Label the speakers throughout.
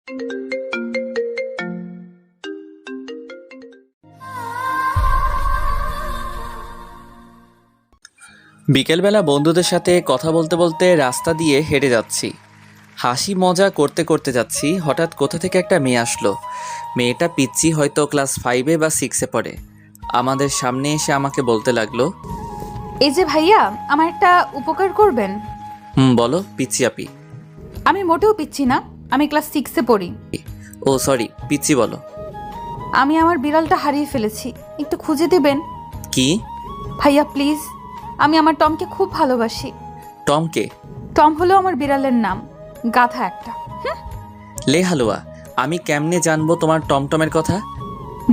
Speaker 1: বিকেলবেলা বন্ধুদের সাথে কথা বলতে বলতে রাস্তা দিয়ে হেঁটে যাচ্ছি। হাসি মজা করতে করতে যাচ্ছি, হঠাৎ কোথা থেকে একটা মেয়ে আসলো। মেয়েটা পিচ্চি, হয়তো ক্লাস 5 বা 6 পড়ে। আমাদের সামনে এসে আমাকে বলতে লাগলো,
Speaker 2: এই যে ভাইয়া, আমার একটা উপকার করবেন।
Speaker 1: বলো পিচ্চি আপি।
Speaker 2: আমি মোটেও পিচ্ছি না, আমি ক্লাস 6 পড়ি।
Speaker 1: ও সরি, পিচ্চি বলো।
Speaker 2: আমি আমার বিড়ালটা হারিয়ে ফেলেছি, একটু খুঁজে দেবেন?
Speaker 1: কি?
Speaker 2: ভাইয়া প্লিজ, আমি আমার টমকে খুব ভালোবাসি।
Speaker 1: টমকে?
Speaker 2: টম হলো আমার বিড়ালের নাম, গাধা একটা।
Speaker 1: লে হালুয়া, আমি কেমনে জানবো তোমার টমটমের কথা?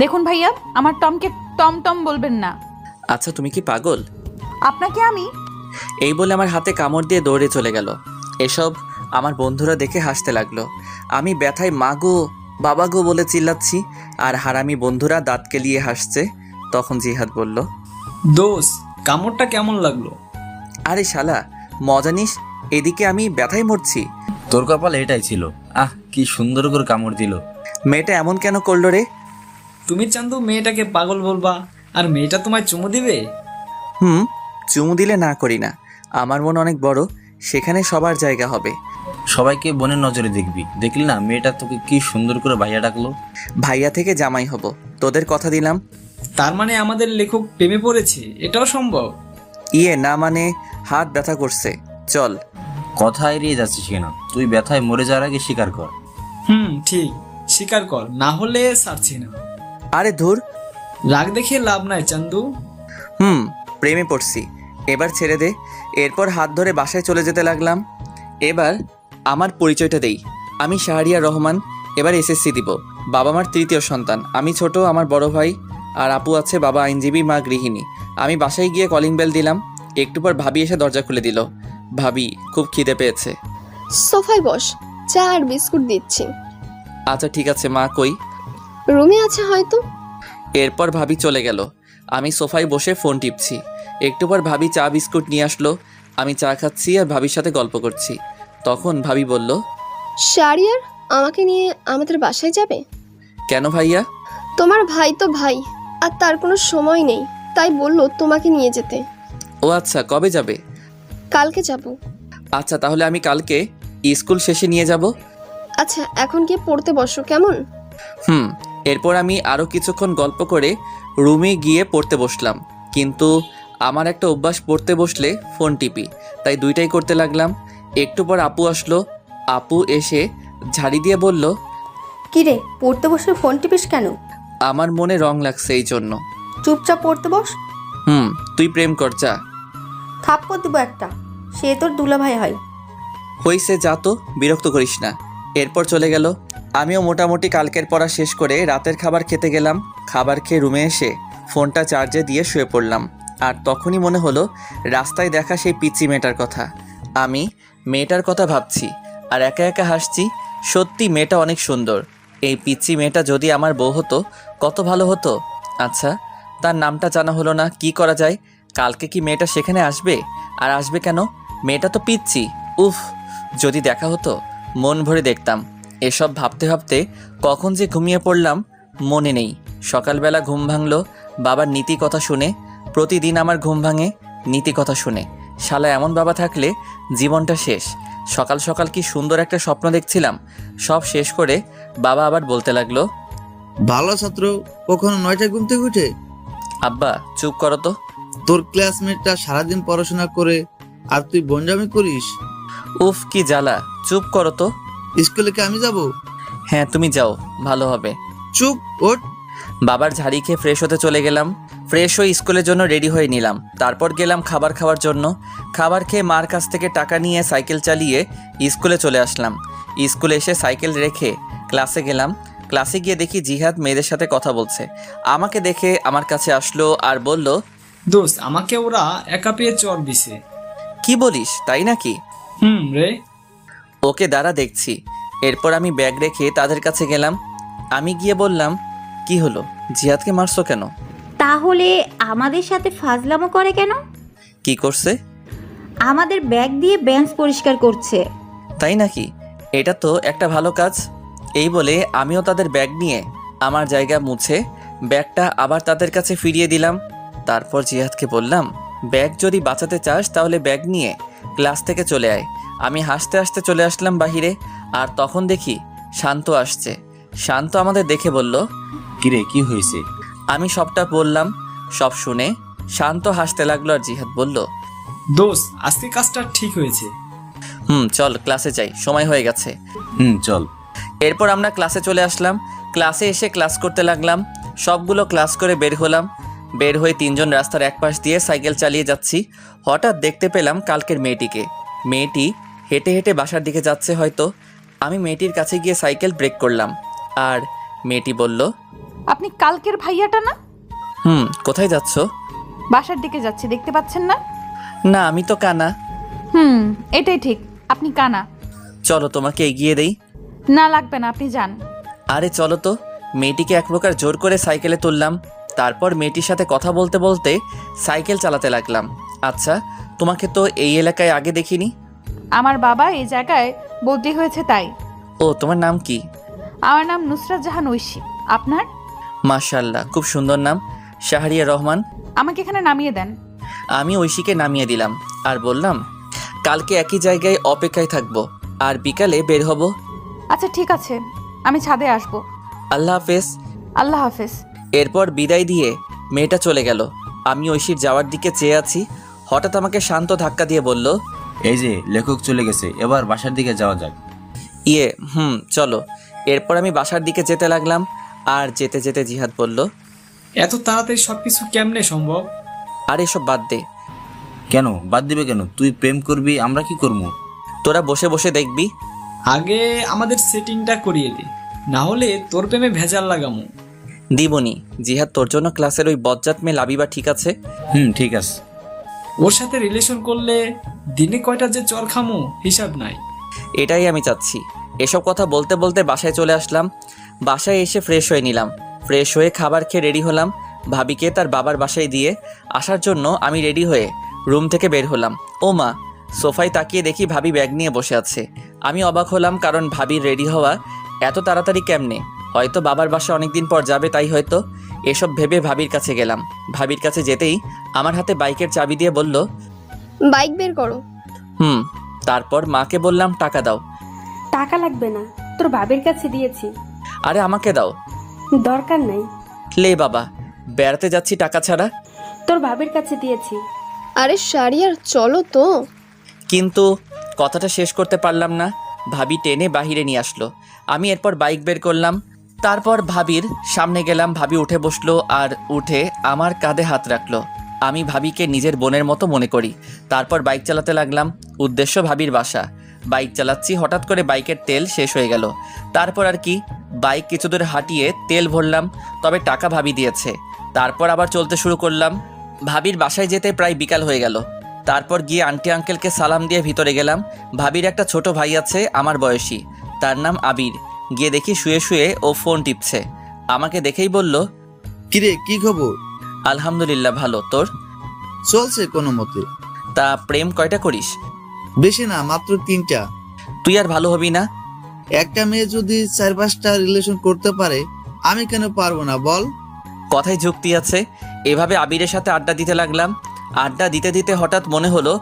Speaker 2: দেখুন ভাইয়া, আমার টমকে টম টম বলবেন না।
Speaker 1: আচ্ছা তুমি কি পাগল?
Speaker 2: আপনাকে আমি।
Speaker 1: এই বলে আমার হাতে কামড় দিয়ে দৌড়ে চলে গেল। এসব আমার বন্ধুরা দেখে হাসতে লাগলো। আমি ব্যথায় মা গো বাবা গো বলে চিল্লাচ্ছি, আর হারামি বন্ধুরা দাঁত কেলিয়ে হাসছে। তখন জিহাদ বলল,
Speaker 3: দোষ, কামড়টা কেমন লাগলো?
Speaker 1: আরে শালা মজা নিস, এদিকে আমি ব্যথায় মরছি।
Speaker 4: তোর কপালে এটাই ছিল। কি সুন্দর করে কামড় দিল।
Speaker 1: মেয়েটা এমন কেন করলো রে?
Speaker 3: তুমি চান্দু মেয়েটাকে পাগল বলবা, আর মেয়েটা তোমায় চুমু দিবে?
Speaker 1: চুমু দিলে না করি না, আমার মন অনেক বড়, সেখানে সবার জায়গা হবে।
Speaker 4: সবাইকে বোনের নজরে দেখবি। দেখলি না মেয়েটা তোকে কি সুন্দর করে ভাইয়া ডাকলো।
Speaker 1: ভাইয়া থেকে জামাই হব, তোদের কথা দিলাম।
Speaker 3: তার মানে আমাদের লেখক প্রেমে পড়েছে, এটাও সম্ভব?
Speaker 1: ইয়ে না মানে হাত ব্যথা করছে, চল।
Speaker 4: কথা এড়িয়ে যাচ্ছিস কেন? তুই ব্যথায় মরে যাওয়ার আগে স্বীকার কর।
Speaker 3: ঠিক, স্বীকার কর, না হলে ছাড়ছি না।
Speaker 1: আরে ধুর,
Speaker 3: রাগ দেখিয়ে লাভ নাই চান্দু।
Speaker 1: প্রেমে পড়ছি, এবার ছেড়ে দে। এরপর হাত ধরে বাসায় চলে যেতে লাগলাম। এবার আমার পরিচয়টা দেই, আমি শাহরিয়ার রহমান, এবার এসএসসি দিব। বাবা মার তৃতীয় সন্তান, আমি ছোট, আমার বড় ভাই আর আপু আছে, বাবা আইনজীবী, মা গৃহিণী। আমি বাসায় গিয়ে কলিং বেল দিলাম, একটু পর ভাবি এসে দরজা খুলে দিল। ভাবি, খুব খিদে পেয়েছে।
Speaker 5: সোফায় বস, চা আর বিস্কুট দিচ্ছি।
Speaker 1: আচ্ছা ঠিক আছে মা, কই?
Speaker 5: রুমে আছে হয়তো।
Speaker 1: এরপর ভাবি চলে গেল, আমি সোফায় বসে ফোন টিপছি। একটু পর ভাবি চা বিস্কুট নিয়ে আসলো, আমি চা খাচ্ছি আর ভাবির সাথে গল্প করছি। তখন ভাবি বলল,
Speaker 5: শারিয়ার, আমাকে নিয়ে আমাদের বাসায় যাবে?
Speaker 1: কেন ভাইয়া?
Speaker 5: তোমার ভাই তো ভাই, আর তার কোনো সময় নেই, তাই বললো তোমাকে নিয়ে যেতে।
Speaker 1: ও আচ্ছা, কবে যাবে?
Speaker 5: কালকে যাব।
Speaker 1: আচ্ছা তাহলে আমি কালকে স্কুল শেষে নিয়ে যাব।
Speaker 5: আচ্ছা, এখন গিয়ে পড়তে বসো কেমন?
Speaker 1: এরপর আমি আরও কিছুক্ষণ গল্প করে রুমে গিয়ে পড়তে বসলাম। কিন্তু আমার একটা অভ্যাস, পড়তে বসলে ফোন টিপি, তাই দুইটাই করতে লাগলাম। একটু পর আপু আসলো, আপু এসে ঝাড়ি দিয়ে বলল,
Speaker 6: কিরে, পড়তে বসে ফোন টিপিস কেন?
Speaker 1: আমার মনে রং লাগছে এই জন্য।
Speaker 6: চুপচাপ পড়তে বস।
Speaker 1: তুই প্রেম কর যা।
Speaker 6: থাপ্পড় দিব একটা, সে তোর দুলাভাই হয়।
Speaker 1: হইছে, যা তো, বিরক্ত করিস না। এরপর চলে গেল। আমিও মোটামুটি কালকের পড়া শেষ করে রাতের খাবার খেতে গেলাম। খাবার খেয়ে রুমে এসে ফোনটা চার্জে দিয়ে শুয়ে পড়লাম। আর তখনই মনে হলো রাস্তায় দেখা সেই পিচ্চি মেয়েটার কথা। আমি মেয়েটার কথা ভাবছি আর একা একা হাসছি। সত্যি মেয়েটা অনেক সুন্দর। এই পিচ্চি মেয়েটা যদি আমার বউ হতো কত ভালো হতো। আচ্ছা, তার নামটা জানা হলো না, কি করা যায়? কালকে কি মেয়েটা সেখানে আসবে? আর আসবে কেন? মেয়েটা তো পিচ্চি। উফ, যদি দেখা হতো মন ভরে দেখতাম। এসব ভাবতে ভাবতে কখন যে ঘুমিয়ে পড়লাম মনে নেই। সকালবেলা ঘুম ভাঙলো বাবার নীতি কথা শুনে। প্রতিদিন আমার ঘুম ভাঙে নীতি কথা শুনে। শালা এমন বাবা থাকলে জীবনটা শেষ। সকাল সকাল কি সুন্দর একটা স্বপ্ন দেখছিলাম, সব শেষ করে বাবা আবার বলতে লাগলো,
Speaker 7: ভালো ছাত্র কখনো 9টায় ঘুম থেকে উঠে?
Speaker 1: আব্বা চুপ করো তো।
Speaker 7: তোর ক্লাসমেটটা সারাদিন পড়াশোনা করে আর তুই বনজামি করিস।
Speaker 1: উফ কি জ্বালা, চুপ করো তো।
Speaker 7: স্কুলে কি আমি যাব?
Speaker 1: হ্যাঁ তুমি যাও, ভালো হবে।
Speaker 7: চুপ, ওঠ।
Speaker 1: বাবার ঝাড়ি খেয়ে ফ্রেশ হতে চলে গেলাম। ফ্রেশ হয়ে স্কুলের জন্য রেডি হয়ে নিলাম। তারপর গেলাম খাবার খাওয়ার জন্য। খাবার খেয়ে মার কাছ থেকে টাকা নিয়ে সাইকেল চালিয়ে স্কুলে চলে আসলাম। স্কুলে এসে সাইকেল রেখে ক্লাসে গেলাম। ক্লাসে গিয়ে দেখি জিহাদ মেয়েদের সাথে কথা বলছে। আমাকে দেখে আমার কাছে আসলো আর বলল,
Speaker 3: দোস্ত, আমাকে ওরা একা পেয়ে চড় দিছে।
Speaker 1: কি বলিস, তাই নাকি?
Speaker 3: রে।
Speaker 1: ওকে দাঁড়া দেখছি। এরপর আমি ব্যাগ রেখে তাদের কাছে গেলাম। আমি গিয়ে বললাম, কি হলো, জিহাদকে মারছো কেন?
Speaker 8: তাহলে আমাদের সাথে ফাজলামো করে কেন?
Speaker 1: কি করছে?
Speaker 8: আমাদের ব্যাগ দিয়ে বেঞ্চ পরিষ্কার করছে।
Speaker 1: তাই নাকি? এটা তো একটা ভালো কাজ। এই বলে আমিও তাদের ব্যাগ নিয়ে আমার জায়গা মুছে ব্যাগটা আবার তাদের কাছে ফিরিয়ে দিলাম। তারপর জিহাদকে বললাম, ব্যাগ যদি বাঁচাতে চাস তাহলে ব্যাগ নিয়ে ক্লাস থেকে চলে আয়। আমি হাসতে হাসতে চলে আসলাম বাহিরে, আর তখন দেখি শান্ত আসছে। শান্ত আমাদের দেখে বলল,
Speaker 4: কিরে কি হয়েছে?
Speaker 1: আমি সবটা বললাম। সব শুনে শান্ত হাসতে লাগলো, আর জিহাদ বলল,
Speaker 3: দোস্ত আজকে কাজটা ঠিক হয়েছে।
Speaker 1: চল ক্লাসে যাই, সময় হয়ে গেছে।
Speaker 4: চল।
Speaker 1: এরপর আমরা ক্লাসে চলে আসলাম। ক্লাসে এসে ক্লাস করতে লাগলাম। সবগুলো ক্লাস করে বের হলাম। বের হয়ে তিনজন রাস্তার এক পাশ দিয়ে সাইকেল চালিয়ে যাচ্ছি। হঠাৎ দেখতে পেলাম কালকের মেয়েটিকে। মেয়েটি হেঁটে হেঁটে বাসার দিকে যাচ্ছে হয়তো। আমি মেয়েটির কাছে গিয়ে সাইকেল ব্রেক করলাম, আর মেয়েটি বলল,
Speaker 2: আপনি কালকের ভাইয়াটা না?
Speaker 1: কোথায় যাচ্ছ?
Speaker 2: বাসার দিকে যাচ্ছি, দেখতে পাচ্ছেন না?
Speaker 1: না, আমি তো কানা।
Speaker 2: এটাই ঠিক, আপনি কানা।
Speaker 1: চলো তোমাকে এগিয়ে দেই।
Speaker 2: না লাগবে না, আপনি যান।
Speaker 1: আরে চলো তো। মেয়েটিকে এক প্রকার জোর করে সাইকেলে তুললাম। তারপর মেয়েটির সাথে কথা বলতে বলতে সাইকেল চালাতে লাগলাম। আচ্ছা, তোমাকে তো এই এলাকায় আগে দেখিনি।
Speaker 2: আমার বাবা এই জায়গায় বদলি হয়েছে তাই।
Speaker 1: ও, তোমার নাম কি?
Speaker 2: আমার নাম নুসরাত জাহান ঐশী। আপনার?
Speaker 1: মাশাআল্লাহ, খুব সুন্দর নাম, শাহরিয়া রহমান।
Speaker 2: আমাকে এখানে নামিয়ে দেন।
Speaker 1: আমি ঐশীকে নামিয়ে দিলাম আর বললাম, কালকে একই জায়গায় অপেক্ষায় থাকবো, আর বিকালে বের হব।
Speaker 2: আচ্ছা ঠিক আছে, আমি ছাদে আসবো।
Speaker 1: আল্লাহ হাফেজ।
Speaker 2: আল্লাহ হাফেজ।
Speaker 1: এরপর বিদায় দিয়ে মেয়েটা চলে গেল। আমি ঐশীর যাওয়ার দিকে চেয়ে আছি। হঠাৎ আমাকে শান্ত ধাক্কা দিয়ে বলল,
Speaker 4: এই যে লেখক চলে গেছে, এবার বাসার দিকে যাওয়া যাক।
Speaker 1: চলো। এরপর আমি বাসার দিকে যেতে লাগলাম, আর যেতে যেতে জিহাদ বলল,
Speaker 3: এত তাড়াতাড়ি সবকিছু কেমনে সম্ভব?
Speaker 1: আর এসব বাদ দে।
Speaker 4: কেন বাদ দিবে কেন? তুই প্রেম করবি, আমরা কি করবো?
Speaker 1: তোরা বসে বসে দেখবি।
Speaker 3: আগে আমাদের সেটিংটা করিয়ে দে, না হলে তোর প্রেমে ভেজাল লাগামু।
Speaker 1: দিবনি। জিহাদ, তোর জন্য ক্লাসের ওই বজ্জাত মেয়ে লাবিবা ঠিক আছে?
Speaker 4: ঠিক আছে।
Speaker 3: ওর সাথে রিলেশন করলে দিনে কয়টা যে চর খামু হিসাব নাই।
Speaker 1: এটাই আমি চাচ্ছি। এসব কথা বলতে বলতে বাসায় চলে আসলাম। বাসায় এসে ফ্রেশ হয়ে নিলাম। ফ্রেশ হয়ে খাবার খেয়ে রেডি হলাম। ভাবিকে তার বাবার বাসায় দিয়ে আসার জন্য আমি রেডি হয়ে রুম থেকে বের হলাম। ও মা, সোফায় তাকিয়ে দেখি ভাবি ব্যাগ নিয়ে বসে আছে। আমি অবাক হলাম, কারণ ভাবির রেডি হওয়া এত তাড়াতাড়ি কেমনে? হয়তো বাবার বাসা অনেকদিন পর যাবে, তাই হয়তো। এসব ভেবে ভাবির কাছে গেলাম। ভাবির কাছে যেতেই আমার হাতে বাইকের চাবি দিয়ে বলল,
Speaker 5: বাইক বের করো।
Speaker 1: তারপর মাকে বললাম, টাকা দাও।
Speaker 9: টাকা লাগবে না, তোর বাবার কাছে দিয়েছি।
Speaker 1: আরে আমাকে দাও।
Speaker 9: দরকার নাই।
Speaker 1: লে বাবা, বেড়াতে যাচ্ছি টাকা ছাড়া।
Speaker 9: তোর বাবার কাছে দিয়েছি।
Speaker 5: আরে শাড়িয়ার, চলো তো।
Speaker 1: কিন্তু কথাটা শেষ করতে পারলাম না। ভাবি টেনে বাহিরে নিয়ে আসলো। আমি এরপর বাইক বের করলাম। তারপর ভাবির সামনে গেলাম। ভাবি উঠে বসলো, আর উঠে আমার কাঁধে হাত রাখলো। আমি ভাবিকে নিজের বোনের মতো মনে করি। তারপর বাইক চালাতে লাগলাম। উদ্দেশ্য ভাবির বাসা। বাইক চালাচ্ছি, হঠাৎ করে বাইকের তেল শেষ হয়ে গেল। তারপর আর কি, বাইক কিছু দূর হাঁটিয়ে তেল ভরলাম, তবে টাকা ভাবি দিয়েছে। তারপর আবার চলতে শুরু করলাম। ভাবির বাসায় যেতে প্রায় বিকাল হয়ে গেল। তারপর গিয়ে আন্টি আঙ্কেলকে সালাম দিয়ে ভিতরে গেলাম। ভাবির একটা ছোট ভাই আছে আমার বয়সী, তার নাম আবির। গিয়ে দেখি শুয়ে শুয়ে ও ফোন টিপছে। আমাকে দেখেই বলল,
Speaker 7: কিরে কি খবর?
Speaker 1: আলহামদুলিল্লাহ ভালো, তোর?
Speaker 7: চলছে কোনো মতে।
Speaker 1: তা প্রেম কয়টা করিস?
Speaker 7: বেশি না, মাত্র 3টা।
Speaker 1: তুই আর ভালো হবি না?
Speaker 7: একটা মেয়ে যদি 4-5টা রিলেশন করতে পারে, আমি কেন পারবো না বল?
Speaker 1: কথায় যুক্তি আছে। এভাবে আবিরের সাথে আড্ডা দিতে লাগলাম। আড্ডা দিতে দিতে হঠাৎ মনে হলো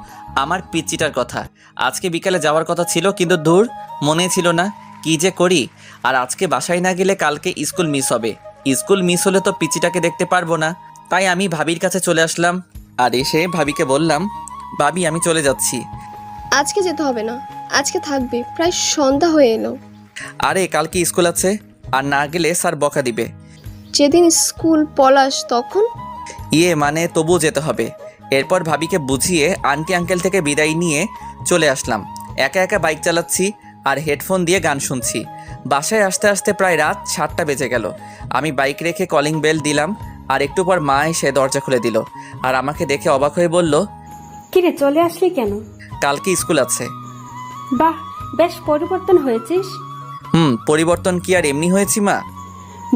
Speaker 1: আমার পিচ্চিটার কথা। আজকে বিকালে যাওয়ার কথা ছিল, কিন্তু দূর, মনে ছিল না। কি যে করি। আর আজকে বাসায় না গেলে কালকে স্কুল মিস হবে। স্কুল মিস হলে তো পিচ্চিটাকে দেখতে পারবো না। তাই আমি ভাবির কাছে চলে আসলাম, আর এসে ভাবিকে বললাম, ভাবি আমি চলে যাচ্ছি।
Speaker 5: আজকে যেতে হবে না, আজকে থাকবে, প্রায় সন্ধ্যা হয়ে এলো।
Speaker 1: আরে কালকে স্কুল আছে, আর না গেলে স্যার বকা দিবে।
Speaker 5: যেদিন স্কুল পলাশ তখন?
Speaker 1: মানে তবুও যেতে হবে। এরপর ভাবিকে বুঝিয়ে আন্টি আঙ্কেল থেকে বিদায় নিয়ে চলে আসলাম। একা একা বাইক চালাচ্ছি আর হেডফোন দিয়ে গান শুনছি। বাসায় আসতে আসতে প্রায় রাত 7টা বেজে গেল। আমি বাইক রেখে কলিং বেল দিলাম, আর একটু পর মা এসে দরজা খুলে দিল, আর আমাকে দেখে অবাক হয়ে বলল,
Speaker 9: কিরে চলে আসলি কেন?
Speaker 1: কালকে স্কুল আছে।
Speaker 9: বাহ, বেশ পরিবর্তন হয়েছিস।
Speaker 1: পরিবর্তন কি আর এমনি হয়েছি মা?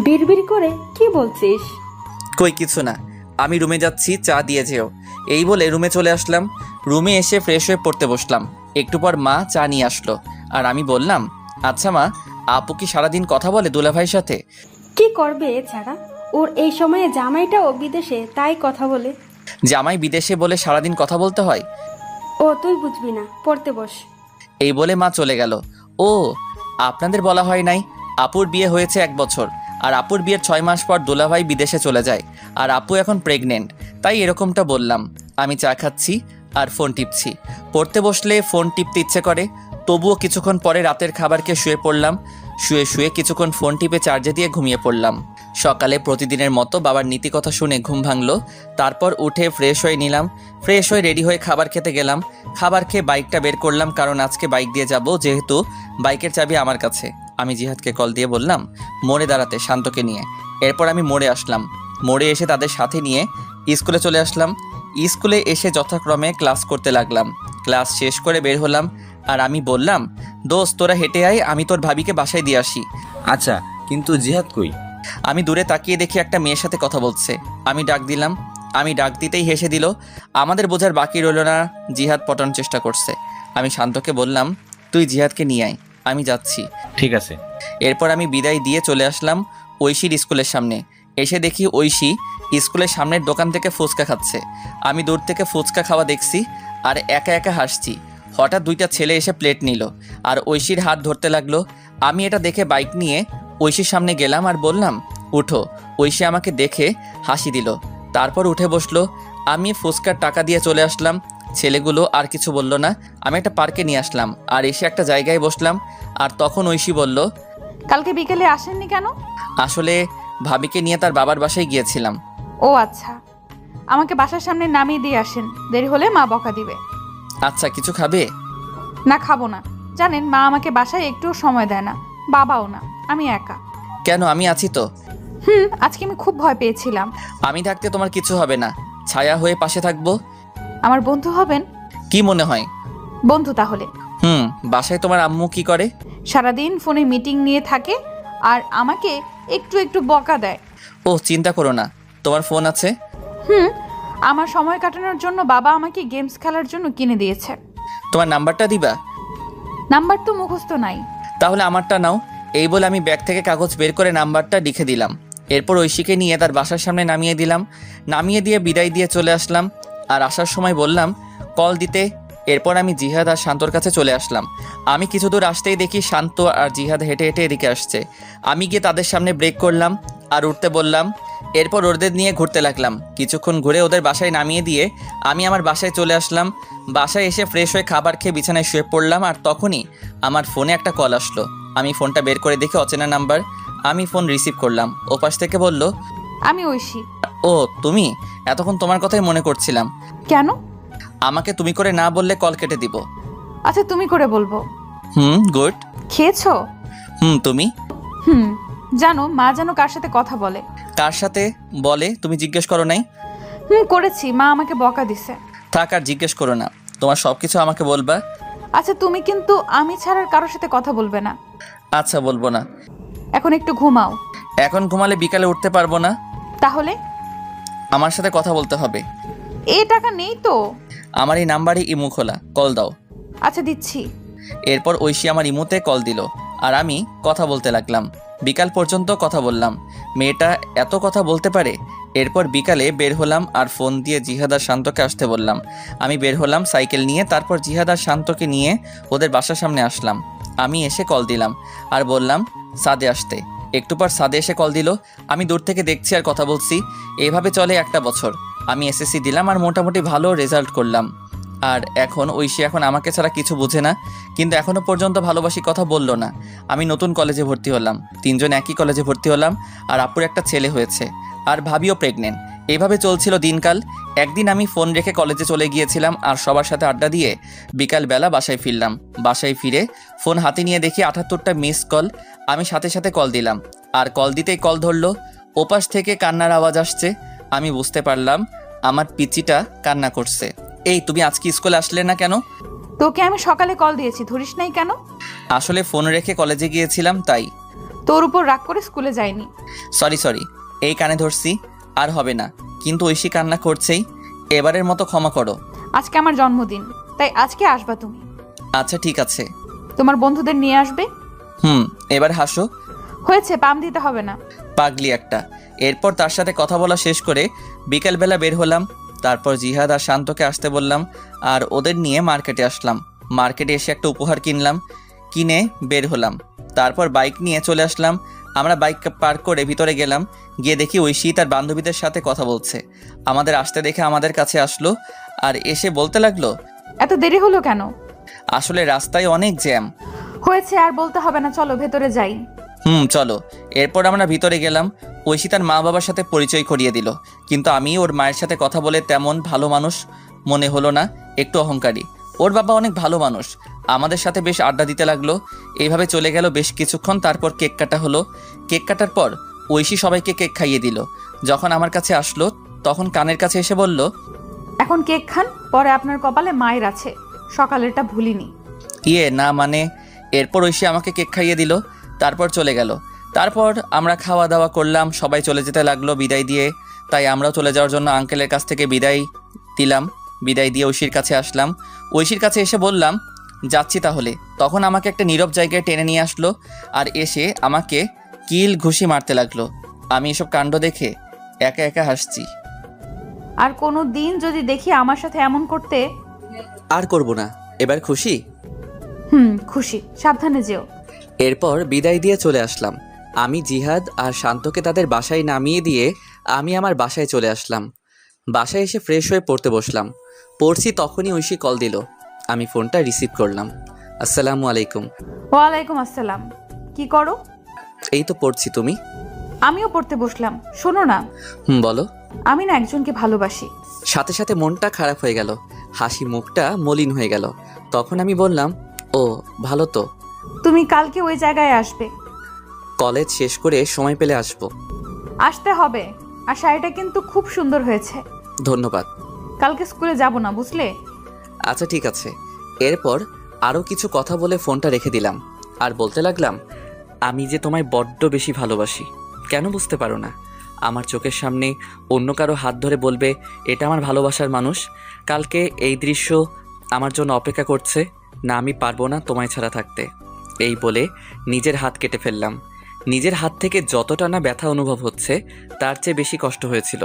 Speaker 9: বিড়বিড় করে কি বলছিস?
Speaker 1: কই কিছু না, আমি রুমে যাচ্ছি, চা দিয়ে যেও। এই বলে রুমে চলে আসলাম। রুমে এসে ফ্রেশ হয়ে পড়তে বসলাম। একটু পর মা চা নিয়ে আসলো, আর আমি বললাম, আচ্ছা মা, আপু কি সারাদিন কথা বলে দুলাভাইয়ের সাথে?
Speaker 9: কি করবে এছাড়া? ওর এই সময়ে জামাইটাও বিদেশে, তাই কথা বলে।
Speaker 1: জামাই বিদেশে বলে সারাদিন কথা বলতে হয়?
Speaker 9: ও তুই বুঝবি না, পড়তে বস।
Speaker 1: এই বলে মা চলে গেল। ও, আপনাদের বলা হয় নাই, আপুর বিয়ে হয়েছে 1 বছর, আর আপুর বিয়ের 6 মাস পর দুলাভাই বিদেশে চলে যায়, আর আপু এখন প্রেগনেন্ট, তাই এরকমটা বললাম। আমি চা খাচ্ছি আর ফোন টিপছি। পড়তে বসলে ফোন টিপতে ইচ্ছে করে, তবুও কিছুক্ষণ পরে রাতের খাবার খেয়ে শুয়ে পড়লাম। শুয়ে শুয়ে কিছুক্ষণ ফোন টিপে চার্জে দিয়ে ঘুমিয়ে পড়লাম। সকালে প্রতিদিনের মতো বাবার নীতিকথা শুনে ঘুম ভাঙলো। তারপর উঠে ফ্রেশ হয়ে নিলাম। ফ্রেশ হয়ে রেডি হয়ে খাবার খেতে গেলাম। খাবার খেয়ে বাইকটা বের করলাম, কারণ আজকে বাইক দিয়ে যাব, যেহেতু বাইকের চাবি আমার কাছে। আমি জিহাদকে কল দিয়ে বললাম মোড়ে দাঁড়াতে, শান্তকে নিয়ে। এরপর আমি মোড়ে আসলাম। মোড়ে এসে তাদের সাথে নিয়ে স্কুলে চলে আসলাম। স্কুলে এসে যথাক্রমে ক্লাস করতে লাগলাম। ক্লাস শেষ করে বের হলাম, আর আমি বললাম দোস্ত তোরা হেঁটে আয়, আমি তোর ভাবিকে বাসায় দিয়ে আসি।
Speaker 4: আচ্ছা, কিন্তু জিহাদ কই?
Speaker 1: আমি দূরে তাকিয়ে দেখি একটা মেয়ের সাথে কথা বলছে। আমি ডাক দিলাম। আমি ডাক দিতেই হেসে দিল। আমাদের বোঝার বাকি রইল না, জিহাদ পটানোর চেষ্টা করছে। আমি শান্তকে বললাম তুই জিহাদকে নিয়ে আয়, আমি যাচ্ছি।
Speaker 4: ঠিক আছে।
Speaker 1: এরপর আমি বিদায় দিয়ে চলে আসলাম ঐশীর স্কুলের সামনে। এসে দেখি ঐশী স্কুলের সামনের দোকান থেকে ফুচকা খাচ্ছে। আমি দূর থেকে ফুচকা খাওয়া দেখছি আর একা একা হাসছি। হঠাৎ 2টা ছেলে এসে প্লেট নিল আর ঐশীর হাত ধরতে লাগলো। আমি এটা দেখে বাইক নিয়ে ঐশীর সামনে গেলাম আর বললাম উঠো। ঐশী আমাকে দেখে হাসি দিল, তারপর উঠে বসলো। আমি ফুচকার টাকা দিয়ে চলে আসলাম। ছেলেগুলো আর কিছু বলল না। আমি একটা পার্কে নিয়ে আসলাম আর এসে একটা জায়গায় বসলাম। আর তখন ঐশী বলল
Speaker 2: কালকে বিকেলে আসেননি কেন?
Speaker 1: আসলে ভাবিকে নিয়ে তার বাবার বাসায় গিয়েছিলাম।
Speaker 2: ও আচ্ছা, আমাকে বাসার সামনে নামিয়ে দিয়ে আসেন, দেরি হলে মা বকা দিবে।
Speaker 1: আচ্ছা, কিছু খাবে?
Speaker 2: না, খাবো না। জানেন মা আমাকে বাসায় একটুও সময় দেয় না, বাবাও না, আমি একা।
Speaker 1: কেন, আমি আছি তো।
Speaker 2: আজকে আমি খুব ভয় পেয়েছিলাম।
Speaker 1: আমি থাকতে তোমার কিছু হবে না, ছায়া হয়ে পাশে থাকবো।
Speaker 2: আমার বন্ধু হবেন?
Speaker 1: কি মনে হয়?
Speaker 2: বন্ধু তাহলে।
Speaker 1: বাসায় তোমার আম্মু কি করে?
Speaker 2: সারাদিন ফোনে মিটিং নিয়ে থাকে আর আমাকে একটু একটু বকা দেয়।
Speaker 1: ও, চিন্তা করো না, তোমার ফোন আছে।
Speaker 2: আমার সময় কাটানোর জন্য বাবা আমাকে গেমস খেলার জন্য কিনে দিয়েছে।
Speaker 1: তোমার নাম্বারটা দিবা?
Speaker 2: নাম্বার তো মুখস্থ নাই।
Speaker 1: তাহলে আমারটা নাও। এই বলে আমি ব্যাগ থেকে কাগজ বের করে নাম্বারটা লিখে দিলাম। এরপর ঐশীকে নিয়ে তার বাসার সামনে নামিয়ে দিলাম। নামিয়ে দিয়ে বিদায় দিয়ে চলে আসলাম। আর আসার সময় বললাম কল দিতে। এরপর আমি জিহাদ আর শান্তর কাছে চলে আসলাম। আমি কিছু দূর আসতেই দেখি শান্ত আর জিহাদ হেঁটে হেঁটে এদিকে আসছে। আমি গিয়ে তাদের সামনে ব্রেক করলাম আর উঠতে বললাম। এরপর ওদের নিয়ে ঘুরতে লাগলাম। কিছুক্ষণ ঘুরে ওদের বাসায় নামিয়ে দিয়ে আমি আমার বাসায় চলে আসলাম। বাসায় এসে ফ্রেশ হয়ে খাবার খেয়ে বিছানায় শুয়ে পড়লাম। আর তখনই আমার ফোনে একটা কল আসলো। আমি ফোনটা বের করে দেখি অচেনা নাম্বার। আমি ফোন রিসিভ করলাম। ওপাশ থেকে বলল
Speaker 2: আমি ঐশী।
Speaker 1: ও তুমি? এতক্ষণ তোমার কথাই মনে করছিলাম।
Speaker 2: কেন?
Speaker 1: আমাকে তুমি করে না বললে কল কেটে দিব।
Speaker 2: আচ্ছা, তুমি করে বলবো।
Speaker 1: গুড।
Speaker 2: খেয়েছো?
Speaker 1: তুমি?
Speaker 2: জানো মা যেন কার সাথে কথা বলে।
Speaker 1: কার সাথে বলে তুমি জিজ্ঞেস করো নাই?
Speaker 2: করেছি, মা আমাকে বকা দিছে।
Speaker 1: থাক, আর জিজ্ঞেস করো না, তোমার সব কিছু আমাকে বলবা।
Speaker 2: আচ্ছা, তুমি কিন্তু আমি ছাড়ার কারোর সাথে কথা বলবে না।
Speaker 1: আচ্ছা, বলবো না।
Speaker 2: এখন একটু ঘুমাও।
Speaker 1: এখন ঘুমালে বিকালে উঠতে পারবো না।
Speaker 2: তাহলে?
Speaker 1: আমার সাথে কথা বলতে হবে।
Speaker 2: এই টাকা নেই তো।
Speaker 1: আমার এই নাম্বারে ইমো খোলা, কল দাও।
Speaker 2: আচ্ছা, দিচ্ছি।
Speaker 1: এরপর ঐশী আমার ইমোতে কল দিল আর আমি কথা বলতে লাগলাম। বিকাল পর্যন্ত কথা বললাম। মেয়েটা এত কথা বলতে পারে। এরপর বিকালে বের হলাম আর ফোন দিয়ে জিহাদ আর শান্তকে আসতে বললাম। আমি বের হলাম সাইকেল নিয়ে। তারপর জিহাদ আর শান্তকে নিয়ে ওদের বাসার সামনে আসলাম। আমি এসে কল দিলাম আর বললাম সাদে আসতে। একটু পর সাদে এসে কল দিল। আমি দূর থেকে দেখছি আর কথা বলছি। এইভাবে চলে 1টা বছর। আমি এসএসসি দিলাম আর মোটামুটি ভালো রেজাল্ট করলাম। আর এখন ঐশী এখন আমাকে ছাড়া কিছু বোঝে না, কিন্তু এখনও পর্যন্ত ভালোবাসি কথা বললো না। আমি নতুন কলেজে ভর্তি হলাম, 3জন একই কলেজে ভর্তি হলাম। আর আপুর একটা ছেলে হয়েছে আর ভাবিও প্রেগনেন্ট। এইভাবে চলছিল দিনকাল। একদিন আমি ফোন রেখে কলেজে চলে গিয়েছিলাম আর সবার সাথে আড্ডা দিয়ে বিকালবেলা বাসায় ফিরলাম। বাসায় ফিরে ফোন হাতে নিয়ে দেখি 78টা মিস কল। আমি সাথে সাথে কল দিলাম আর কল দিতেই কল ধরলো। ওপাশ থেকে কান্নার আওয়াজ আসছে। আমি বুঝতে পারলাম আমার পিচিটা কান্না করছে। এই তুমি আজকে স্কুলে আসলে না কেন?
Speaker 2: তোকে আমি সকালে কল দিয়েছি, ধরিস নাই কেন?
Speaker 1: আসলে ফোন রেখে কলেজে গিয়েছিলাম তাই।
Speaker 2: তোর উপর রাগ করে স্কুলে যাইনি।
Speaker 1: সরি, এই কানে ধরছি, আর হবে না। কিন্তু ঐশী কান্না করছেই, এবারের মতো ক্ষমা করো।
Speaker 2: আজকে আমার জন্মদিন, তাই আজকে আসবা তুমি।
Speaker 1: আচ্ছা ঠিক আছে।
Speaker 2: তোমার বন্ধুদের নিয়ে আসবে?
Speaker 1: এবার হাসো।
Speaker 2: হয়েছে, পাম দিতে হবে না।
Speaker 1: পাগলি একটা। এরপর তার সাথে কথা বলা শেষ করে বিকেলবেলা বের হলাম। তারপর জিহাদ আর শান্তকে আসতে বললাম আর ওদের নিয়ে মার্কেটে আসলাম। মার্কেটে এসে একটা উপহার কিনলাম, কিনে বের হলাম। তারপর বাইক নিয়ে চলে আসলাম। আমরা বাইক পার্ক করে ভিতরে গেলাম। গিয়ে দেখি ঐশী তার বান্ধবীদের সাথে কথা বলছে। আমাদের আসতে দেখে আমাদের কাছে আসলো আর এসে বলতে লাগলো,
Speaker 2: এত দেরি হলো কেন?
Speaker 1: আসলে রাস্তায় অনেক জ্যাম।
Speaker 2: হয়েছে, আর বলতে হবে না, চলো ভেতরে যাই।
Speaker 1: চলো। এরপর আমরা ভিতরে গেলাম। ঐশী তার মা বাবার সাথে পরিচয় করিয়ে দিল, কিন্তু আমি ওর মায়ের সাথে কথা বলে তেমন ভালো মানুষ মনে হলো না, একটু অহংকারী। ওর বাবা অনেক ভালো মানুষ, আমাদের সাথে বেশ আড্ডা দিতে লাগলো। এইভাবে চলে গেল বেশ কিছুক্ষণ। তারপর কেক কাটা হলো। কেক কাটার পর ঐশী সবাইকে কেক খাইয়ে দিল। যখন আমার কাছে আসলো তখন কানের কাছে এসে বলল,
Speaker 2: এখন কেক খান, পরে আপনার কপালে মায়ের আছে, সকালেরটা ভুলিনি।
Speaker 1: না মানে। এরপর ঐশী আমাকে কেক খাইয়ে দিল, তারপর চলে গেল। তারপর আমরা খাওয়া দাওয়া করলাম, সবাই চলে যেতে লাগলো বিদায় দিয়ে। তাই আমরাও চলে যাওয়ার জন্য আঙ্কেলের কাছ থেকে বিদায় দিলাম। বিদায় দিয়ে ঐশীর কাছে আসলাম। ঐশীর কাছে এসে বললাম, যাচ্ছি তাহলে। তখন আমাকে একটা নীরব জায়গায় টেনে নিয়ে আসলো আর এসে আমাকে কিল ঘুষি মারতে লাগলো। আমি এসব কাণ্ড দেখে একা একা হাসছি।
Speaker 2: আর কোনো দিন যদি দেখি আমার সাথে এমন করতে।
Speaker 1: আর করব না, এবার খুশি?
Speaker 2: খুশি, সাবধানে যেও।
Speaker 1: এরপর বিদায় দিয়ে চলে আসলাম। আমি জিহাদ আর শান্তকে তাদের বাসায় নামিয়ে দিয়ে আমি আমার বাসায় চলে আসলাম। বাসায় এসে ফ্রেশ হয়ে পড়তে বসলাম। পড়ছি তখনই ঐশী কল দিল। আমি ফোনটা রিসিভ করলাম। আসসালামু আলাইকুম।
Speaker 2: ওয়ালাইকুম আসসালাম। কি করো?
Speaker 1: এই তো পড়ছি, তুমি?
Speaker 2: আমিও পড়তে বসলাম। শোনো না,
Speaker 1: বলো।
Speaker 2: আমি না একজনকে ভালোবাসি।
Speaker 1: সাথে সাথে মনটা খারাপ হয়ে গেল, হাসি মুখটা মলিন হয়ে গেল। তখন আমি বললাম, ও ভালো তো।
Speaker 2: তুমি কালকে ওই জায়গায় আসবে।
Speaker 1: কলেজ শেষ করে সময় পেলে আসবো।
Speaker 2: আসতে হবে। আর শাড়িটা কিন্তু খুব সুন্দর হয়েছে।
Speaker 1: ধন্যবাদ।
Speaker 2: কালকে স্কুলে যাব না, বুঝলে?
Speaker 1: আচ্ছা ঠিক আছে। এরপর আরও কিছু কথা বলে ফোনটা রেখে দিলাম আর বলতে লাগলাম, আমি যে তোমায় বড্ড বেশি ভালোবাসি, কেন বুঝতে পারো না? আমার চোখের সামনে অন্য কারো হাত ধরে বলবে এটা আমার ভালোবাসার মানুষ। কালকে এই দৃশ্য আমার জন্য অপেক্ষা করছে না, আমি পারবো না তোমায় ছাড়া থাকতে। এই বলে নিজের হাত কেটে ফেললাম। নিজের হাত থেকে যতটা না ব্যথা অনুভব হচ্ছে তার চেয়ে বেশি কষ্ট হয়েছিল।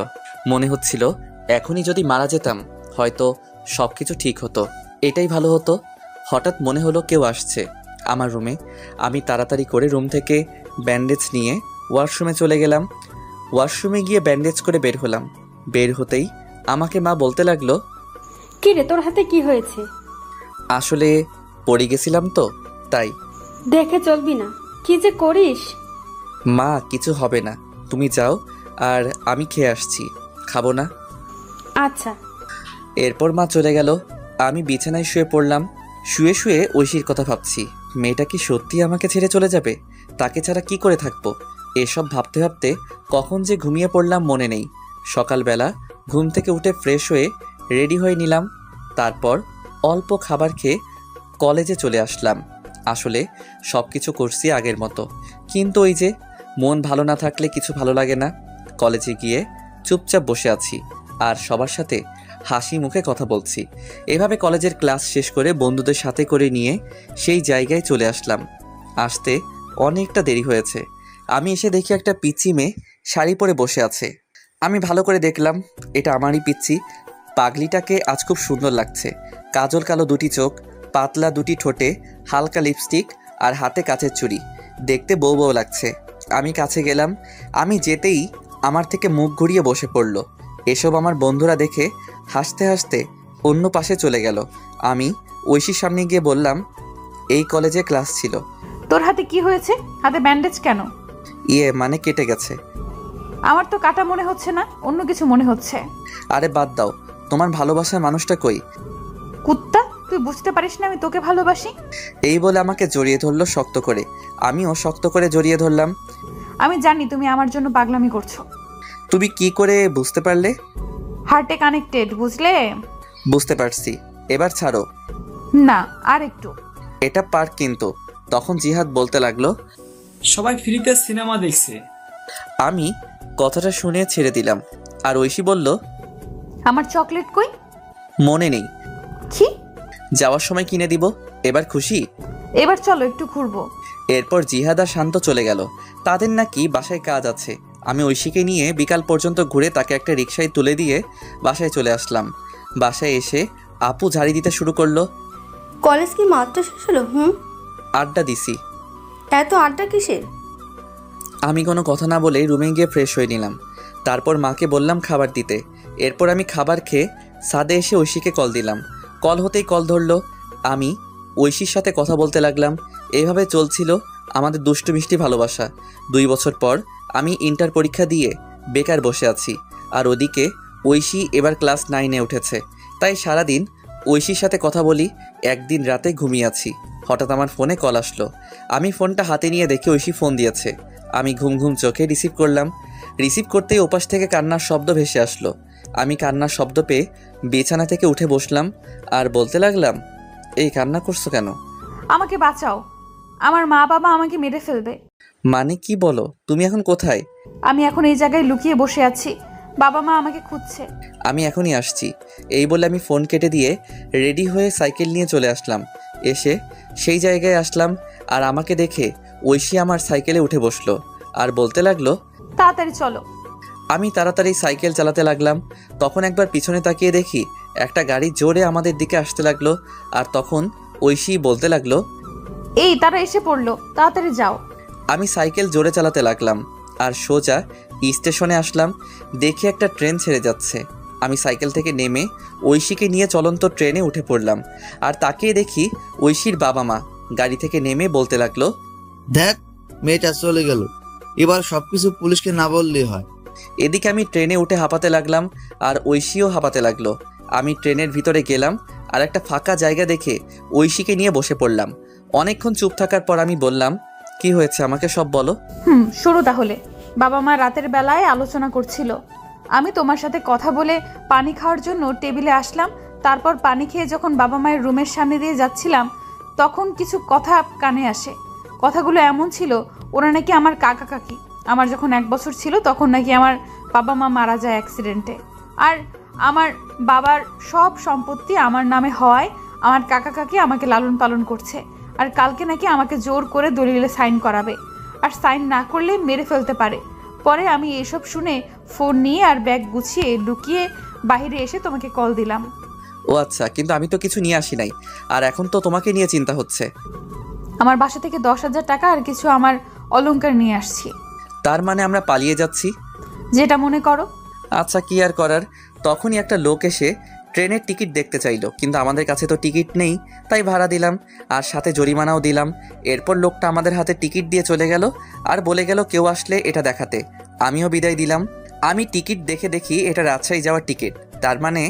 Speaker 1: মনে হচ্ছিল এখনই যদি মারা যেতাম হয়তো সব কিছু ঠিক হতো, এটাই ভালো হতো। হঠাৎ মনে হলো কেউ আসছে আমার রুমে। আমি তাড়াতাড়ি করে রুম থেকে ব্যান্ডেজ নিয়ে ওয়াশরুমে চলে গেলাম। ওয়াশরুমে গিয়ে ব্যান্ডেজ করে বের হলাম। বের হতেই আমাকে মা বলতে লাগলো,
Speaker 9: কি রে, তোর হাতে কি হয়েছে?
Speaker 1: আসলে পড়ে গেছিলাম তো তাই।
Speaker 9: দেখে চলবি না, কি যে করিস।
Speaker 1: মা কিছু হবে না, তুমি যাও, আর আমি খেয়ে আসছি। খাবো না?
Speaker 9: আচ্ছা।
Speaker 1: এরপর মা চলে গেল। আমি বিছানায় শুয়ে পড়লাম। শুয়ে শুয়ে ঐশীর কথা ভাবছি। মেয়েটা কি সত্যি আমাকে ছেড়ে চলে যাবে? তাকে ছাড়া কি করে থাকবো? এসব ভাবতে ভাবতে কখন যে ঘুমিয়ে পড়লাম মনে নেই। সকালবেলা ঘুম থেকে উঠে ফ্রেশ হয়ে রেডি হয়ে নিলাম। তারপর অল্প খাবার খেয়ে কলেজে চলে আসলাম। আসলে সব কিছু করছি আগের মতো, কিন্তু ওই যে মন ভালো না থাকলে কিছু ভালো লাগে না। কলেজে গিয়ে চুপচাপ বসে আছি আর সবার সাথে হাসি মুখে কথা বলছি। এভাবে কলেজের ক্লাস শেষ করে বন্ধুদের সাথে করে নিয়ে সেই জায়গায় চলে আসলাম। আসতে অনেকটা দেরি হয়েছে। আমি এসে দেখি একটা পিচ্চি মেয়ে শাড়ি পরে বসে আছে। আমি ভালো করে দেখলাম এটা আমারই পিচ্চি। পাগলিটাকে আজ খুব সুন্দর লাগছে। কাজল কালো দুটি চোখ, পাতলা দুটি ঠোঁটে হালকা লিপস্টিক আর হাতে কাচের চুড়ি, দেখতে বউ বউ লাগছে। আমি কাছে গেলাম। আমি যেতেই আমার থেকে মুখ ঘুরিয়ে বসে পড়ল। এসব আমার বন্ধুরা দেখে হাসতে হাসতে অন্য পাশে চলে গেল। আমি ঐশীর সামনে গিয়ে বললাম, এই কলেজে ক্লাস ছিল।
Speaker 2: তোর হাতে কি হয়েছে? হাতে ব্যান্ডেজ কেন?
Speaker 1: মানে কেটে গেছে।
Speaker 2: আমার তো কাটা মনে হচ্ছে না, অন্য কিছু মনে হচ্ছে।
Speaker 1: আরে বাদ দাও, তোমার ভালোবাসার মানুষটা কই?
Speaker 2: কুত্তা, তুই বুঝতে পারিস না আমি তোকে ভালোবাসি?
Speaker 1: এই বলে আমাকে জড়িয়ে ধরলো শক্ত করে। আমিও শক্ত করে জড়িয়ে ধরলাম।
Speaker 2: আমি জানি তুমি আমার জন্য পাগলামি করছো।
Speaker 1: তুমি কি করে বুঝতে পারলে?
Speaker 2: হার্টে কানেক্টেড, বুঝলে?
Speaker 1: বুঝতে পারছি, এবার ছাড়ো।
Speaker 2: না, আর একটু।
Speaker 1: এটা পার্ক কিন্তু। তখন জিহাদ বলতে লাগলো,
Speaker 3: সবাই ফ্রিতে সিনেমা দেখছে।
Speaker 1: আমি কথাটা শুনে ছেড়ে দিলাম। আর ঐশী বলল,
Speaker 2: আমার চকলেট কই?
Speaker 1: মনে নেই,
Speaker 2: কি?
Speaker 1: যাওয়ার সময় কিনে দিব। এবার খুশি?
Speaker 2: এবার চলো একটু ঘুরবো।
Speaker 1: এরপর জিহাদ আর শান্ত চলে গেল। তাদের নাকি বাসায় কাজ আছে। আমি ঐশীকে নিয়ে বিকাল পর্যন্ত ঘুরে তাকে একটা রিকশায় তুলে দিয়ে বাসায় চলে আসলাম। বাসায় এসে আপু ঝাড়ি দিতে শুরু করলো।
Speaker 6: কলেজ কি মাত্র শেষ হলো?
Speaker 1: আড্ডা দিছি।
Speaker 6: এত আড্ডা কিসের?
Speaker 1: আমি কোনো কথা না বলে রুমে গিয়ে ফ্রেশ হয়ে নিলাম। তারপর মাকে বললাম খাবার দিতে। এরপর আমি খাবার খেয়ে ছাদে এসে ঐশীকে কল দিলাম। কল হতেই কল ধরলো। আমি ঐশীর সাথে কথা বলতে লাগলাম। এইভাবে চলছিল আমাদের দুষ্টু মিষ্টি ভালোবাসা। 2 বছর পর আমি ইন্টার পরীক্ষা দিয়ে বেকার বসে আছি, আর ওদিকে ঐশী এবার ক্লাস 9-এ উঠেছে। তাই সারাদিন ঐশীর সাথে কথা বলি। একদিন রাতে ঘুমিয়ে আছি, হঠাৎ আমার ফোনে কল আসলো। আমি ফোনটা হাতে নিয়ে দেখি ঐশী ফোন দিয়েছে। আমি ঘুম ঘুম চোখে রিসিভ করলাম। রিসিভ করতেই ওপাশ থেকে কান্নার শব্দ ভেসে আসলো। আমি কান্নার শব্দ পেয়ে বিছানা থেকে উঠে বসলাম আর বলতে লাগলাম, এই কান্না করছো কেন?
Speaker 2: আমাকে বাঁচাও, আমার মা বাবা আমাকে মেরে ফেলবে।
Speaker 1: মানে কি বলো? তুমি এখন কোথায়?
Speaker 2: আমি এখন এই জায়গায় লুকিয়ে বসে আছি, বাবা মা আমাকে খুঁজছে।
Speaker 1: আমি এখনই আসছি। এই বলে আমি ফোন কেটে দিয়ে রেডি হয়ে সাইকেল নিয়ে চলে আসলাম। এসে সেই জায়গায় আসলাম, আর আমাকে দেখে ঐশী আমার সাইকেলে উঠে বসলো আর বলতে লাগলো,
Speaker 2: তাড়াতাড়ি চলো।
Speaker 1: আমি তাড়াতাড়ি সাইকেল চালাতে লাগলাম। তখন একবার পিছনে তাকিয়ে দেখি একটা গাড়ি জোরে আমাদের দিকে আসতে লাগলো। আর তখন ঐশী বলতে লাগলো,
Speaker 2: এই তারা এসে পড়লো, তাড়াতাড়ি যাও।
Speaker 1: আমি সাইকেল জোরে চালাতে লাগলাম আর সোজা স্টেশনে আসলাম। দেখি একটা ট্রেন ছেড়ে যাচ্ছে। আমি সাইকেল থেকে নেমে ঐশীকে নিয়ে চলন্ত ট্রেনে উঠে পড়লাম। আর তাকিয়ে দেখি ঐশীর বাবা মা গাড়ি থেকে নেমে বলতে লাগলো,
Speaker 7: দেখ মেয়েটা চলে গেল, এবার সবকিছু পুলিশকে না বললেই হয়।
Speaker 1: এদিকে আমি ট্রেনে উঠে হাঁপাতে লাগলাম আর ঐশীও হাঁপাতে লাগলো। আমি ট্রেনের ভিতরে গেলাম আর একটা ফাঁকা জায়গা দেখে ঐশীকে নিয়ে বসে পড়লাম। অনেকক্ষণ চুপ থাকার পর আমি বললাম, কি হয়েছে আমাকে সব বলো।
Speaker 2: শুরু তাহলে। বাবা মা রাতের বেলায় আলোচনা করছিল। আমি তোমার সাথে কথা বলে পানি খাওয়ার জন্য টেবিলে আসলাম। তারপর পানি খেয়ে যখন বাবা মায়ের রুমের সামনে দিয়ে যাচ্ছিলাম, তখন কিছু কথা কানে আসে। কথাগুলো এমন ছিল, ওরা নাকি আমার কাকা কাকি। আমার যখন 1 বছর ছিল তখন নাকি আমার বাবা মা মারা যায় অ্যাক্সিডেন্টে। আর আমার বাবার সব সম্পত্তি আমার নামে হওয়ায় আমার কাকা কাকি আমাকে লালন পালন করছে। আর কালকে নাকি আমাকে জোর করে দলিলে সাইন করাবে, আর সাইন না করলে মেরে ফেলতে পারে। পরে আমি এসব শুনে ফোন নিয়ে আর ব্যাগ গুছিয়ে লুকিয়ে বাইরে এসে তোমাকে কল দিলাম।
Speaker 1: ও আচ্ছা, কিন্তু আমি তো কিছু নিয়ে আসি নাই, আর এখন তো তোমাকে নিয়ে চিন্তা হচ্ছে।
Speaker 2: আমার বাসা থেকে 10,000 টাকা আর কিছু আমার অলংকার নিয়ে আসছি।
Speaker 1: তার মানে আমরা পালিয়ে যাচ্ছি?
Speaker 2: যেটা মনে করো।
Speaker 1: আচ্ছা, কি আর করার। তখনই একটা লোক এসে ট্রেনের টিকিট দেখতে চাইলো, কিন্তু আমাদের কাছে তো টিকিট নেই, তাই ভাড়া দিলাম আর সাথে জরিমানাও দিলাম। এরপর লোকটা আমাদের হাতে টিকিট দিয়ে চলে গেল আর বলে গেল কেউ আসলে এটা দেখাতে। আমিও বিদায় দিলাম। আমি টিকিট দেখে দেখি এটা রাজশাহী যাওয়ার টিকিট, তার মানে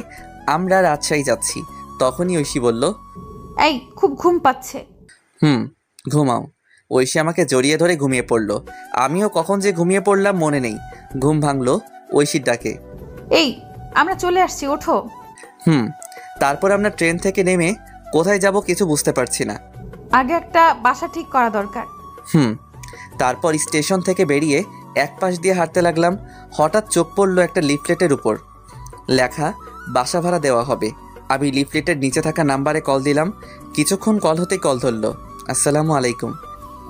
Speaker 1: আমরা রাজশাহী যাচ্ছি। তখনই ঐশী বলল,
Speaker 2: এই খুব ঘুম পাচ্ছে।
Speaker 1: ঘুমাও। ঐশী আমাকে জড়িয়ে ধরে ঘুমিয়ে পড়লো। আমিও কখন যে ঘুমিয়ে পড়লাম মনে নেই। ঘুম ভাঙলো ঐশীর ডাকে।
Speaker 2: এই আমরা চলে আসছি, ওঠো।
Speaker 1: তারপর আমরা ট্রেন থেকে নেমে কোথায় যাব কিছু বুঝতে পারছি না।
Speaker 2: আগে একটা বাসা ঠিক করা দরকার।
Speaker 1: তারপর স্টেশন থেকে বেরিয়ে এক পাশ দিয়ে হাঁটতে লাগলাম। হঠাৎ চোখ পড়লো একটা লিফলেটের উপর লেখা বাসা ভাড়া দেওয়া হবে। আমি লিফলেটের নিচে থাকা নাম্বারে কল দিলাম। কিছুক্ষণ কল হতেই কল ধরলো। আসসালামু আলাইকুম।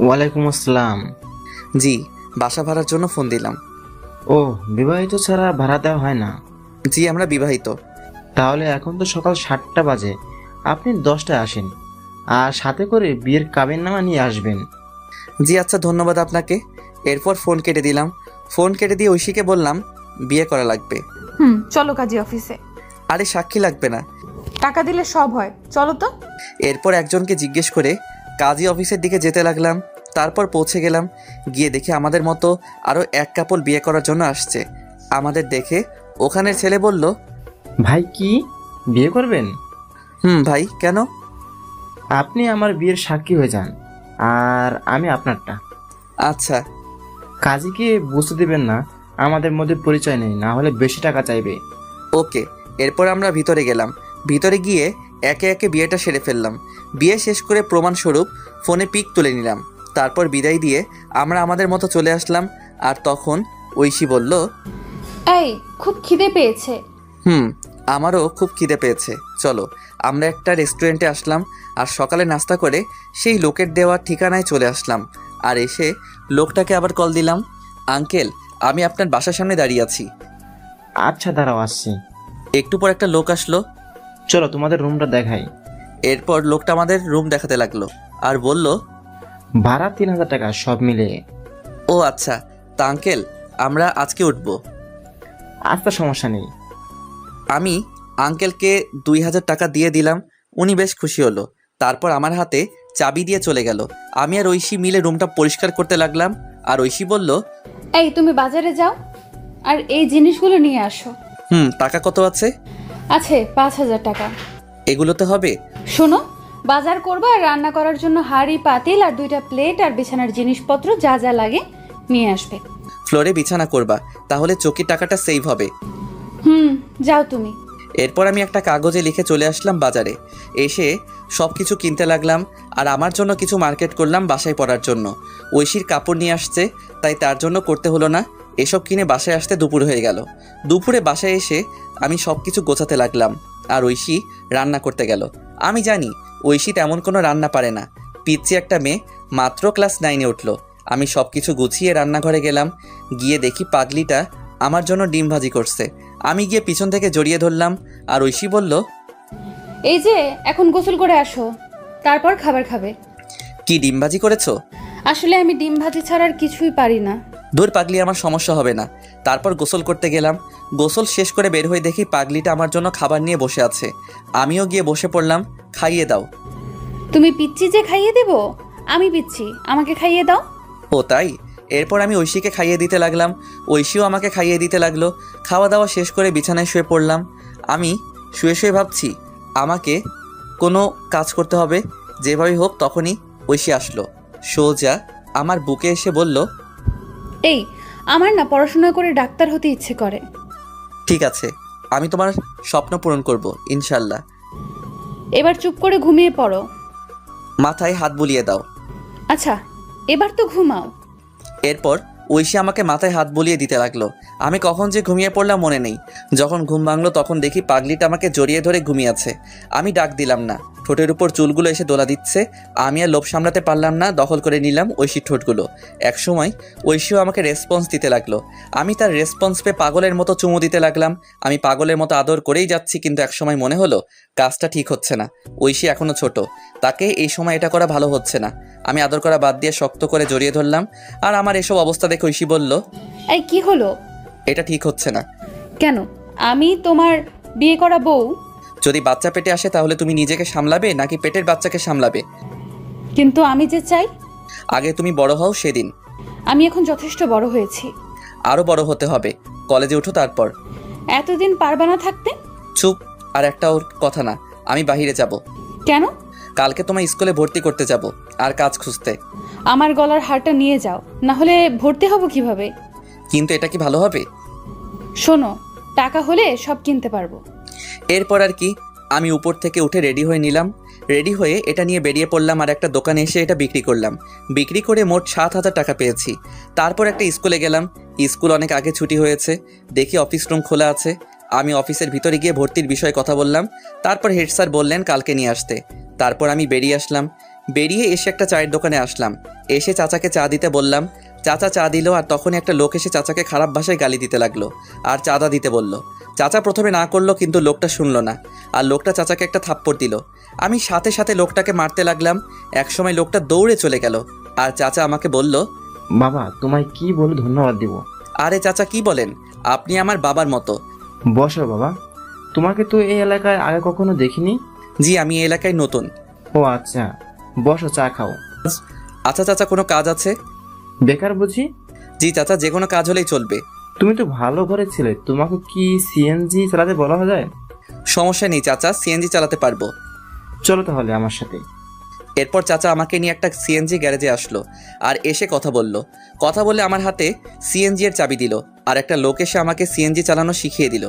Speaker 4: ওয়ালাইকুম আসসালাম।
Speaker 1: জি, বাসা ভাড়ার জন্য ফোন দিলাম।
Speaker 4: ও, বিবাহিত ছাড়া ভাড়া দেওয়া হয় না?
Speaker 1: জি, আমরা বিবাহিত।
Speaker 4: তাহলে এখন তো সকাল 7টা বাজে, আপনি 10টায় আসেন আর সাথে করে বিয়ের কাবিননামা নিয়ে আসবেন।
Speaker 1: জি আচ্ছা, ধন্যবাদ আপনাকে। এরপর ফোন কেটে দিলাম। ফোন কেটে দিয়ে ঐশীকে বললাম, বিয়ে করা লাগবে।
Speaker 2: চলো কাজী অফিসে।
Speaker 1: আরে সাক্ষী লাগবে না,
Speaker 2: টাকা দিলে সব হয়, চলো তো।
Speaker 1: এরপর একজনকে জিজ্ঞেস করে কাজী অফিসের দিকে যেতে লাগলাম। তারপর পৌঁছে গেলাম। গিয়ে দেখি আমাদের মতো আরও এক কাপল বিয়ে করার জন্য আসছে। আমাদের দেখে ওখানের ছেলে বলল,
Speaker 4: ভাই কি বিয়ে করবেন?
Speaker 1: ভাই কেন?
Speaker 4: আপনি আমার বিয়ের সাক্ষী হয়ে যান আর আমি আপনারটা।
Speaker 1: আচ্ছা।
Speaker 4: কাজীকে বুঝতে দিবেন না আমাদের মধ্যে পরিচয় নেই, না হলে বেশি টাকা চাইবে।
Speaker 1: ওকে। এরপর আমরা ভিতরে গেলাম। ভিতরে গিয়ে একে একে বিয়েটা সেরে ফেললাম। বিয়ে শেষ করে প্রমাণস্বরূপ ফোনে পিক তুলে নিলাম। তারপর বিদায় দিয়ে আমরা আমাদের মতো চলে আসলাম। আর তখন ঐশী বলল,
Speaker 9: এই খুব খিদে পেয়েছে।
Speaker 1: আমারও খুব খিদে পেয়েছে, চলো আমরা একটা রেস্টুরেন্টে আসলাম আর সকালে নাস্তা করে সেই লোকের দেওয়া ঠিকানায় চলে আসলাম। আর এসে লোকটাকে আবার কল দিলাম, আঙ্কেল আমি আপনার বাসার সামনে দাঁড়িয়ে আছি।
Speaker 4: আচ্ছা দাঁড়াও, আসছি।
Speaker 1: একটু পর একটা লোক আসলো।
Speaker 4: চলো তোমাদের রুমটা দেখাই।
Speaker 1: এরপর লোকটা আমাদের রুম দেখাতে লাগলো আর বলল,
Speaker 4: ভাড়া 3,000 টাকা সব মিলিয়ে।
Speaker 1: ও আচ্ছা, তা আঙ্কেল আমরা আজকে উঠবো।
Speaker 4: আচ্ছা সমস্যা নেই।
Speaker 1: আমি আঙ্কেলকে 2,000 টাকা দিয়ে দিলাম। উনি বেশ খুশি হলো। তারপর আমার হাতে চাবি দিয়ে চলে গেল। আমি আর ঐশী মিলে রুমটা পরিষ্কার করতে লাগলাম। আর ঐশী বলল,
Speaker 2: এই তুমি বাজারে যাও আর এই জিনিসগুলো নিয়ে আসো।
Speaker 1: টাকা কত আছে?
Speaker 2: আছে 5,000 টাকা।
Speaker 1: এগুলোতে হবে?
Speaker 2: শোনো, বাজার করবা আর রান্না করার জন্য হাঁড়ি পাতিল আর 2টা প্লেট আর বিছানার জিনিসপত্র যা যা লাগে নিয়ে আসবে।
Speaker 1: ফ্লোরে বিছানা করবা, তাহলে চৌকির টাকাটা সেভ হবে।
Speaker 2: যাও তুমি।
Speaker 1: এরপর আমি একটা কাগজে লিখে চলে আসলাম বাজারে। এসে সব কিছু কিনতে লাগলাম আর আমার জন্য কিছু মার্কেট করলাম বাসায় পরার জন্য। ঐশীর কাপড় নিয়ে আসছে, তাই তার জন্য করতে হলো না। এসব কিনে বাসায় আসতে দুপুর হয়ে গেল। দুপুরে বাসায় এসে আমি সব কিছু গোছাতে লাগলাম আর ঐশী রান্না করতে গেল। আমি জানি ঐশী তেমন কোনো রান্না পারে না, পিচ্ছি একটা মেয়ে, মাত্র ক্লাস 9-এ উঠলো। আমি সব কিছু গুছিয়ে রান্নাঘরে গেলাম। গিয়ে দেখি পাগলিটা আমার জন্য ডিম ভাজি করছে। আমি গিয়ে পিছন থেকে জড়িয়ে ধরলাম আর ঐশী বলল,
Speaker 2: এই যে এখন গোসল করে আসো, তারপর খাবার খাবে।
Speaker 1: কি ডিম ভাজি করেছো?
Speaker 2: আসলে আমি ডিম ভাজি ছাড়া আর কিছুই পারি না।
Speaker 1: দূর পাগলি, আমার সমস্যা হবে না। তারপর গোসল করতে গেলাম। গোসল শেষ করে বের হয়ে দেখি পাগলিটা আমার জন্য খাবার নিয়ে বসে আছে। আমিও গিয়ে বসে পড়লাম। খাইয়ে দাও।
Speaker 2: তুমি পিচ্ছি যে খাইয়ে দেব? আমি পিচ্ছি, আমাকে খাইয়ে দাও।
Speaker 1: ও তাই? এরপর আমি ঐশীকে খাইয়ে দিতে লাগলাম। ঐশীও আমাকে খাইয়ে দিতে লাগলো। খাওয়া দাওয়া শেষ করে বিছানায় শুয়ে পড়লাম। আমি শুয়ে শুয়ে ভাবছি আমাকে কোনো কাজ করতে হবে, যেভাবেই হোক। তখনই ঐশী আসলো, সোজা আমার বুকে এসে বলল,
Speaker 2: এই আমার না পড়াশোনা করে ডাক্তার হতে ইচ্ছে করে।
Speaker 1: ঠিক আছে, আমি তোমার স্বপ্ন পূরণ করব ইনশাল্লাহ।
Speaker 2: এবার চুপ করে ঘুমিয়ে পড়ো।
Speaker 1: মাথায় হাত বুলিয়ে দাও।
Speaker 2: আচ্ছা, এবার তো ঘুমাও।
Speaker 1: এরপর ঐশী আমাকে মাথায় হাত বুলিয়ে দিতে লাগলো। আমি কখন যে ঘুমিয়ে পড়লাম মনে নেই। যখন ঘুম ভাঙলো তখন দেখি পাগলিটা আমাকে জড়িয়ে ধরে ঘুমিয়ে আছে। আমি ডাক দিলাম না। ঠোঁটের উপর চুলগুলো এসে দোলা দিচ্ছে। আমি আর লোভ সামলাতে পারলাম না, দখল করে নিলাম ঐশীর ঠোঁটগুলো। একসময় ঐশীও আমাকে রেসপন্স দিতে লাগলো। আমি তার রেসপন্স পেয়ে পাগলের মতো চুমু দিতে লাগলাম। আমি পাগলের মতো আদর করেই যাচ্ছি, কিন্তু একসময় মনে হলো কাজটা ঠিক হচ্ছে না। ঐশী এখনও ছোট, তাকে এই সময় এটা করা ভালো হচ্ছে না। আমি আদর করা বাদ দিয়ে শক্ত করে জড়িয়ে ধরলাম। আর আমার এসব অবস্থা দেখে ঐশী বলল,
Speaker 2: এই কি হলো?
Speaker 1: এটা ঠিক হচ্ছে না।
Speaker 2: কেন? আমি তোমার বিয়ে করা বউ।
Speaker 1: যদি বাচ্চা পেটে আসে তাহলে তুমি নিজেকে সামলাবে নাকি পেটের বাচ্চাকে সামলাবে?
Speaker 2: কিন্তু আমি যে চাই।
Speaker 1: আগে তুমি বড় হও সেদিন।
Speaker 2: আমি এখন যথেষ্ট বড় হয়েছি।
Speaker 1: আরও বড় হতে হবে। কলেজে উঠো তারপর।
Speaker 2: এতদিন পারবা না থাকতে?
Speaker 1: চুপ, আর একটা ওর কথা না। আমি বাইরে যাব।
Speaker 2: কেন?
Speaker 1: কালকে তোমার স্কুলে ভর্তি করতে যাব আর কাজ খুঁজতে।
Speaker 2: আমার গলার হারটা নিয়ে যাও, না হলে ভর্তি হব কিভাবে?
Speaker 1: কিন্তু এটা কি ভালো হবে?
Speaker 2: শোনো, টাকা হলে সব কিনতে পারবো।
Speaker 1: এরপর আর কি, আমি উপর থেকে উঠে রেডি হয়ে নিলাম। রেডি হয়ে এটা নিয়ে বেরিয়ে পড়লাম আর একটা দোকানে এসে এটা বিক্রি করলাম। বিক্রি করে মোট 7,000 টাকা পেয়েছি। তারপর একটা স্কুলে গেলাম। স্কুল অনেক আগে ছুটি হয়েছে। দেখি অফিস রুম খোলা আছে। আমি অফিসের ভিতরে গিয়ে ভর্তির বিষয়ে কথা বললাম। তারপর হেড স্যার বললেন কালকে নিয়ে আসতে। তারপর আমি বেরিয়ে আসলাম। বেরিয়ে এসে একটা চায়ের দোকানে আসলাম। এসে চাচাকে চা দিতে বললাম। চাচা চা দিল আর তখনই একটা লোক এসে চাচাকে খারাপ ভাষায় গালি দিতে লাগলো আর চাঁদা দিতে বলল। চাচা প্রথমে না করলো, কিন্তু লোকটা শুনলো না আর লোকটা চাচাকে একটা থাপ্পড় দিল। আমি সাথে সাথে লোকটাকে মারতে লাগলাম। একসময় লোকটা দৌড়ে চলে গেল আর চাচা আমাকে বলল,
Speaker 4: বাবা তোমায় কি বলে ধন্যবাদ দিব?
Speaker 1: আরে চাচা কি বলেন, আপনি আমার বাবার মতো।
Speaker 4: বসো বাবা, তোমাকে তো এই এলাকায় আগে কখনো দেখিনি।
Speaker 1: জি, আমি এই এলাকায় নতুন।
Speaker 4: ও আচ্ছা, বসো চা খাও।
Speaker 1: আচ্ছা চাচা, কোনো কাজ আছে?
Speaker 4: বেকার বুঝি?
Speaker 1: জি চাচা, যে কোনো কাজ হলেই চলবে।
Speaker 4: তুমি তো ভালো ঘরে ছিলে, তোমাকে কি সিএনজি চালাতে বলা যায়?
Speaker 1: সমস্যা নেই চাচা, সিএনজি চালাতে পারবো।
Speaker 4: চলো তাহলে আমার সাথে।
Speaker 1: এরপর চাচা আমাকে নিয়ে একটা সিএনজি গ্যারেজে আসলো আর এসে কথা বলল। কথা বলে আমার হাতে সিএনজি এর চাবি দিল আর একটা লোক এসে আমাকে সিএনজি চালানো শিখিয়ে দিল।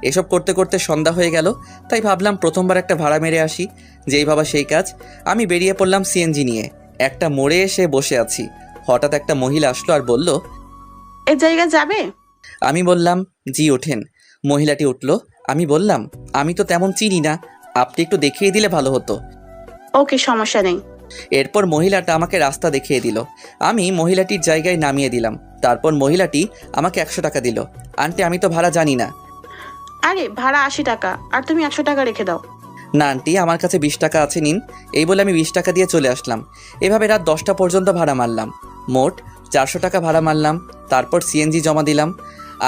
Speaker 1: এসব করতে করতে সন্ধ্যা হয়ে গেল, তাই ভাবলাম প্রথমবার একটা ভাড়া মেরে আসি। যেই ভাবা সেই কাজ। আমি বেরিয়ে পড়লাম সিএনজি নিয়ে। একটা মোড়ে এসে বসে আছি। হঠাৎ একটা মহিলা আসলো আর বলল,
Speaker 10: এই জায়গায় যাবে?
Speaker 1: আমি বললাম জি ওঠেন। মহিলাটি উঠল আমি বললাম, আমি তো তেমন চিনি না, আপনি একটু দেখিয়ে দিলে ভালো হতো।
Speaker 10: ওকে, সমস্যা নেই।
Speaker 1: এরপর মহিলাটা আমাকে রাস্তা দেখিয়ে দিল। আমি মহিলাটির জায়গায় নামিয়ে দিলাম। তারপর মহিলাটি আমাকে 100 টাকা দিল। আন্টি, আমি তো ভাড়া জানি না।
Speaker 10: আরে ভাড়া 80 টাকা, আর তুমি 100 টাকা রেখে দাও।
Speaker 1: না আন্টি, আমার কাছে 20 টাকা আছে, নিন। এই বলে আমি 20 টাকা দিয়ে চলে আসলাম। এভাবে রাত 10টা পর্যন্ত ভাড়া মারলাম। মোট 400 টাকা ভাড়া মারলাম। তারপর সিএনজি জমা দিলাম,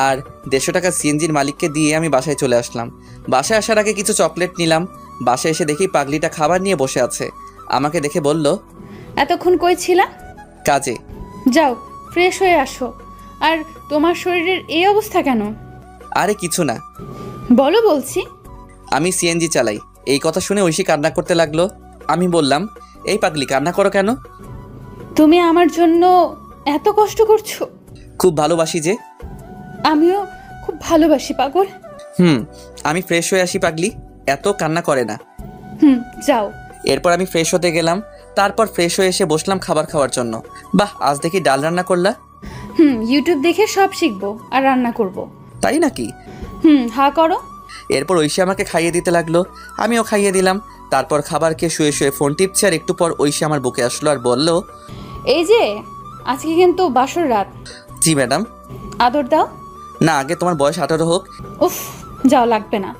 Speaker 1: আর 150 টাকা সিএনজির মালিককে দিয়ে আমি বাসায় চলে আসলাম। বাসায় আসার আগে কিছু চকলেট নিলাম। বাসায় এসে দেখি পাগলিটা খাবার নিয়ে বসে আছে। আমাকে দেখে বলল,
Speaker 2: এতক্ষণ কই ছিলা?
Speaker 1: কাজে।
Speaker 2: যাও ফ্রেশ হয়ে আসো। আর তোমার শরীরের এই অবস্থা কেন?
Speaker 1: আরে কিছু না,
Speaker 2: বলো বলছি।
Speaker 1: আমি সিএনজি চালাই। এই কথা শুনে ঐশী কান্না করতে লাগলো। আমি বললাম, এই পাগলি কান্না করো কেন?
Speaker 2: তুমি আমার জন্য এত কষ্ট করছো?
Speaker 1: খুব ভালোবাসি যে।
Speaker 2: আমিও খুব ভালোবাসি পাগল।
Speaker 1: আমি ফ্রেশ হয়ে আসি পাগলি, এত কান্না করে না।
Speaker 2: যাও।
Speaker 1: এরপর আমি ফ্রেশ হতে গেলাম। তারপর ফ্রেশ হয়ে এসে বসলাম খাবার খাওয়ার জন্য। বাহ, আজ দেখি ডাল রান্না করলা।
Speaker 2: ইউটিউব দেখে সব শিখবো আর রান্না করব।
Speaker 1: তাই নাকি?
Speaker 2: হা করো।
Speaker 1: এরপর ঐশী আমাকে খাইয়ে দিতে লাগলো, আমিও খাইয়ে দিলাম। তারপর খাবার খেয়ে শুয়ে শুয়ে ফোন টিপছে, আর একটু পর ঐশী আমার বুকে আসলো আর বলল,
Speaker 2: এই যে আজকে কিন্তু বাসর রাত।
Speaker 1: জি ম্যাডাম।
Speaker 2: আদর দাও।
Speaker 1: না, আগে তোমার বয়স 18 হোক।
Speaker 2: উফ, যাও, লাগবে না।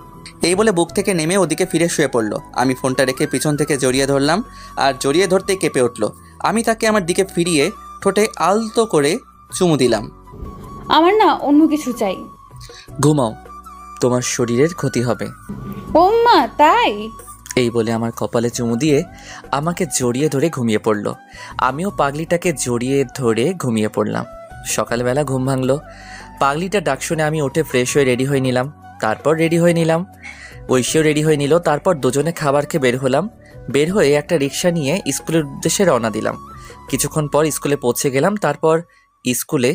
Speaker 1: এই বলে বুক থেকে নেমে ওদিকে ফিরে শুয়ে পড়লো। আমি ফোনটা রেখে পিছন থেকে জড়িয়ে ধরলাম, আর জড়িয়ে ধরতেই কেঁপে উঠলো। আমি তাকে আমার দিকে ফিরিয়ে ঠোঁটে আলতো করে চুমু দিলাম।
Speaker 2: আমার না অন্য কিছু চাই।
Speaker 1: ঘুমাও, তোমার শরীরের ক্ষতি হবে।
Speaker 2: ও মা, তাই?
Speaker 1: এই বলে আমার কপালে চুমু দিয়ে আমাকে জড়িয়ে ধরে ঘুমিয়ে পড়ল। আমিও পাগলিটাকে জড়িয়ে ধরে ঘুমিয়ে পড়লাম। সকালবেলা ঘুম ভাঙলো। পাগলিটা ডাক শুনে আমি উঠে ফ্রেশ হয়ে রেডি হয়ে নিলাম। তারপর রেডি হয়ে নিলাম, ঐশীও রেডি হয়ে নিল। তারপর দুজনে খাবার খেয়ে বের হলাম। বের হয়ে একটা রিক্সা নিয়ে স্কুলের উদ্দেশ্যে রওনা দিলাম। কিছুক্ষণ পর স্কুলে পৌঁছে গেলাম। তারপর স্কুলে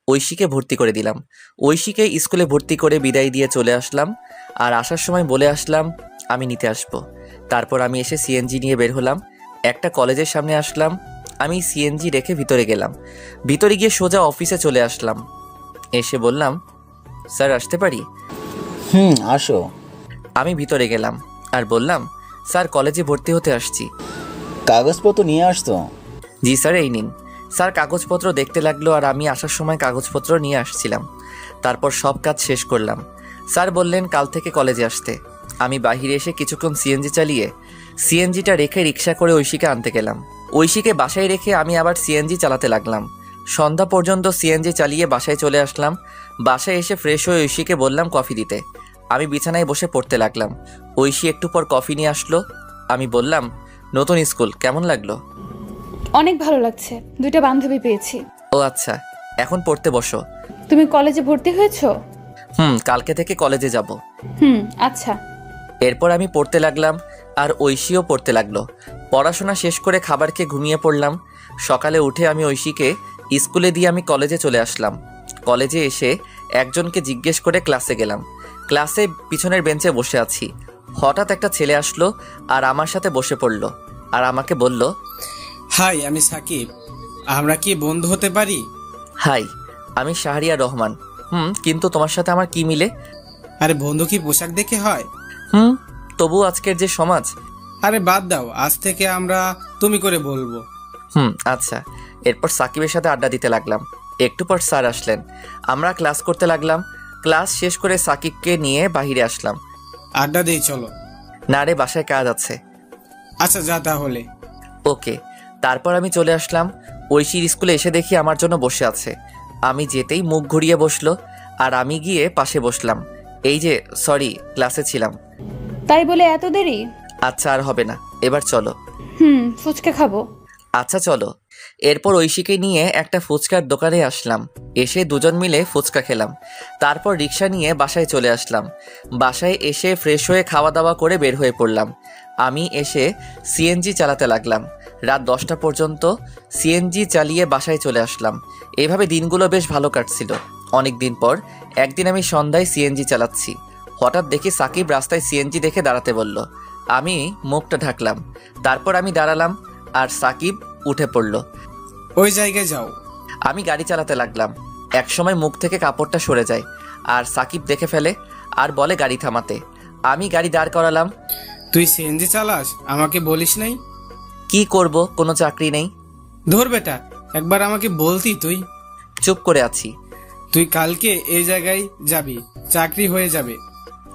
Speaker 1: ঐশীকে ভর্তি করে দিলাম। ঐশীকে স্কুলে ভর্তি করে বিদায় দিয়ে চলে আসলাম। আর আসার সময় বলে আসলাম আমি নিতে আসবো। তারপর আমি এসে সিএনজি নিয়ে বের হলাম। একটা কলেজের সামনে আসলাম। আমি সিএনজি রেখে ভিতরে গেলাম। ভিতরে গিয়ে সোজা অফিসে চলে আসলাম। এসে বললাম, স্যার আসতে পারি?
Speaker 11: আসো।
Speaker 1: আমি ভিতরে গেলাম আর বললাম, স্যার কলেজে ভর্তি হতে আসছি।
Speaker 11: কাগজপত্র নিয়ে আসতো?
Speaker 1: জি স্যার, এই নিন। স্যার কাগজপত্র দেখতে লাগলো, আর আমি আসার সময় কাগজপত্র নিয়ে আসছিলাম। তারপর সব কাজ শেষ করলাম। স্যার বললেন কাল থেকে কলেজে আসতে। আমি বাহিরে এসে কিছুক্ষণ সিএনজি চালিয়ে সিএনজিটা রেখে রিক্সা করে ঐশীকে আনতে গেলাম। ঐশীকে বাসায় রেখে আমি আবার সিএনজি চালাতে লাগলাম। সন্ধ্যা পর্যন্ত সিএনজি চালিয়ে বাসায় চলে আসলাম। বাসায় এসে ফ্রেশ হয়ে ঐশীকে বললাম কফি দিতে। আমি বিছানায় বসে পড়তে লাগলাম। ঐশী একটু পর কফি নিয়ে আসলো। আমি বললাম, নতুন স্কুল কেমন লাগলো?
Speaker 2: অনেক ভালো লাগছে, 2টা বান্ধবী পেয়েছি।
Speaker 1: ও আচ্ছা, এখন পড়তে বসো।
Speaker 2: তুমি কলেজে ভর্তি হয়েছো?
Speaker 1: কালকে থেকে কলেজে যাব।
Speaker 2: আচ্ছা।
Speaker 1: এরপর আমি পড়তে লাগলাম, আর ঐশীও পড়তে লাগলো। পড়াশোনা শেষ করে খাবার খেয়ে ঘুমিয়ে পড়লাম। সকালে উঠে আমি ঐশীকে স্কুলে দিয়ে আমি কলেজে চলে আসলাম। কলেজে এসে একজনকে জিজ্ঞেস করে ক্লাসে গেলাম। ক্লাসে পিছনের বেঞ্চে বসে আছি। হঠাৎ একটা ছেলে আসলো আর আমার সাথে বসে পড়ল, আর আমাকে বলল,
Speaker 12: হাই, আমি সাকিব, আমরা কি বন্ধু হতে পারি?
Speaker 1: হাই, আমি শাহরিয়ার রহমান। কিন্তু তোমার সাথে আমার কি মিলে?
Speaker 12: আরে বন্ধু কি পোশাক দেখে হয়?
Speaker 1: তবু আজকের যে সমাজ।
Speaker 12: আরে বাদ দাও, আজ থেকে আমরা তুমি করে বলবো।
Speaker 1: আচ্ছা। এরপর সাকিবের সাথে আড্ডা দিতে লাগলাম। একটু পর স্যার আসলেন। আমরা ক্লাস করতে লাগলাম। ক্লাস শেষ করে সাকিবকে নিয়ে বাহিরে আসলাম।
Speaker 12: আড্ডা দেই চলো।
Speaker 1: না রে, বাসায় কাজ আছে।
Speaker 12: আচ্ছা যা তাহলে।
Speaker 1: ওকে। তারপর আমি চলে আসলাম। ঐশীর স্কুলে এসে দেখি আমার জন্য বসে আছে। আমি যেতেই মুখ ঘুরিয়ে বসলো, আর আমি গিয়ে পাশে বসলাম। এই যে সরি, ক্লাসে ছিলাম।
Speaker 2: তাই বলে এত দেরি?
Speaker 1: আচ্ছা, আর হবে না, এবার চলো।
Speaker 2: ফুচকা খাবো।
Speaker 1: আচ্ছা চলো। এরপর ঐশীকে নিয়ে একটা ফুচকার দোকানে আসলাম। এসে দুজন মিলে ফুচকা খেলাম। তারপর রিক্সা নিয়ে বাসায় চলে আসলাম। বাসায় এসে ফ্রেশ হয়ে খাওয়া দাওয়া করে বের হয়ে পড়লাম। আমি এসে সিএনজি চালাতে লাগলাম। রাত 10টা পর্যন্ত সিএনজি চালিয়ে বাসায় চলে আসলাম। এভাবে দিনগুলো বেশ ভালো কাটছিল। অনেক দিন পর একদিন আমি সন্ধ্যায় সিএনজি চালাচ্ছি। হঠাৎ দেখি সাকিব রাস্তায় সিএনজি দেখে দাঁড়াতে বলল। আমি মুখটা ঢাকলাম। তারপর আমি দাঁড়ালাম, আর সাকিব উঠে পড়ল।
Speaker 12: ওই জায়গায় যাও।
Speaker 1: আমি গাড়ি চালাতে লাগলাম। একসময় মুখ থেকে কাপড়টা সরে যায়। আর সাকিব দেখে ফেলে আর বলে গাড়ি থামাতে। আমি গাড়ি দাঁড় করালাম।
Speaker 12: তুই সিএনজি চালাস, আমাকে বলিস নাই?
Speaker 1: কি করব, কোনো চাকরি নেই।
Speaker 12: ধর বেটা, একবার আমাকে বলতি তুই।
Speaker 1: চুপ করে আছি।
Speaker 12: তুই কালকে এই জায়গায় যাবি, চাকরি হয়ে যাবে।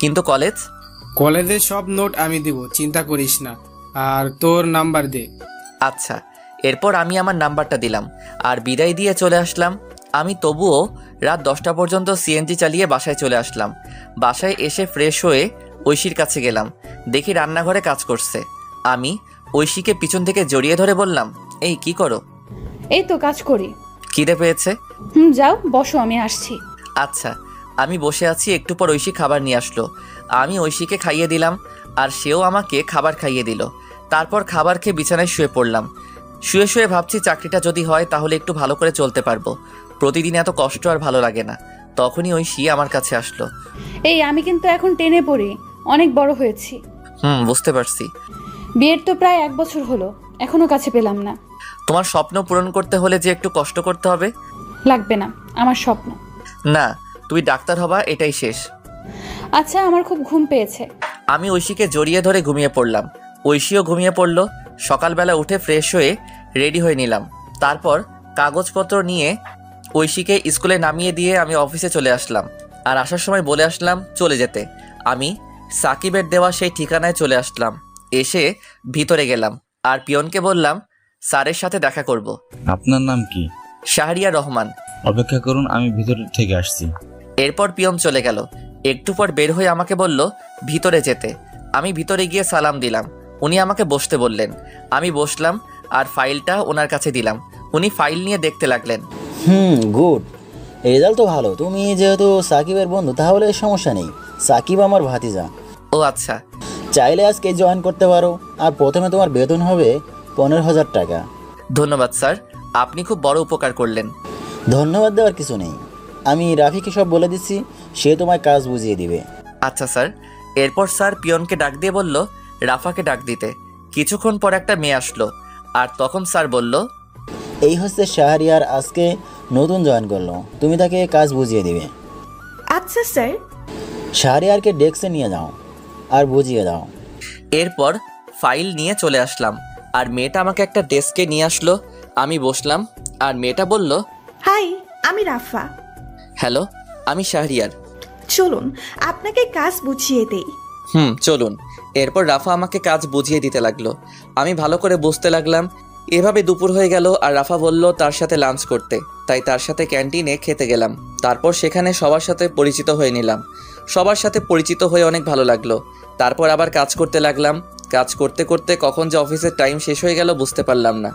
Speaker 1: কিন্তু কলেজ?
Speaker 12: কলেজের সব নোট আমি দিব, চিন্তা করিস না। আর তোর নাম্বার দে।
Speaker 1: আচ্ছা। এরপর আমি আমার নাম্বারটা দিলাম আর বিদায় দিয়ে চলে আসলাম। আমি তবুও রাত 10টা পর্যন্ত সিএনজি চালিয়ে বাসায় চলে আসলাম। বাসায় এসে ফ্রেশ হয়ে ঐশীর কাছে গেলাম। দেখি রান্নাঘরে কাজ করছে। আমি ঐশীকে পিছন থেকে জড়িয়ে ধরে বললাম, এই কি করো?
Speaker 2: এই তো কাজ করি।
Speaker 1: খিদে পেয়েছে?
Speaker 2: যাও বসো, আমি আসছি।
Speaker 1: আচ্ছা। আমি বসে আছি, একটু পর ঐশী খাবার নিয়ে আসলো। আমি ঐশীকে খাইয়ে দিলাম আর সেও আমাকে খাবার খাইয়ে দিল। তারপর খাবার খেয়ে বিছানায় শুয়ে পড়লাম। শুয়ে শুয়ে ভাবছি চাকরিটা যদি হয় তাহলে একটু ভালো করে চলতে পারবো। প্রতিদিন এত কষ্ট আর ভালো লাগে না। তখনই ঐশী আমার কাছে আসলো।
Speaker 2: এই আমি কিন্তু এখন টেনে পড়ি, অনেক বড় হয়েছি।
Speaker 1: বুঝতে পারছি।
Speaker 2: বিয়ের তো প্রায় 1 বছর হলো, এখনো কাছে পেলাম না।
Speaker 1: তোমার স্বপ্ন পূরণ করতে হলে যে একটু কষ্ট করতে হবে।
Speaker 2: লাগবে না, আমার স্বপ্ন
Speaker 1: না, তুমি ডাক্তার হবা, এটাই শেষ।
Speaker 2: আচ্ছা, আমার খুব ঘুম পেয়েছে।
Speaker 1: আমি ঐশীকে জড়িয়ে ধরে ঘুমিয়ে পড়লাম। ঐশীও ঘুমিয়ে পড়ল। সকালবেলা উঠে ফ্রেশ হয়ে রেডি হয়ে নিলাম। তারপর কাগজপত্র নিয়ে ঐশীকে স্কুলে নামিয়ে দিয়ে আমি অফিসে চলে আসলাম। আর আসার সময় বলে আসলাম চলে যেতে। আমি সাকিবের দেওয়া সেই ঠিকানায় চলে আসলাম। এসে ভিতরে গেলাম আর পিয়নকে বললাম স্যারের সাথে দেখা করব।
Speaker 11: আপনার নাম কি?
Speaker 1: শাহরিয়ার রহমান।
Speaker 11: অপেক্ষা করুন, আমি ভিতর থেকে আসছি।
Speaker 1: এরপর পিয়ন চলে গেল। একটু পর বের হয়ে আমাকে বলল ভিতরে যেতে। আমি ভিতরে গিয়ে সালাম দিলাম। উনি আমাকে বসতে বললেন। আমি বসলাম আর ফাইলটা ওনার কাছে দিলাম। উনি ফাইল নিয়ে দেখতে লাগলেন।
Speaker 11: গুড, রেজাল্ট তো ভালো। তুমি যেহেতু সাকিবের বন্ধু তাহলে সমস্যা নেই। সাকিব আমার ভাতিজা।
Speaker 1: ও আচ্ছা।
Speaker 11: চাইলে আজকে জয়েন করতে পারো। আর প্রথমে তোমার বেতন হবে 15,000 টাকা।
Speaker 1: ধন্যবাদ স্যার, আপনি খুব বড় উপকার করলেন।
Speaker 11: ধন্যবাদ দেওয়ার কিছু নেই। আমি রাফিকে সব বলে দিচ্ছি, সে তোমায় কাজ বুঝিয়ে দিবে।
Speaker 1: আচ্ছা স্যার। এরপর স্যার পিয়নকে ডাক দিয়ে বলল রাফাকে ডাক দিতে। কিছুক্ষণ পর একটা মেয়ে আসলো আর তখন স্যার বলল,
Speaker 11: এই হচ্ছে শাহরিয়ার, আজকে নতুন জয়েন করলো, তুমি তাকে কাজ বুঝিয়ে দিবে।
Speaker 10: আচ্ছা স্যার।
Speaker 11: শাহরিয়ারকে ডেস্কে নিয়ে যাও আর বুঝিয়ে দাও।
Speaker 1: এরপর ফাইল নিয়ে চলে আসলাম আর মেয়েটা আমাকে একটা ডেস্কে নিয়ে আসলো। আমি বসলাম আর মেয়েটা বলল,
Speaker 10: হাই, আমি রাফা।
Speaker 1: হ্যালো, আমি শাহরিয়ার।
Speaker 10: চলুন আপনাকে কাজ বুঝিয়ে দেই।
Speaker 1: চলুন। এরপর রাফা আমাকে কাজ বুঝিয়ে দিতে লাগলো। আমি ভালো করে বুঝতে লাগলাম। এভাবে দুপুর হয়ে গেল আর রাফা বলল তার সাথে লাঞ্চ করতে, তাই তার সাথে ক্যান্টিনে খেতে গেলাম। তারপর সেখানে সবার সাথে পরিচিত হয়ে নিলাম। সবার সাথে পরিচিত হয়ে অনেক ভালো লাগলো। তারপর আবার কাজ করতে লাগলাম। কাজ করতে করতে কখন যে অফিসের টাইম শেষ হয়ে গেল বুঝতে পারলাম না।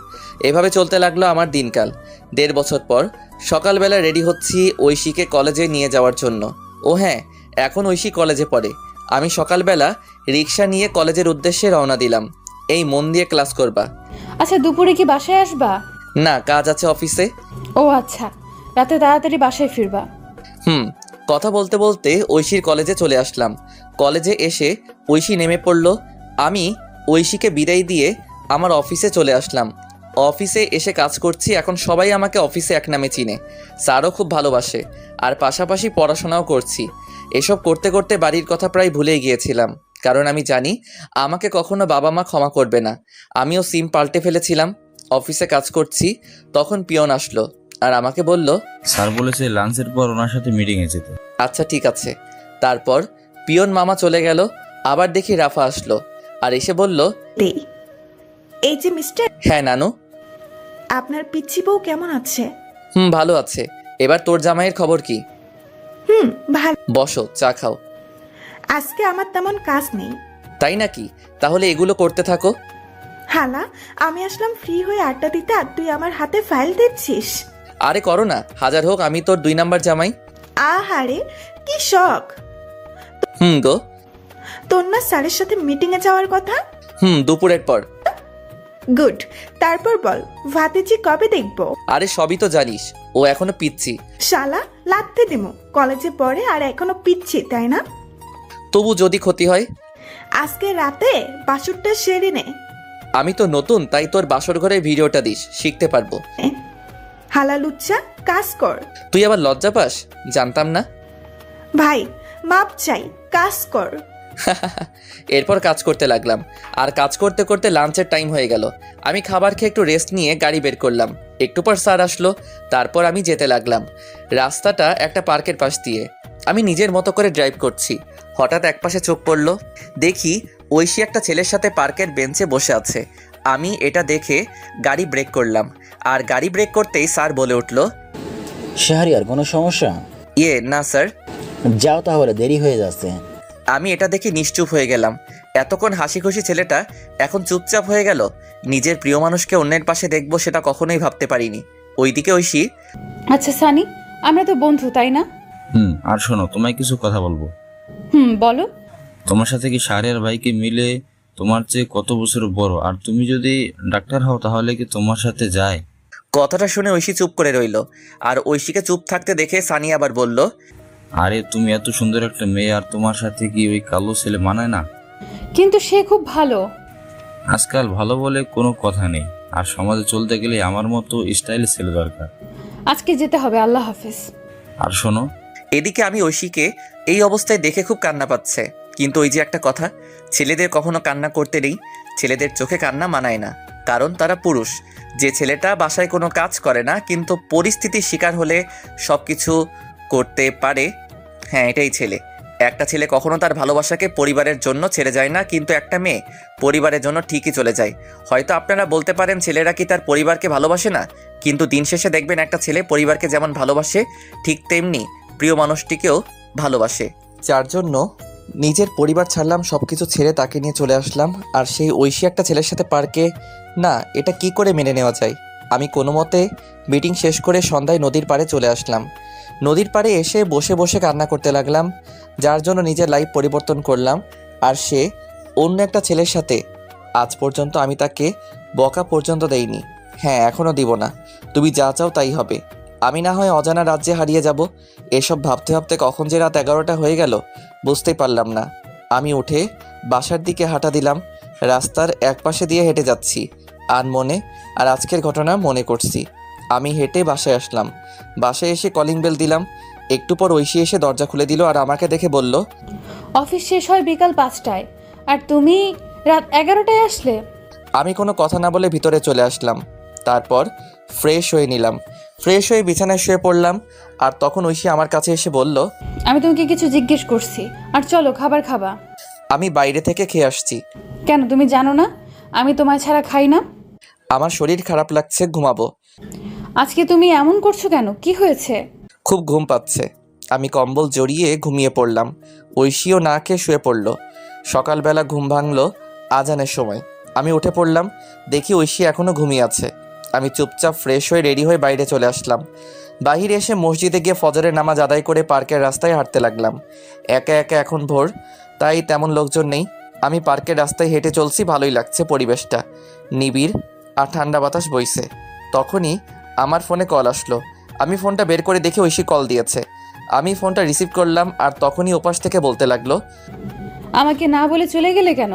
Speaker 1: এভাবে চলতে লাগলো আমার দিনকাল। 1.5 বছর পর সকালবেলা রেডি হচ্ছি ঐশীকে কলেজে নিয়ে যাওয়ার জন্য। ও হ্যাঁ, এখন ঐশী কলেজে পড়ে। আমি সকালবেলা রিক্সা নিয়ে কলেজের উদ্দেশ্যে রওনা দিলাম। এই মন দিয়ে ক্লাস করবা।
Speaker 2: আচ্ছা, দুপুরে কি বাসায় আসবা?
Speaker 1: না, কাজ আছে অফিসে।
Speaker 2: ও আচ্ছা, রাতে তাড়াতাড়ি বাসায় ফিরবা।
Speaker 1: কথা বলতে বলতে ঐশীর কলেজে চলে আসলাম। কলেজে এসে ঐশী নেমে পড়ল। আমি ঐশীকে বিদায় দিয়ে আমার অফিসে চলে আসলাম। অফিসে এসে কাজ করছি। এখন সবাই আমাকে অফিসে এক নামে চিনে। স্যারও খুব ভালোবাসে আর পাশাপাশি পড়াশোনাও করছি। এসব করতে করতে বাড়ির কথা প্রায় ভুলেই গিয়েছিলাম, কারণ আমি জানি আমাকে কখনো বাবা মা ক্ষমা করবে না। আমিও সিম পাল্টে ফেলেছিলাম। অফিসে কাজ করছি, তখন পিয়ন আসলো আর আমাকে বলল,
Speaker 11: স্যার বলেছে লাঞ্চের পর ওনার সাথে মিটিংয়ে যেতে।
Speaker 1: আচ্ছা ঠিক আছে। তারপর পিয়ন মামা চলে গেল। আবার দেখি রাফা আসলো আর এসে বলল,
Speaker 10: এই যে মিস্টার।
Speaker 1: হ্যাঁ নানু।
Speaker 10: আপনার পিচ্চি বউ কেমন আছে?
Speaker 1: ভালো আছে। এবার তোর জামাইয়ের খবর কি?
Speaker 10: ভালো।
Speaker 1: বসো, চা খাও।
Speaker 10: আজকে আমার তেমন কাজ নেই।
Speaker 1: তাই নাকি? তাহলে এগুলো করতে থাকো।
Speaker 10: হালা, আমি আসলাম ফ্রি হয়ে আড্ডা দিতে আর তুই আমার হাতে ফাইল দিচ্ছিস।
Speaker 1: আরে করো না, হাজার হোক আমি তোর 2 নাম্বার জামাই।
Speaker 10: আহারে কি শখ।
Speaker 1: গো।
Speaker 10: তোর না স্যারের সাথে মিটিং এ যাওয়ার কথা?
Speaker 1: দুপুরের পর।
Speaker 10: গুড। তারপর বল, ভাতিজি কবে দেখবো?
Speaker 1: আরে সবই তো জানিস, ও এখনো পিচ্ছি।
Speaker 10: শালা, লাগতে দিমু। কলেজে পড়ে আর এখনো পিচ্ছি, তাই না?
Speaker 1: তবু যদি ক্ষতি হয়?
Speaker 10: আজকে রাতে বাসুরটা সেরে নে।
Speaker 1: আমি তো নতুন, তাই তোর বাসর ঘরে ভিডিওটা দিস, শিখতে পারবো।
Speaker 10: হালা লুচ্চা, কাজ কর।
Speaker 1: তুই আবার লজ্জা পাস? জানতাম না।
Speaker 10: ভাই মাপ চাই, কাজ কর।
Speaker 1: এরপর কাজ করতে লাগলাম, আর কাজ করতে করতে লাঞ্চের টাইম হয়ে গেল। আমি খাবার খেয়ে একটু রেস্ট নিয়ে গাড়ি বের করলাম। একটু পর স্যার আসলো, তারপর আমি যেতে লাগলাম। রাস্তাটা একটা পার্কের পাশ দিয়ে। আমি নিজের মতো করে ড্রাইভ করছি। হঠাৎ একপাশে চোখ পড়লো, দেখি ঐশী একটা ছেলের সাথে পার্কের বেঞ্চে বসে আছে। আমি এটা দেখে গাড়ি ব্রেক করলাম, আর গাড়ি ব্রেক করতেই স্যার বলে উঠলো,
Speaker 11: শাহরিয়ার কোনো সমস্যা?
Speaker 1: না স্যার।
Speaker 11: যাও তাহলে, দেরি হয়ে যাচ্ছে।
Speaker 1: আমি এটা দেখে নিশ্চুপ হয়ে গেলাম। এতক্ষণ হাসি খুশি ছেলেটা এখন চুপচাপ হয়ে গেল। নিজের প্রিয় মানুষকে অন্যের পাশে দেখবো সেটা কখনোই ভাবতে পারিনি। ওইদিকে ঐশী,
Speaker 2: আচ্ছা সানি, আমরা তো বন্ধু তাই না?
Speaker 13: আর শোনো, তোমায় কিছু কথা বলবো।
Speaker 2: বলো।
Speaker 13: তোমার সাথে কি শাহরিয়ার ভাইকে মিলে তোমার চেয়ে কত বছর বড়, আর তুমি যদি ডাক্তার হও তাহলে কি তোমার সাথে যায়?
Speaker 1: কথাটা শুনে ঐশী চুপ করে রইল, আর ঐশীকে চুপ থাকতে দেখে সানি আবার বলল,
Speaker 13: আরে তুমি এত সুন্দর একটা মেয়ে, আর তোমার সাথে কি ওই কালো ছেলে মানায় না?
Speaker 2: কিন্তু সে খুব ভালো।
Speaker 13: আজকাল ভালো বলে কোনো কথা নেই, আর সমাজে চলতে গেলে আমার মতো স্টাইল ছেলে দরকার।
Speaker 2: আজকে যেতে হবে, আল্লাহ হাফেজ।
Speaker 13: আর শোনো,
Speaker 1: এদিকে আমি ঐশীকে এই অবস্থায় দেখে খুব কান্না পাচ্ছে। কিন্তু ওই যে একটা কথা, ছেলেদের কখনো কান্না করতে নেই। ছেলেদের চোখে কান্না মানায় না, কারণ তারা পুরুষ। যে ছেলেটা বাসায় কোনো কাজ করে না কিন্তু পরিস্থিতির শিকার হলে সব কিছু করতে পারে, হ্যাঁ এটাই ছেলে। একটা ছেলে কখনো তার ভালোবাসাকে পরিবারের জন্য ছেড়ে যায় না, কিন্তু একটা মেয়ে পরিবারের জন্য ঠিকই চলে যায়। হয়তো আপনারা বলতে পারেন ছেলেরা কি তার পরিবারকে ভালোবাসে না, কিন্তু দিন শেষে দেখবেন একটা ছেলে পরিবারকে যেমন ভালোবাসে ঠিক তেমনি প্রিয় মানুষটিকেও ভালোবাসে। যার জন্য নিজের পরিবার ছাড়লাম, সব কিছু ছেড়ে তাকে নিয়ে চলে আসলাম। আর সেই ঐশী একটা ছেলের সাথে পার্কে, না এটা কি করে মেনে নেওয়া যায়। আমি কোনো মতে মিটিং শেষ করে সন্ধ্যায় নদীর পাড়ে চলে আসলাম। নদীর পাড়ে এসে বসে বসে কান্না করতে লাগলাম, যার জন্য নিজের লাইফ পরিবর্তন করলাম। আর সে অন্য একটা ছেলের সাথে। আজ পর্যন্ত আমি তাকে বকা পর্যন্ত দেইনি, হ্যাঁ এখনও দিব না। তুমি যা চাও তাই হবে। আমি না হয় অজানা রাজ্যে হারিয়ে যাব। এসব ভাবতে ভাবতে কখন যে রাত 11টা হয়ে গেল বুঝতেই পারলাম না। আমি উঠে বাসার দিকে হাঁটা দিলাম। রাস্তার এক পাশে দিয়ে হেঁটে যাচ্ছি আনমনে, আর আজকের ঘটনা মনে করছি। আমি হেঁটে বাসায় আসলাম। বাসায় এসে কলিং বেল দিলাম। একটু পর ঐশী এসে দরজা খুলে দিল, আর আমাকে দেখে বলল,
Speaker 2: অফিস শেষ হয় বিকাল 5টায়, আর তুমি রাত 11টায় আসলে?
Speaker 1: আমি কোনো কথা না বলে ভিতরে চলে আসলাম। তারপর ফ্রেশ হয়ে নিলাম। ফ্রেশ হয়ে বিছানায় শুয়ে পড়লাম। আর তখন ঐশী আমার কাছে এসে বলল,
Speaker 2: আমি তোমাকে কিছু জিজ্ঞেস করছি, আর চলো খাবার খাবা।
Speaker 1: আমি বাইরে থেকে খেয়ে আসছি।
Speaker 2: কেন, তুমি জানো না আমি তোমায় ছাড়া খাই না?
Speaker 1: আমার শরীর খারাপ লাগছে, ঘুমাবো।
Speaker 2: আজকে তুমি এমন করছো কেন, কি হয়েছে?
Speaker 1: খুব ঘুম পাচ্ছে। আমি কম্বল জড়িয়ে ঘুমিয়ে পড়লাম। ঐশীও না খেয়ে শুয়ে পড়ল। সকালবেলা ঘুম ভাঙলো আজানের সময়। আমি উঠে পড়লাম, দেখি ঐশী এখনও ঘুমিয়ে আছে। আমি চুপচাপ ফ্রেশ হয়ে রেডি হয়ে বাইরে চলে আসলাম। বাহিরে এসে মসজিদে গিয়ে ফজরের নামাজ আদায় করে পার্কের রাস্তায় হাঁটতে লাগলাম। একা একা, এখন ভোর, তাই তেমন লোকজন নেই। আমি পার্কের রাস্তায় হেঁটে চলছি, ভালোই লাগছে পরিবেশটা, নিবিড় আর ঠান্ডা বাতাস বইছে। তখনই আমার ফোনে কল আসলো। আমি ফোনটা বের করে দেখি ঐশী কল দিয়েছে। আমি ফোনটা রিসিভ করলাম, আর তখনই ওপাশ থেকে বলতে লাগলো,
Speaker 2: আমাকে না বলে চলে গেলে কেন,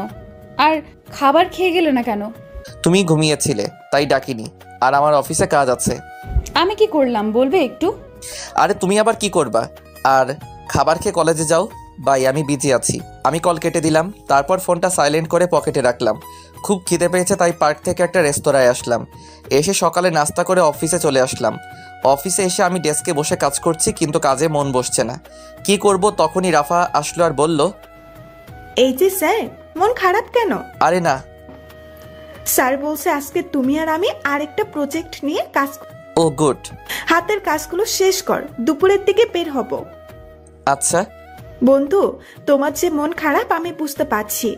Speaker 2: আর খাবার খেয়ে গেলে না কেন?
Speaker 1: তুমি ঘুমিয়েছিলে তাই ডাকিনি, আর আমার অফিসে কাজ আছে।
Speaker 2: আমি কি করলাম বলবে একটু?
Speaker 1: আরে তুমি আবার কি করবা, আর খাবার খেয়ে কলেজে যাও। বাই, আমি বিজি আছি। আমি কল কেটে দিলাম। তারপর ফোনটা সাইলেন্ট করে পকেটে রাখলাম। খুব খিদে পেয়েছে, তাই পার্ক থেকে একটা রেস্তোরাঁয় আসলাম। এসে সকালে নাস্তা করে অফিসে চলে আসলাম। অফিসে এসে আমি ডেস্কে বসে কাজ করছি, কিন্তু কাজে মন বসছে না। কি করব, তখনই রাফা আসলো আর বলল,
Speaker 10: এই যে স্যার, মন খারাপ কেন?
Speaker 1: আরে না।
Speaker 10: স্যার বলছে আজকে তুমি আর আমি আরেকটা প্রজেক্ট নিয়ে কাজ।
Speaker 1: ও গুড।
Speaker 10: হাতের কাজগুলো শেষ কর, দুপুরের দিকে বের হব।
Speaker 1: আচ্ছা
Speaker 10: বন্ধু, তোমার যে মন খারাপ আমি বুঝতে পারছি।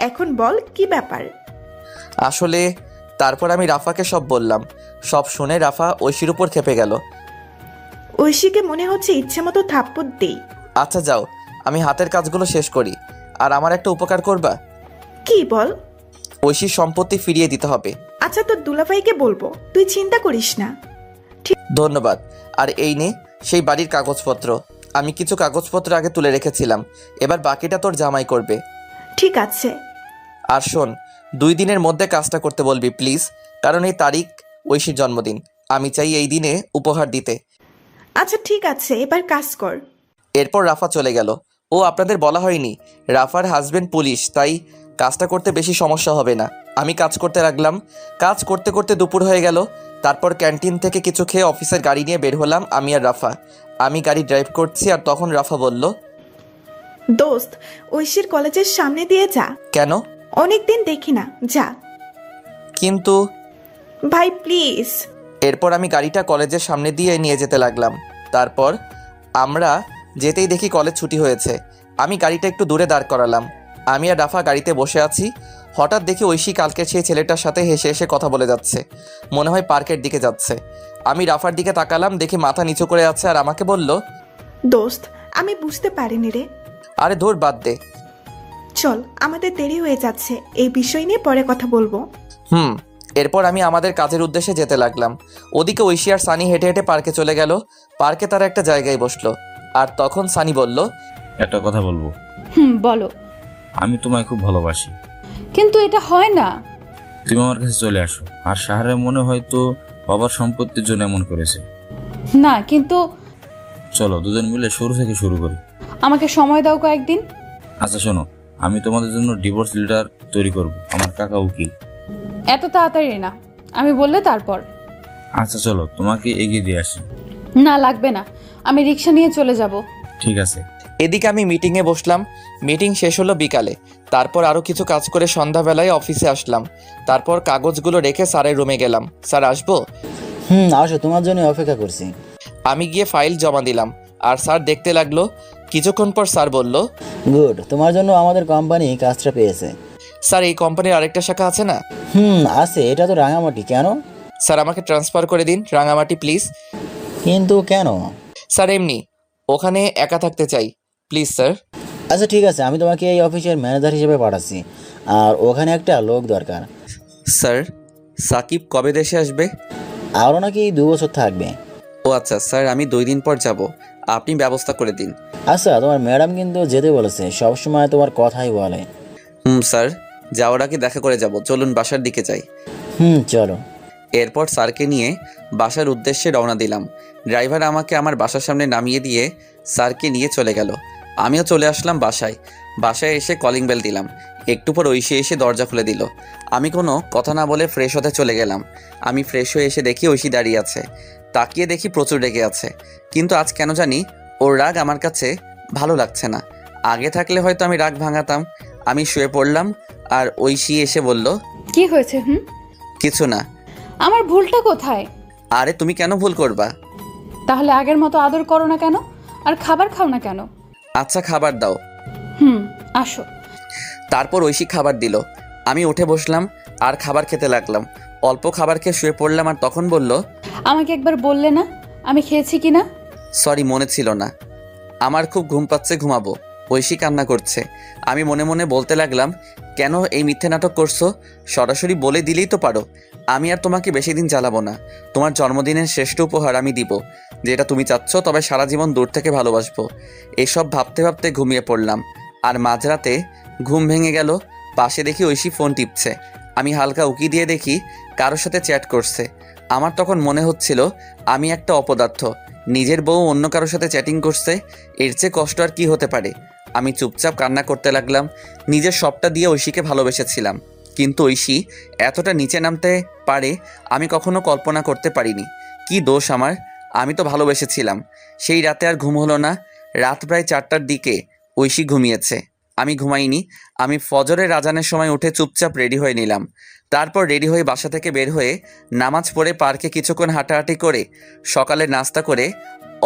Speaker 10: এখন বল কি ব্যাপার?
Speaker 1: আসলে তারপর আমি রাফাকে সব বললাম। সব শুনে রাফা ঐশীর উপর খেপে গেল।
Speaker 10: ঐশীকে মনে হচ্ছে ইচ্ছে মতো থাপ্পড় দেই।
Speaker 1: আচ্ছা যাও, আমি হাতের কাজগুলো শেষ করি। আর আমার একটা উপকার করবা?
Speaker 10: কি বল?
Speaker 1: ঐশীর সম্পত্তি ফিরিয়ে দিতে হবে।
Speaker 10: আচ্ছা, তোর দুলাভাইকে বলবো, তুই চিন্তা করিস না।
Speaker 1: ধন্যবাদ। আর এই নে সেই বাড়ির কাগজপত্র। আমি কিছু কাগজপত্র আগে তুলে রেখেছিলাম, এবার বাকিটা তোর জামাই করবে।
Speaker 10: ঠিক আছে।
Speaker 1: আর শোন, 2 দিনের মধ্যে কাজটা করতে বলবি প্লিজ, কারণ এই তারিখ ঐশীর জন্মদিন। আমি চাই এই দিনে উপহার দিতে।
Speaker 10: আচ্ছা ঠিক আছে, এবার কাজ কর।
Speaker 1: এরপর রাফা চলে গেল। ও আপনাদের বলা হয়নি, রাফার হাজবেন্ড পুলিশ, তাই কাজটা করতে বেশি সমস্যা হবে না। আমি কাজ করতে লাগলাম। কাজ করতে করতে দুপুর হয়ে গেল। তারপর ক্যান্টিন থেকে কিছু খেয়ে অফিসের গাড়ি নিয়ে বের হলাম আমি আর রাফা। আমি গাড়ি ড্রাইভ করছি আর তখন রাফা বলল,
Speaker 10: দোস্ত, ঐশীর কলেজের সামনে দিয়ে যা।
Speaker 1: কেন?
Speaker 10: অনেকদিন দেখি না, যা।
Speaker 1: কিন্তু
Speaker 10: ভাই প্লিজ।
Speaker 1: এরপর আমি গাড়িটা কলেজের সামনে দিয়ে নিয়ে যেতে লাগলাম। তারপর আমরা যেতেই দেখি কলেজ ছুটি হয়েছে। আমি গাড়িটা একটু দূরে দাঁড় করালাম। আমি আর রাফা গাড়িতে বসে আছি। হঠাৎ দেখি ঐশী কালকের সেই ছেলেটার সাথে হেসে হেসে কথা বলে যাচ্ছে। মনে হয় পার্কের দিকে যাচ্ছে। আমি রাফার দিকে তাকালাম, দেখি মাথা নিচু করে আছে আর আমাকে বলল,
Speaker 10: দোস্ত, আমি বুঝতে পারিনি রে।
Speaker 1: আরে ধুর, বাদ দে।
Speaker 10: চল, আমাদের দেরি হয়ে যাচ্ছে, এই বিষয় নিয়ে পরে কথা বলবো।
Speaker 1: এরপর আমি আমাদের কাজের উদ্দেশ্যে যেতে লাগলাম। ওদিকে ঐশী আর সানি হেঁটে হেঁটে পার্কে চলে গেল। পার্কে তারা একটা জায়গায় বসলো। আর তখন সানি বলল,
Speaker 13: একটা কথা বলবো।
Speaker 2: বলো।
Speaker 13: আমি তোমায় খুব ভালোবাসি।
Speaker 2: কিন্তু এটা হয় না।
Speaker 13: তুমি আমার কাছে চলে আসো। আর শাহরের মনে হয়তো বাবার সম্পত্তির জন্য এমন করেছে।
Speaker 2: না, কিন্তু
Speaker 13: চলো দুজন মিলে শুরু থেকে শুরু করি।
Speaker 2: আমাকে সময় দাও কয়েকদিন।
Speaker 13: আচ্ছা শোনো, আমি তোমাদের জন্য ডিভোর্স লেটার তৈরি করব। আমার কাকা উকিল।
Speaker 2: এত তাড়াতাড়ি না, আমি বললে তারপর।
Speaker 13: আচ্ছা চলো, তোমাকে এগিয়ে দিয়ে আসি।
Speaker 2: না, লাগবে না, আমি রিক্সা নিয়ে চলে যাব।
Speaker 13: ঠিক আছে।
Speaker 1: এদিকে আমি মিটিংয়ে বসলাম। মিটিং শেষ হলো বিকালে। তারপর আরও কিছু কাজ করে সন্ধ্যাবেলায় অফিসে আসলাম। তারপর কাগজগুলো রেখে স্যারের রুমে গেলাম। স্যার আসবো?
Speaker 11: আসো, তোমার জন্য অপেক্ষা করছি।
Speaker 1: আমি গিয়ে ফাইল জমা দিলাম আর স্যার দেখতে লাগলো। কিছুক্ষণ পর স্যার বলল,
Speaker 11: গুড, তোমার জন্য আমাদের কোম্পানি কাজটা পেয়েছে।
Speaker 1: স্যার, এই কোম্পানির আরেকটা শাখা আছে না?
Speaker 11: আছে, এটা তো রাঙামাটি। কেন?
Speaker 1: স্যার, আমাকে ট্রান্সফার করে দিন রাঙামাটি প্লিজ।
Speaker 11: কিন্তু কেন?
Speaker 1: স্যার, এমনি, ওখানে একা থাকতে চাই, প্লিজ স্যার।
Speaker 11: আচ্ছা ঠিক আছে, আমি তোমাকে এই অফিসের ম্যানেজার হিসেবে পাঠাচ্ছি। আর ওখানে একটা লোক দরকার।
Speaker 1: স্যার, সাকিব কবে দেশে আসবে?
Speaker 11: আরও নাকি 2 বছর থাকবে।
Speaker 1: ও আচ্ছা স্যার, আমি 2 দিন পর যাব, আপনি ব্যবস্থা করে দিন।
Speaker 11: আচ্ছা, তোমার ম্যাডাম কিন্তু যেতে বলেছে, সবসময় তোমার কথাই বলে।
Speaker 1: স্যার, যাওয়ার আগে দেখা করে যাব, চলুন বাসার দিকে যাই।
Speaker 11: চলো।
Speaker 1: এরপর স্যারকে নিয়ে বাসার উদ্দেশ্যে রওনা দিলাম। ড্রাইভার আমাকে আমার বাসার সামনে নামিয়ে দিয়ে স্যারকে নিয়ে চলে গেল। আমিও চলে আসলাম বাসায়। বাসায় এসে কলিং বেল দিলাম। একটু পর ঐশী এসে দরজা খুলে দিল। আমি কোনো কথা না বলে ফ্রেশ হতে চলে গেলাম। আমি ফ্রেশ হয়ে এসে দেখি ঐশী দাঁড়িয়ে আছে। তাকিয়ে দেখি প্রচুর রেগে আছে। কিন্তু আজ কেন জানি ওর রাগ আমার কাছে ভালো লাগছে না। আগে থাকলে হয়তো আমি রাগ ভাঙাতাম। আমি শুয়ে পড়লাম আর ঐশী এসে বলল,
Speaker 2: কি হয়েছে?
Speaker 1: কিছু না।
Speaker 2: আমার ভুলটা কোথায়?
Speaker 1: আরে তুমি কেন ভুল করবা?
Speaker 2: তাহলে আগের মতো আদর করো না কেন? আর খাবার খাও না কেন?
Speaker 1: আচ্ছা খাবার দাও।
Speaker 2: আসো।
Speaker 1: তারপর ঐশী খাবার দিল। আমি উঠে বসলাম আর খাবার খেতে লাগলাম। অল্প খাবার খেয়ে শুয়ে পড়লাম আর তখন বলল,
Speaker 2: আমাকে একবার বললে না আমি খেয়েছি কিনা?
Speaker 1: সরি, মনে ছিল না। আমার খুব ঘুম পাচ্ছে, ঘুমাবো। ঐশী কান্না করছে। আমি মনে মনে বলতে লাগলাম, কেন এই মিথ্যে নাটক করছো? সরাসরি বলে দিলেই তো পারো। আমি আর তোমাকে বেশি দিন জ্বালাবো না। তোমার জন্মদিনের শ্রেষ্ঠ উপহার আমি দিব, যেটা তুমি চাচ্ছ, তবে সারা জীবন দূর থেকে ভালোবাসবো। এসব ভাবতে ভাবতে ঘুমিয়ে পড়লাম। আর মাঝরাতে ঘুম ভেঙে গেল। পাশে দেখি ঐশী ফোন টিপছে। আমি হালকা উকি দিয়ে দেখি কারোর সাথে চ্যাট করছে। আমার তখন মনে হচ্ছিল আমি একটা অপদার্থ, নিজের বউ অন্য কারোর সাথে চ্যাটিং করছে। এর চেয়ে কষ্ট আর কি হতে পারে? আমি চুপচাপ কান্না করতে লাগলাম। নিজের সবটা দিয়ে ঐশীকে ভালোবেসেছিলাম, কিন্তু ঐশী এতটা নিচে নামতে পারে আমি কখনো কল্পনা করতে পারিনি। কি দোষ আমার? আমি তো ভালোবেসেছিলাম। সেই রাতে আর ঘুম হলো না। রাত প্রায় 4টার দিকে ঐশী ঘুমিয়েছে, আমি ঘুমাইনি। আমি ফজরের আজানের সময় উঠে চুপচাপ রেডি হয়ে নিলাম। তারপর রেডি হয়ে বাসা থেকে বের হয়ে নামাজ পড়ে পার্কে কিছুক্ষণ হাঁটাহাঁটি করে সকালে নাস্তা করে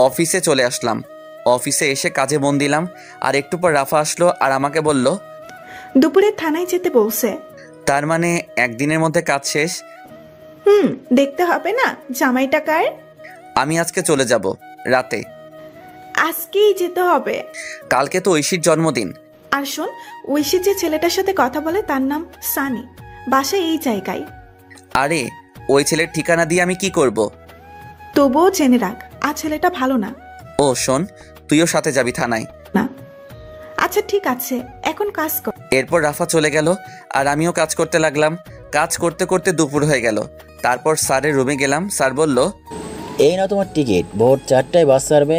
Speaker 1: অফিসে চলে আসলাম। অফিসে এসে কাজে মন দিলাম। আর একটু পর রাফা আসলো আর আমাকে বলল,
Speaker 10: দুপুরে থানায় যেতে বলছে।
Speaker 1: তার মানে একদিনের মধ্যে কাজ শেষ?
Speaker 10: দেখতে হবে না জামাইটা কার।
Speaker 1: আমি আজকে চলে যাব রাতে।
Speaker 10: আজকেই যেতে হবে?
Speaker 1: কালকে তো ঐশীর জন্মদিন।
Speaker 10: আর শোন, ঐশী যে ছেলেটার সাথে কথা বলে তার নাম সানি, বাসা এই জায়গায়।
Speaker 1: আরে ওই ছেলের ঠিকানা দিয়ে আমি কি করব?
Speaker 10: তবুও জেনে রাখ, আর ছেলেটা ভালো না।
Speaker 1: ও শোন, তুইও সাথে যাবি থানায়।
Speaker 10: না, আচ্ছা ঠিক আছে, এখন কাজ কর।
Speaker 1: এরপর রাফা চলে গেল আর আমিও কাজ করতে লাগলাম। কাজ করতে করতে দুপুর হয়ে গেল। তারপর স্যারের রুমে গেলাম। স্যার বলল,
Speaker 11: এই না তোমার টিকিট, ভোর 4টায় বাস ছাড়বে।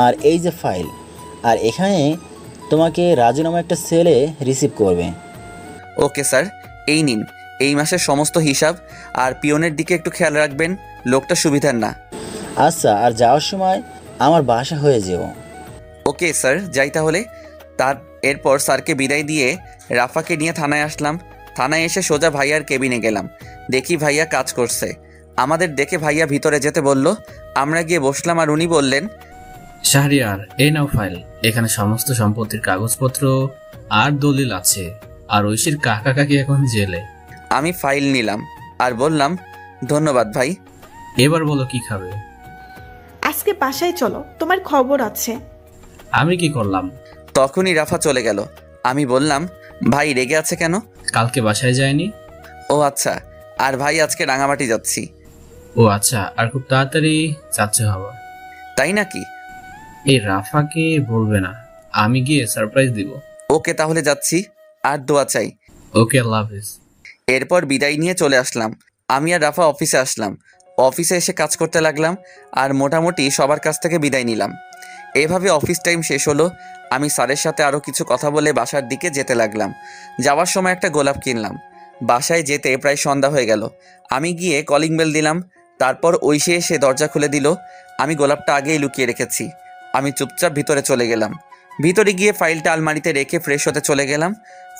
Speaker 11: আর এই যে ফাইল, আর এখানে তোমাকে রাজু নামে একটা ছেলে রিসিভ করবে।
Speaker 1: ওকে স্যার, এই নিন এই মাসের সমস্ত হিসাব, আর পিয়নের দিকে একটু খেয়াল রাখবেন, লোকটা সুবিধার না।
Speaker 11: আচ্ছা, আর যাওয়ার সময় আমার বাসা হয়ে যেও।
Speaker 1: ওকে স্যার, যাই তাহলে। এরপর স্যারকে বিদায় দিয়ে রাফাকে নিয়ে থানায় আসলাম। থানায় এসে সোজা ভাইয়ার কেবিনে গেলাম। দেখি ভাইয়া কাজ করছে। আমাদের দেখে ভাইয়া ভিতরে যেতে বলল। আমরা গিয়ে বসলাম আর উনি বললেন,
Speaker 14: শাহরিয়ার, এই নাও ফাইল, এখানে সমস্ত সম্পত্তির কাগজপত্র আর দলিল আছে। আর ঐশীর কাকা কাকি এখন জেলে।
Speaker 1: আমি ফাইল নিলাম আর বললাম, ধন্যবাদ ভাই।
Speaker 14: এবার বলো কি খাবে?
Speaker 10: আজকে বাসায় চলো, তোমার খবর আছে।
Speaker 14: আমি কি করলাম?
Speaker 1: তখনই রাফা চলে গেল। আমি বললাম, ভাই রেগে আছে কেন?
Speaker 14: কালকে বাসায় যায়নি।
Speaker 1: ও আচ্ছা, আর ভাই আজকে রাঙামাটি যাচ্ছি।
Speaker 14: ও আচ্ছা, আর খুব তাড়াতাড়ি যাচ্ছে হবা।
Speaker 1: তাই নাকি?
Speaker 14: এই রাফাকে বলবে না, আমি গিয়ে সারপ্রাইজ দিব।
Speaker 1: ওকে তাহলে যাচ্ছি, আর দোয়া চাই।
Speaker 14: ওকে, আল্লাহ হাফিজ।
Speaker 1: এরপর বিদায় নিয়ে চলে আসলাম। আমি আর রাফা অফিসে আসলাম। অফিসে এসে কাজ করতে লাগলাম আর মোটামুটি সবার কাছ থেকে বিদায় নিলাম। এভাবে অফিস টাইম শেষ হলো। আমি স্যারের সাথে আরও কিছু কথা বলে বাসার দিকে যেতে লাগলাম। যাওয়ার সময় একটা গোলাপ কিনলাম। বাসায় যেতে প্রায় সন্ধ্যা হয়ে গেল। আমি গিয়ে কলিং বেল দিলাম। তারপর ঐশী এসে দরজা খুলে দিল। আমি গোলাপটা আগেই লুকিয়ে রেখেছি। আমি চুপচাপ ভিতরে চলে গেলাম। ভিতরে গিয়ে ফাইলটা আলমারিতে রেখে ফ্রেশ হতে চলে গেলাম।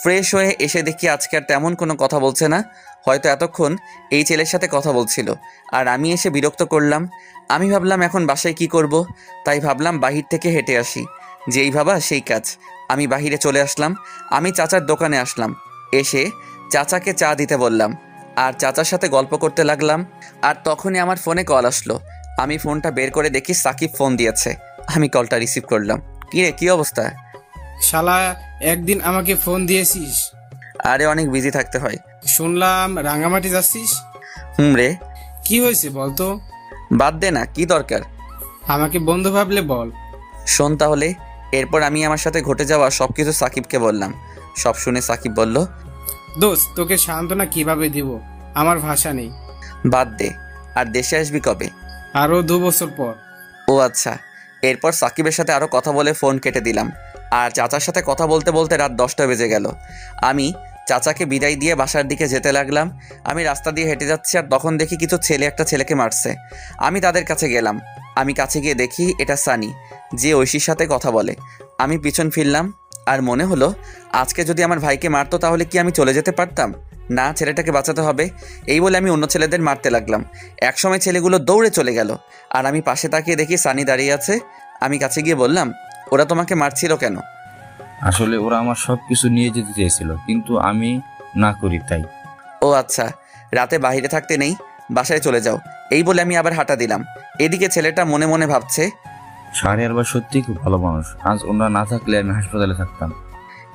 Speaker 1: ফ্রেশ হয়ে এসে দেখি আজকে আর তেমন কোনো কথা বলছে না। হয়তো এতক্ষণ এই ছেলের সাথে কথা বলছিল আর আমি এসে বিরক্ত করলাম। আমি ভাবলাম এখন বাসায় কি করব, তাই ভাবলাম বাহির থেকে হেঁটে আসি। যেই ভাবা সেই কাজ। আমি বাহিরে চলে আসলাম। আমি চাচার দোকানে আসলাম। এসে চাচাকে চা দিতে বললাম আর চাচার সাথে গল্প করতে লাগলাম। আর তখনই আমার ফোনে কল আসলো। আমি ফোনটা বের করে দেখি সাকিব ফোন দিয়েছে। আমি কলটা রিসিভ করলাম। কিরে, কি অবস্থা?
Speaker 12: শালা, একদিন আমাকে ফোন দিয়েছিস?
Speaker 1: আরে অনেক বিজি থাকতে হয়।
Speaker 12: শুনলাম রাঙামাটি যাচ্ছিস।
Speaker 1: রে,
Speaker 12: কি হয়েছে বলতো?
Speaker 1: বাদ দে না, কি দরকার?
Speaker 12: আমাকে বন্ধু ভাবলে বল।
Speaker 1: শোন তাহলে। এরপর আমি আমার সাথে ঘটে যাওয়া সব কিছু সাকিবকে বললাম। সব শুনে সাকিব বলল,
Speaker 12: দোস্ত, তোকে সান্ত্বনা কিভাবে দিব, আমার ভাষা নেই।
Speaker 1: বাদ দে। আর দেশে আসবি কবে?
Speaker 12: আরো 2 বছর পর।
Speaker 1: ও আচ্ছা। এরপর সাকিবের সাথে আরও কথা বলে ফোন কেটে দিলাম। আর চাচার সাথে কথা বলতে বলতে রাত 10টা বেজে গেল। আমি চাচাকে বিদায় দিয়ে বাসার দিকে যেতে লাগলাম। আমি রাস্তা দিয়ে হেঁটে যাচ্ছি আর তখন দেখি কিছু ছেলে একটা ছেলেকে মারছে। আমি তাদের কাছে গেলাম। আমি কাছে গিয়ে দেখি এটা সানি, যে ঐশীর সাথে কথা বলে। আমি পিছন ফিরলাম আর মনে হলো আজকে যদি আমার ভাইকে মারতো তাহলে কি আমি চলে যেতে পারতাম? না, ছেলেটাকে বাঁচাতে হবে। এই বলে আমি অন্য ছেলেদের মারতে লাগলাম। একসময় ছেলেগুলো দৌড়ে চলে গেল আর আমি পাশে তাকিয়ে দেখি সানি দাঁড়িয়ে আছে। আমি কাছে গিয়ে বললাম, ওরা তোমাকে মারছিল কেন?
Speaker 13: আসলে ওরা আমার সব কিছু নিয়ে যেতে চেয়েছিল, কিন্তু আমি না করি তাই।
Speaker 1: ও আচ্ছা, রাতে বাইরে থাকতে নেই, বাসায় চলে যাও। এই বলে আমি আবার হাঁটা দিলাম। এদিকে ছেলেটা মনে মনে ভাবছে,
Speaker 13: শাহরিয়ার ভাই সত্যিই খুব ভালো মানুষ, আজ ওনারা না থাকলে আমি হাসপাতালে থাকতাম।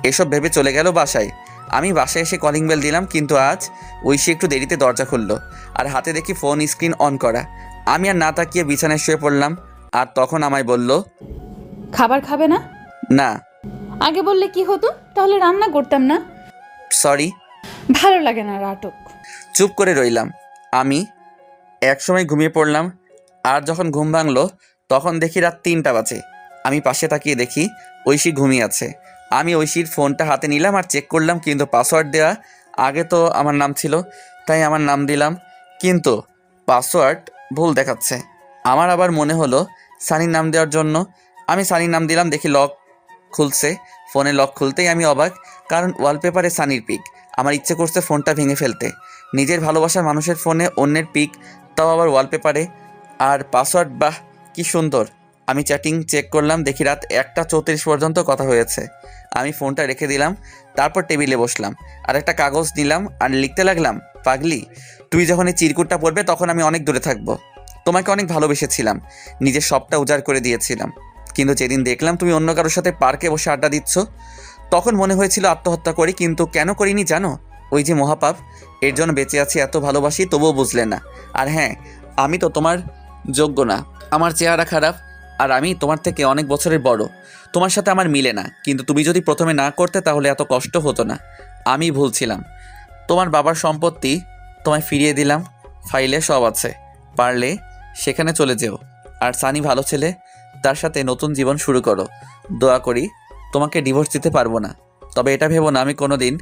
Speaker 1: এসব ভেবে চলে গেল বাসায়। আমি বাসায় এসে কলিং বেল দিলাম, কিন্তু আজ ঐশী একটু দেরিতে দরজা খুললো আর হাতে দেখি ফোন স্ক্রিন অন করা। আমি আর না তাকিয়ে বিছানায় শুয়ে পড়লাম। আর তখন আমায় বলল,
Speaker 2: খাবার খাবে না?
Speaker 1: না।
Speaker 2: আগে বললে কি হতো, তাহলে রান্না করতাম না।
Speaker 1: সরি।
Speaker 2: ভালো লাগে না নাটক।
Speaker 1: চুপ করে রইলাম। আমি একসময় ঘুমিয়ে পড়লাম। আর যখন ঘুম ভাঙলো তখন দেখি রাত 3টা বাজে। আমি পাশে তাকিয়ে দেখি ঐশী ঘুমিয়ে আছে। আমি ঐশীর ফোনটা হাতে নিলাম আর চেক করলাম, কিন্তু পাসওয়ার্ড দেওয়া আগে তো আমার নাম ছিল, তাই আমার নাম দিলাম, কিন্তু পাসওয়ার্ড ভুল দেখাচ্ছে। আমার আবার মনে হলো সানির নাম দেওয়ার জন্য। আমি সানির নাম দিলাম, দেখি লক খুলছে। ফোনে লক খুলতেই আমি অবাক, কারণ ওয়ালপেপারে সানির পিক। আমার ইচ্ছে করছে ফোনটা ভেঙে ফেলতে। নিজের ভালোবাসার মানুষের ফোনে অন্যের পিক, তাও আবার ওয়ালপেপারে। আর পাসওয়ার্ড, বাহ কি সুন্দর। আমি চ্যাটিং চেক করলাম, দেখি রাত 1:34 পর্যন্ত কথা হয়েছে। আমি ফোনটা রেখে দিলাম। তারপর টেবিলে বসলাম আর একটা কাগজ নিলাম আর লিখতে লাগলাম, পাগলি, তুই যখন এই চিরকুটটা পড়বে তখন আমি অনেক দূরে থাকবো। তোমাকে অনেক ভালোবেসেছিলাম, নিজের সবটা উজাড় করে দিয়েছিলাম, কিন্তু যেদিন দেখলাম তুমি অন্য কারোর সাথে পার্কে বসে আড্ডা দিচ্ছ, তখন মনে হয়েছিল আত্মহত্যা করি, কিন্তু কেন করিনি জানো? ওই যে মহাপাপ, এর জন্য বেঁচে আছি, এত ভালোবাসি তবুও বুঝলে না। আর হ্যাঁ, আমি তো তোমার যোগ্য না, আমার চেহারা খারাপ আর আমি তোমার থেকে অনেক বছরের বড়, তোমার সাথে আমার মিলে না। কিন্তু তুমি যদি প্রথমে না করতে তাহলে এত কষ্ট হতো না। আমি ভুলছিলাম। তোমার বাবার সম্পত্তি তোমায় ফিরিয়ে দিলাম, ফাইলে সব আছে, পারলে সেখানে চলে যেও। আর সানি ভালো ছেলে, তার সাথে নতুন জীবন শুরু করো। দোয়া করি তোমাকে ডিভোর্স দিতে পারবো না, তবে এটা ভেবো না আমি কোনোদিন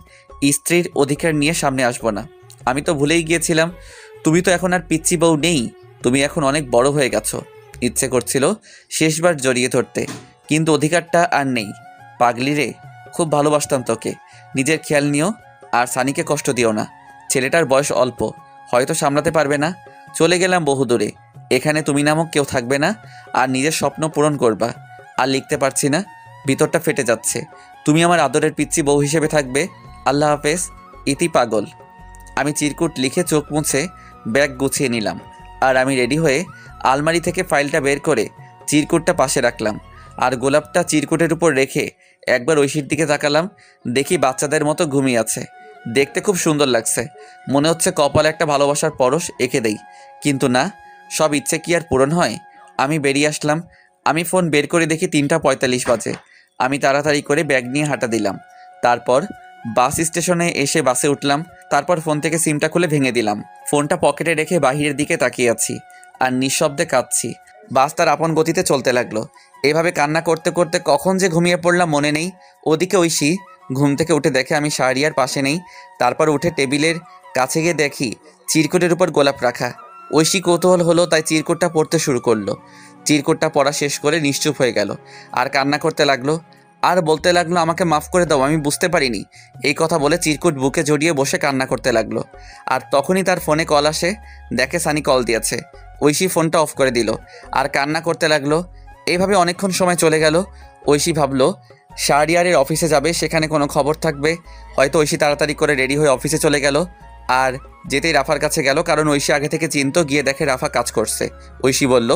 Speaker 1: স্ত্রীর অধিকার নিয়ে সামনে আসবো না। আমি তো ভুলেই গিয়েছিলাম তুমি তো এখন আর পিচ্চি বউ নেই, তুমি এখন অনেক বড় হয়ে গেছো। ইচ্ছে করছিল শেষবার জড়িয়ে ধরতে, কিন্তু অধিকারটা আর নেই। পাগলি রে, খুব ভালোবাসতাম তোকে। নিজের খেয়াল নিও আর সানিকে কষ্ট দিও না। ছেলেটার বয়স অল্প, হয়তো সামলাতে পারবে না। চলে গেলাম বহুদূরে, এখানে তুমি নামক কেউ থাকবে না, আর নিজের স্বপ্ন পূরণ করবা। আর লিখতে পারছি না, ভিতরটা ফেটে যাচ্ছে। তুমি আমার আদরের পিচ্চি বউ হিসেবে থাকবে। আল্লাহ হাফেজ, ইতি পাগল। আমি চিরকুট লিখে চোখ মুছে ব্যাগ গুছিয়ে নিলাম, আর আমি রেডি হয়ে আলমারি থেকে ফাইলটা বের করে চিরকুটটা পাশে রাখলাম, আর গোলাপটা চিরকুটের উপর রেখে একবার ঐশীর দিকে তাকালাম। দেখি বাচ্চাদের মতো ঘুমিয়ে আছে, দেখতে খুব সুন্দর লাগছে। মনে হচ্ছে কপালে একটা ভালোবাসার পরশ এঁকে দেই, কিন্তু না, সব ইচ্ছে কি আর পূরণ হয়? আমি বেরিয়ে আসলাম। আমি ফোন বের করে দেখি 3:45 বাজে। আমি তাড়াতাড়ি করে ব্যাগ নিয়ে হাঁটা দিলাম। তারপর বাস স্টেশনে এসে বাসে উঠলাম। তারপর ফোন থেকে সিমটা খুলে ভেঙে দিলাম। ফোনটা পকেটে রেখে বাহিরের দিকে তাকিয়ে আছি আর নিঃশব্দে কাঁদছি। বাস তার আপন গতিতে চলতে লাগলো। এভাবে কান্না করতে করতে কখন যে ঘুমিয়ে পড়লাম মনে নেই। ওদিকে ঐশী ঘুম থেকে উঠে দেখে আমি শাহরিয়ার পাশে নেই। তারপর উঠে টেবিলের কাছে গিয়ে দেখি চিরকুটের উপর গোলাপ রাখা। ঐশী কৌতূহল হলো, তাই চিরকুটটা পড়তে শুরু করলো। চিরকুটটা পড়া শেষ করে নিশ্চুপ হয়ে গেল আর কান্না করতে লাগলো। আর বলতে লাগলো, আমাকে মাফ করে দাও, আমি বুঝতে পারিনি। এই কথা বলে চিরকুট বুকে জড়িয়ে বসে কান্না করতে লাগলো। আর তখনই তার ফোনে কল আসে। দেখে সানি কল দিয়েছে। ঐশী ফোনটা অফ করে দিল আর কান্না করতে লাগলো। এইভাবে অনেকক্ষণ সময় চলে গেল। ঐশী ভাবলো শাহরিয়ারের অফিসে যাবে, সেখানে কোনো খবর থাকবে। হয়তো ঐশী তাড়াতাড়ি করে রেডি হয়ে অফিসে চলে গেল। আর যেতেই রাফার কাছে গেল, কারণ ঐশী আগে থেকে চিন্তা। গিয়ে দেখে রাফা কাজ করছে। ঐশী বলল,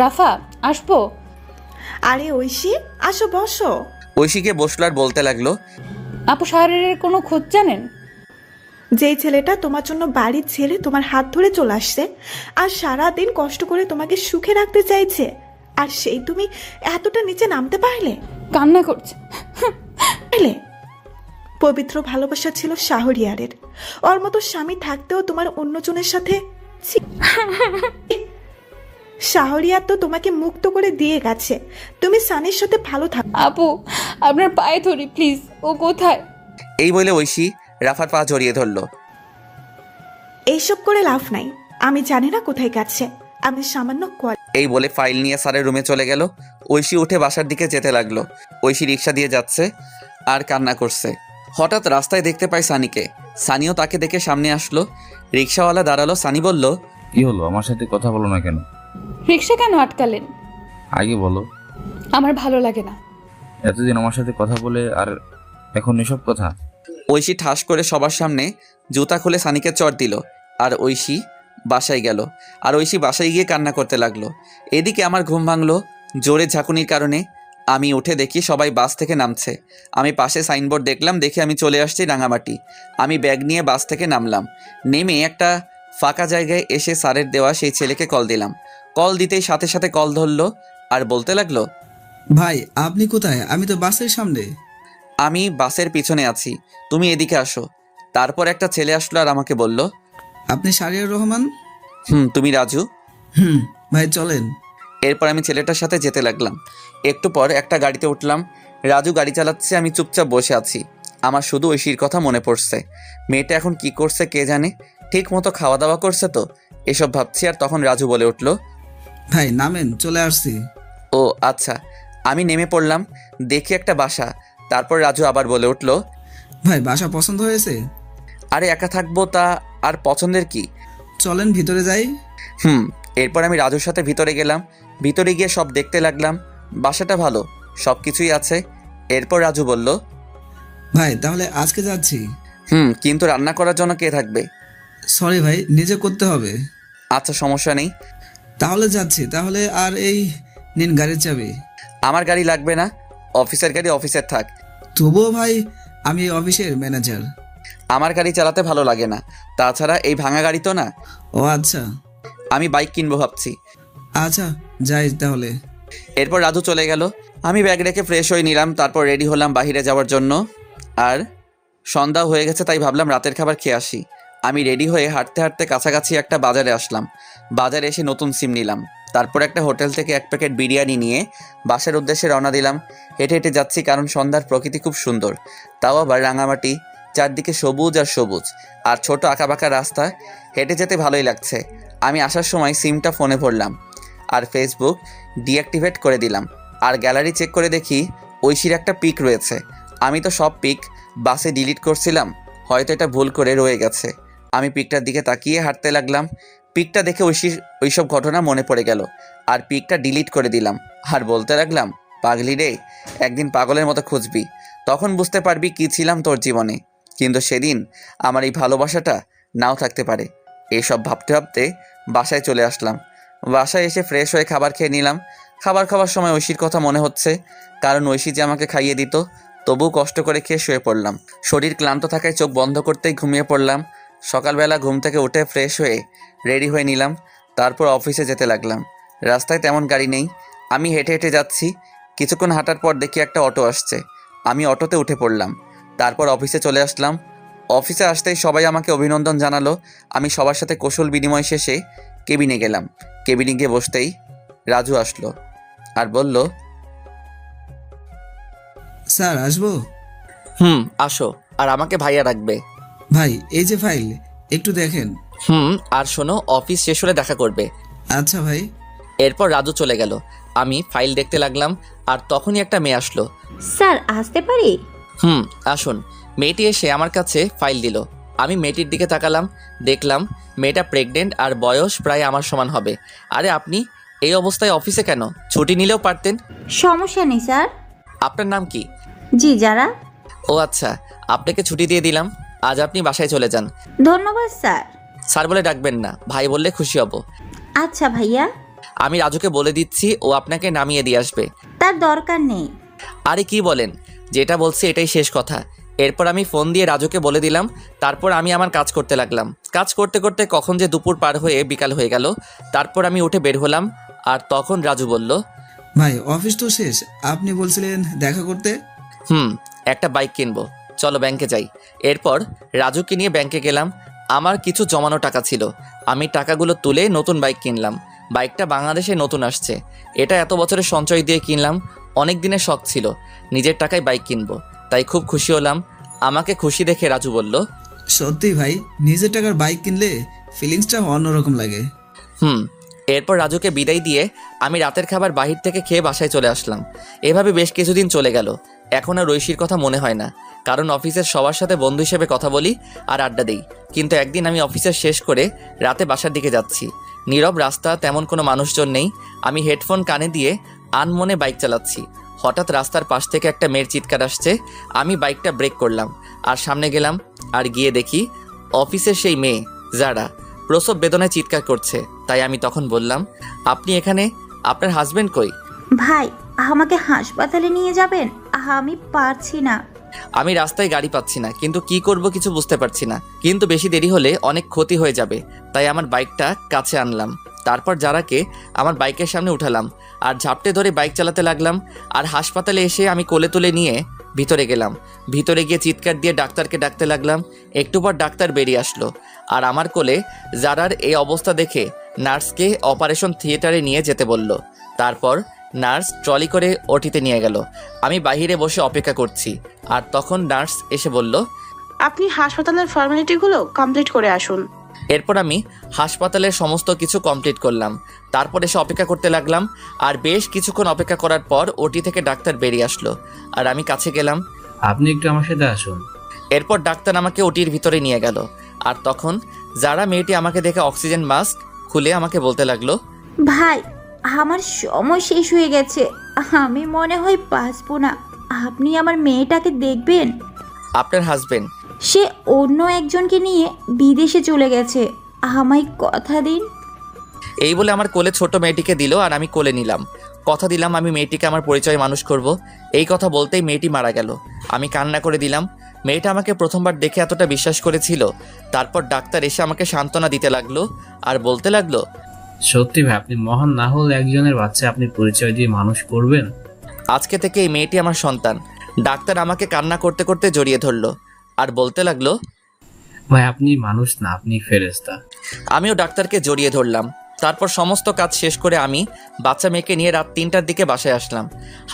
Speaker 2: রাফা আসবো?
Speaker 10: আরে ঐশী, আসো বসো।
Speaker 1: ঐশীকে বসলো আর বলতে লাগলো,
Speaker 2: আপু শাহরিয়ারের কোনো খোঁজ জানেন?
Speaker 10: যেই ছেলেটা তোমার জন্য বাড়ি ছেড়ে তোমার হাত ধরে চলে আসছে আর সারা দিন কষ্ট করে তোমাকে সুখে রাখতে চাইছে, আর সেই তুমি এতটা নিচে নামতে পারলে?
Speaker 2: কান্না করছে।
Speaker 10: পবিত্র ভালোবাসা ছিল শাহরিয়ারের। ওর মতো স্বামী থাকতেও তোমার অন্যজনের সাথে শাহরিয়ার তো তোমাকে মুক্ত করে দিয়ে গেছে। তুমি সানির সাথে ভালো থাকো।
Speaker 2: আপু আপনার পায়ে ধরি প্লিজ, ও কোথায়?
Speaker 1: এই বলে ঐশী রাফার পা জড়িয়ে ধরলো।
Speaker 10: এইসব করে লাভ নাই, আমি জানি না কোথায় গেছে। আমি সামান্য
Speaker 1: এই বলে ফাইল নিয়ে স্যারের রুমে চলে গেল। ঐশী উঠে বাসার দিকে যেতে লাগলো। ঐশী রিক্সা দিয়ে যাচ্ছে আর কান্না করছে। হঠাৎ রাস্তায় দেখতে পাই সানিকে। সানিও তাকে দেখে সামনে আসলো। রিক্সাওয়ালা দাঁড়ালো। সানি বলল,
Speaker 13: কি হলো, আমার সাথে কথা বলো না কেন?
Speaker 2: রিক্সা কেন আটকালেন?
Speaker 13: আগে বলো।
Speaker 2: আমার ভালো লাগে না।
Speaker 13: এতদিন আমার সাথে কথা বলে আর এখন এসব কথা?
Speaker 1: ঐশী ঠাস করে সবার সামনে জুতা খুলে সানিকে চড় দিল। আর ঐশী বাসায় গেল। আর ঐশী বাসায় গিয়ে কান্না করতে লাগলো। এদিকে আমার ঘুম ভাঙলো জোরে ঝাঁকুনির কারণে। আমি উঠে দেখি সবাই বাস থেকে নামছে। আমি পাশে সাইনবোর্ড দেখলাম, দেখে আমি চলে আসছি রাঙামাটি। আমি ব্যাগ নিয়ে বাস থেকে নামলাম। নেমে একটা ফাঁকা জায়গায় এসে স্যারের দেওয়া সেই ছেলেকে কল দিলাম। কল দিতেই সাথে সাথে কল ধরলো আর বলতে লাগলো,
Speaker 7: ভাই আপনি কোথায়? আমি তো বাসের সামনে।
Speaker 1: আমি বাসের পিছনে আছি, তুমি এদিকে আসো। তারপর একটা ছেলে আসলো আর আমাকে বলল,
Speaker 7: আপনি শাহরিয়ার রহমান?
Speaker 1: তুমি রাজু?
Speaker 7: ভাই চলেন।
Speaker 1: এরপর আমি ছেলেটার সাথে যেতে লাগলাম। একটু পর একটা গাড়িতে উঠলাম। রাজু গাড়ি চালাচ্ছে, আমি চুপচাপ বসে আছি। আমার শুধু ঐশীর কথা মনে পড়ছে। মেয়েটা এখন কি করছে কে জানে, ঠিক মতো খাওয়া দাওয়া করছে তো, এসব ভাবছি। আর তখন রাজু বলে উঠলো,
Speaker 7: ভাই নামেন, চলে আসছি।
Speaker 1: ও আচ্ছা। আমি নেমে পড়লাম, দেখি একটা বাসা। তারপর রাজু আবার বলে উঠলো,
Speaker 7: ভাই বাসা পছন্দ হয়েছে?
Speaker 1: আরে একা থাকবো তা আর পছন্দের কি,
Speaker 7: চলেন ভিতরে যাই।
Speaker 1: এরপর আমি রাজুর সাথে ভিতরে গেলাম। ভিতরে গিয়ে সব দেখতে লাগলাম। বাসাটা ভালো, সব কিছুই আছে। এরপর রাজু বলল,
Speaker 7: ভাই তাহলে আজকে যাচ্ছি।
Speaker 1: কিন্তু রান্না করার জন্য কে থাকবে?
Speaker 7: সরি ভাই, নিজে করতে হবে।
Speaker 1: আচ্ছা সমস্যা নেই,
Speaker 7: তাহলে যাচ্ছি। তাহলে আর এই নিন গাড়ির চাবি।
Speaker 1: আমার গাড়ি লাগবে না, অফিসের গাড়ি অফিসের থাক।
Speaker 7: তবুও ভাই, আমি অফিসের ম্যানেজার।
Speaker 1: আমার গাড়ি চালাতে ভালো লাগে না, তাছাড়া এই ভাঙা গাড়ি তো না।
Speaker 7: ও আচ্ছা,
Speaker 1: আমি বাইক কিনবো ভাবছি।
Speaker 7: আচ্ছা যাই তাহলে।
Speaker 1: এরপর রাজু চলে গেল। আমি ব্যাগ রেখে ফ্রেশ হয়ে নিলাম। তারপর রেডি হলাম বাইরে যাওয়ার জন্য। আর সন্ধ্যা হয়ে গেছে, তাই ভাবলাম রাতের খাবার খেয়ে আসি। আমি রেডি হয়ে হাঁটতে হাঁটতে কাছাকাছি একটা বাজারে আসলাম। বাজারে এসে নতুন সিম নিলাম। তারপর একটা হোটেল থেকে 1 প্যাকেট বিরিয়ানি নিয়ে বাসার উদ্দেশ্যে রওনা দিলাম। হেঁটে হেঁটে যাচ্ছি কারণ সন্ধ্যার প্রকৃতি খুব সুন্দর, তাও আবার রাঙামাটি, চারদিকে সবুজ আর সবুজ আর ছোট আঁকাবাঁকা রাস্তা। হেঁটে যেতে ভালোই লাগছে। আমি আসার সময় সিমটা ফোনে ভরলাম আর ফেসবুক ডিঅ্যাক্টিভেট করে দিলাম। আর গ্যালারি চেক করে দেখি ঐশীর একটা পিক রয়েছে। আমি তো সব পিক বাসে ডিলিট করছিলাম, হয়তো এটা ভুল করে রয়ে গেছে। আমি পিকটার দিকে তাকিয়ে হাঁটতে লাগলাম। পিকটা দেখে ঐশীর ওইসব ঘটনা মনে পড়ে গেল আর পিকটা ডিলিট করে দিলাম। আর বলতে লাগলাম, পাগলি রে, একদিন পাগলের মতো খুঁজবি, তখন বুঝতে পারবি কী ছিলাম তোর জীবনে। কিন্তু সেদিন আমার এই ভালোবাসাটা নাও থাকতে পারে। এইসব ভাবতে ভাবতে বাসায় চলে আসলাম। বাসায় এসে ফ্রেশ হয়ে খাবার খেয়ে নিলাম। খাবার খাওয়ার সময় ঐশীর কথা মনে হচ্ছে, কারণ ঐশী যে আমাকে খাইয়ে দিত। তবু কষ্ট করে খেয়ে শুয়ে পড়লাম। শরীর ক্লান্ত থাকায় চোখ বন্ধ করতেই ঘুমিয়ে পড়লাম। সকালবেলা ঘুম থেকে উঠে ফ্রেশ হয়ে রেডি হয়ে নিলাম। তারপর অফিসে যেতে লাগলাম। রাস্তায় তেমন গাড়ি নেই, আমি হেঁটে হেঁটে যাচ্ছি। কিছুক্ষণ হাঁটার পর দেখি একটা অটো আসছে। আমি অটোতে উঠে পড়লাম। তারপর অফিসে চলে আসলাম। অফিসে আসতেই সবাই আমাকে অভিনন্দন জানালো। আমি সবার সাথে কৌশল বিনিময় শেষে কেবিনে গেলাম। কেবিনে গিয়ে বসতেই রাজু আসলো আর বলল,
Speaker 15: স্যার আসবো?
Speaker 1: আসো। আর আমাকে ভাইয়া রাখবে।
Speaker 15: ভাই এই যে ফাইল, একটু দেখেন।
Speaker 1: আর শোনো, অফিস শেষ হলে দেখা করবে।
Speaker 15: আচ্ছা ভাই।
Speaker 1: এরপর রাজু চলে গেল। আমি ফাইল দেখতে লাগলাম আর তখনই একটা মেয়ে আসলো।
Speaker 8: স্যার আসতে পারি?
Speaker 1: আসুন। মেয়েটি এসে আমার কাছে ফাইল দিল। আমি মেয়েটির দিকে তাকালাম, দেখলাম মেয়েটা প্রেগনেন্ট আর বয়স প্রায় আমার সমান হবে। আরে আপনি এই অবস্থায় অফিসে কেন? ছুটি নিলেও পারতেন।
Speaker 8: সমস্যা নেই স্যার।
Speaker 1: আপনার নাম কি?
Speaker 8: জি যারা।
Speaker 1: ও আচ্ছা, আপনাকে ছুটি দিয়ে দিলাম। আজ আপনি বাসায় চলে যান।
Speaker 8: ধন্যবাদ স্যার।
Speaker 1: স্যার বলে ডাকবেন না, ভাই বললে খুশি হব।
Speaker 8: আচ্ছা ভাইয়া।
Speaker 1: আমি রাজুকে বলে দিচ্ছি, ও আপনাকে নামিয়ে দিয়ে আসবে।
Speaker 8: তার দরকার নেই।
Speaker 1: আরে কি বলেন, যেটা বলছি এটাই শেষ কথা। এরপর আমি ফোন দিয়ে রাজুকে বলে দিলাম। তারপর আমি আমার কাজ করতে লাগলাম। কাজ করতে করতে কখন যে দুপুর পার হয়ে বিকাল হয়ে গেল। তারপর আমি উঠে বের হলাম আর তখন রাজু বলল,
Speaker 15: ভাই অফিস তো শেষ, আপনি বলছিলেন দেখা করতে।
Speaker 1: একটা বাইক কিনবো, চলো ব্যাংকে যাই। এরপর রাজুকে নিয়ে ব্যাংকে গেলাম। আমার কিছু জমানো টাকা ছিল, আমি টাকাগুলো তুলে নতুন বাইক কিনলাম। বাইকটা বাংলাদেশে নতুন আসছে। এটা এত বছরের সঞ্চয় দিয়ে কিনলাম। অনেক দিনের শখ ছিল নিজের টাকায় বাইক কিনবো, তাই খুব খুশি হলাম। আমাকে খুশি দেখে রাজু বলল,
Speaker 15: সত্যি ভাই, নিজের টাকার বাইক কিনলে ফিলিংসটা অন্যরকম লাগে।
Speaker 1: এরপর রাজুকে বিদায় দিয়ে আমি রাতের খাবার বাহির থেকে খেয়ে বাসায় চলে আসলাম। এভাবে বেশ কিছুদিন চলে গেল। এখন আর ঐশীর কথা মনে হয় না, কারণ অফিসের সবার সাথে বন্ধু হিসেবে কথা বলি আর আড্ডা দিই। কিন্তু একদিন আমি অফিসের শেষ করে রাতে বাসার দিকে যাচ্ছি। নীরব রাস্তা, তেমন কোনো মানুষজন নেই। আমি হেডফোন কানে দিয়ে আনমনে বাইক চালাচ্ছি। হঠাৎ রাস্তার পাশ থেকে একটা মেয়ের চিৎকার আসছে। আমি বাইকটা ব্রেক করলাম আর সামনে গেলাম। আর গিয়ে দেখি অফিসের সেই মেয়ে যারা প্রসব বেদনায় চিৎকার করছে। তাই আমি তখন বললাম, আপনি এখানে? আপনার হাজবেন্ড কই?
Speaker 8: ভাই আমাকে হাসপাতালে নিয়ে যাবেন, আমি পারছি না।
Speaker 1: আমি রাস্তায় গাড়ি পাচ্ছি না, কিন্তু কি করব কিছু বুঝতে পারছি না। কিন্তু বেশি দেরি হলে অনেক ক্ষতি হয়ে যাবে, তাই আমার বাইকটা কাছে আনলাম। তারপর যারাকে আমার বাইকের সামনে উঠালাম আর ঝাপটে ধরে বাইক চালাতে লাগলাম। আর হাসপাতালে এসে আমি কোলে তুলে নিয়ে ভিতরে গেলাম। ভিতরে গিয়ে চিৎকার দিয়ে ডাক্তারকে ডাকতে লাগলাম। একটু পর ডাক্তার বেরিয়ে আসলো আর আমার কোলে যারার এই অবস্থা দেখে নার্সকে অপারেশন থিয়েটারে নিয়ে যেতে বলল। তারপর নার্স ট্রলি করে ওটিতে নিয়ে গেল। আমি বাইরে বসে অপেক্ষা করছি আর তখন নার্স এসে বলল,
Speaker 16: আপনি হাসপাতালের ফর্মালিটিগুলো কমপ্লিট করে আসুন।
Speaker 1: এরপর আমি হাসপাতালের সমস্ত কিছু কমপ্লিট করলাম। তারপর এসে অপেক্ষা করতে লাগলাম। আর বেশ কিছুক্ষণ অপেক্ষা করার পর ওটি থেকে ডাক্তার বেরিয়ে আসলো আর আমি কাছে গেলাম।
Speaker 14: আপনি একটু আমার সাথে আসুন।
Speaker 1: এরপর ডাক্তার আমাকে ওটির ভিতরে নিয়ে গেল। আর তখন যারা মেয়েটি আমাকে দেখে অক্সিজেন মাস্ক খুলে আমাকে বলতে লাগলো,
Speaker 8: ভাই আমার সময় শেষ হয়ে গেছে, আমি মনে হয় বাঁচবো না। আপনি আমার মেয়েটাকে দেখবেন।
Speaker 1: আপনার হাজবেন্ড?
Speaker 8: সে অন্য একজনকে নিয়ে বিদেশে চলে গেছে, আমায় কথা দিন।
Speaker 1: এই বলে আমার কোলে ছোট মেয়েটিকে দিল আর আমি কোলে নিলাম। কথা দিলাম আমি মেয়েটিকে আমার পরিচয় মানুষ করব। এই কথা বলতেই মেয়েটি মারা গেল। আমি কান্না করে দিলাম। মেয়েটা আমাকে প্রথমবার দেখে এতটা বিশ্বাস করেছিল। তারপর ডাক্তার এসে আমাকে সান্ত্বনা দিতে লাগলো আর বলতে লাগলো,
Speaker 14: সত্যি ভাই, আপনি মহান না হলে একজনের বাচ্চা আপনি পরিচয় দিয়ে মানুষ করবেন।
Speaker 1: আজকে থেকে এই মেয়েটি আমার সন্তান। ডাক্তার আমাকে কান্না করতে করতে জড়িয়ে ধরলো আর বলতে লাগলো,
Speaker 14: ভাই আপনি মানুষ না, আপনি ফেরেশতা।
Speaker 1: আমিও ডাক্তারকে জড়িয়ে ধরলাম। তারপর সমস্ত কাজ শেষ করে আমি বাচ্চা মেয়েকে নিয়ে রাত 3টার দিকে বাসায় আসলাম।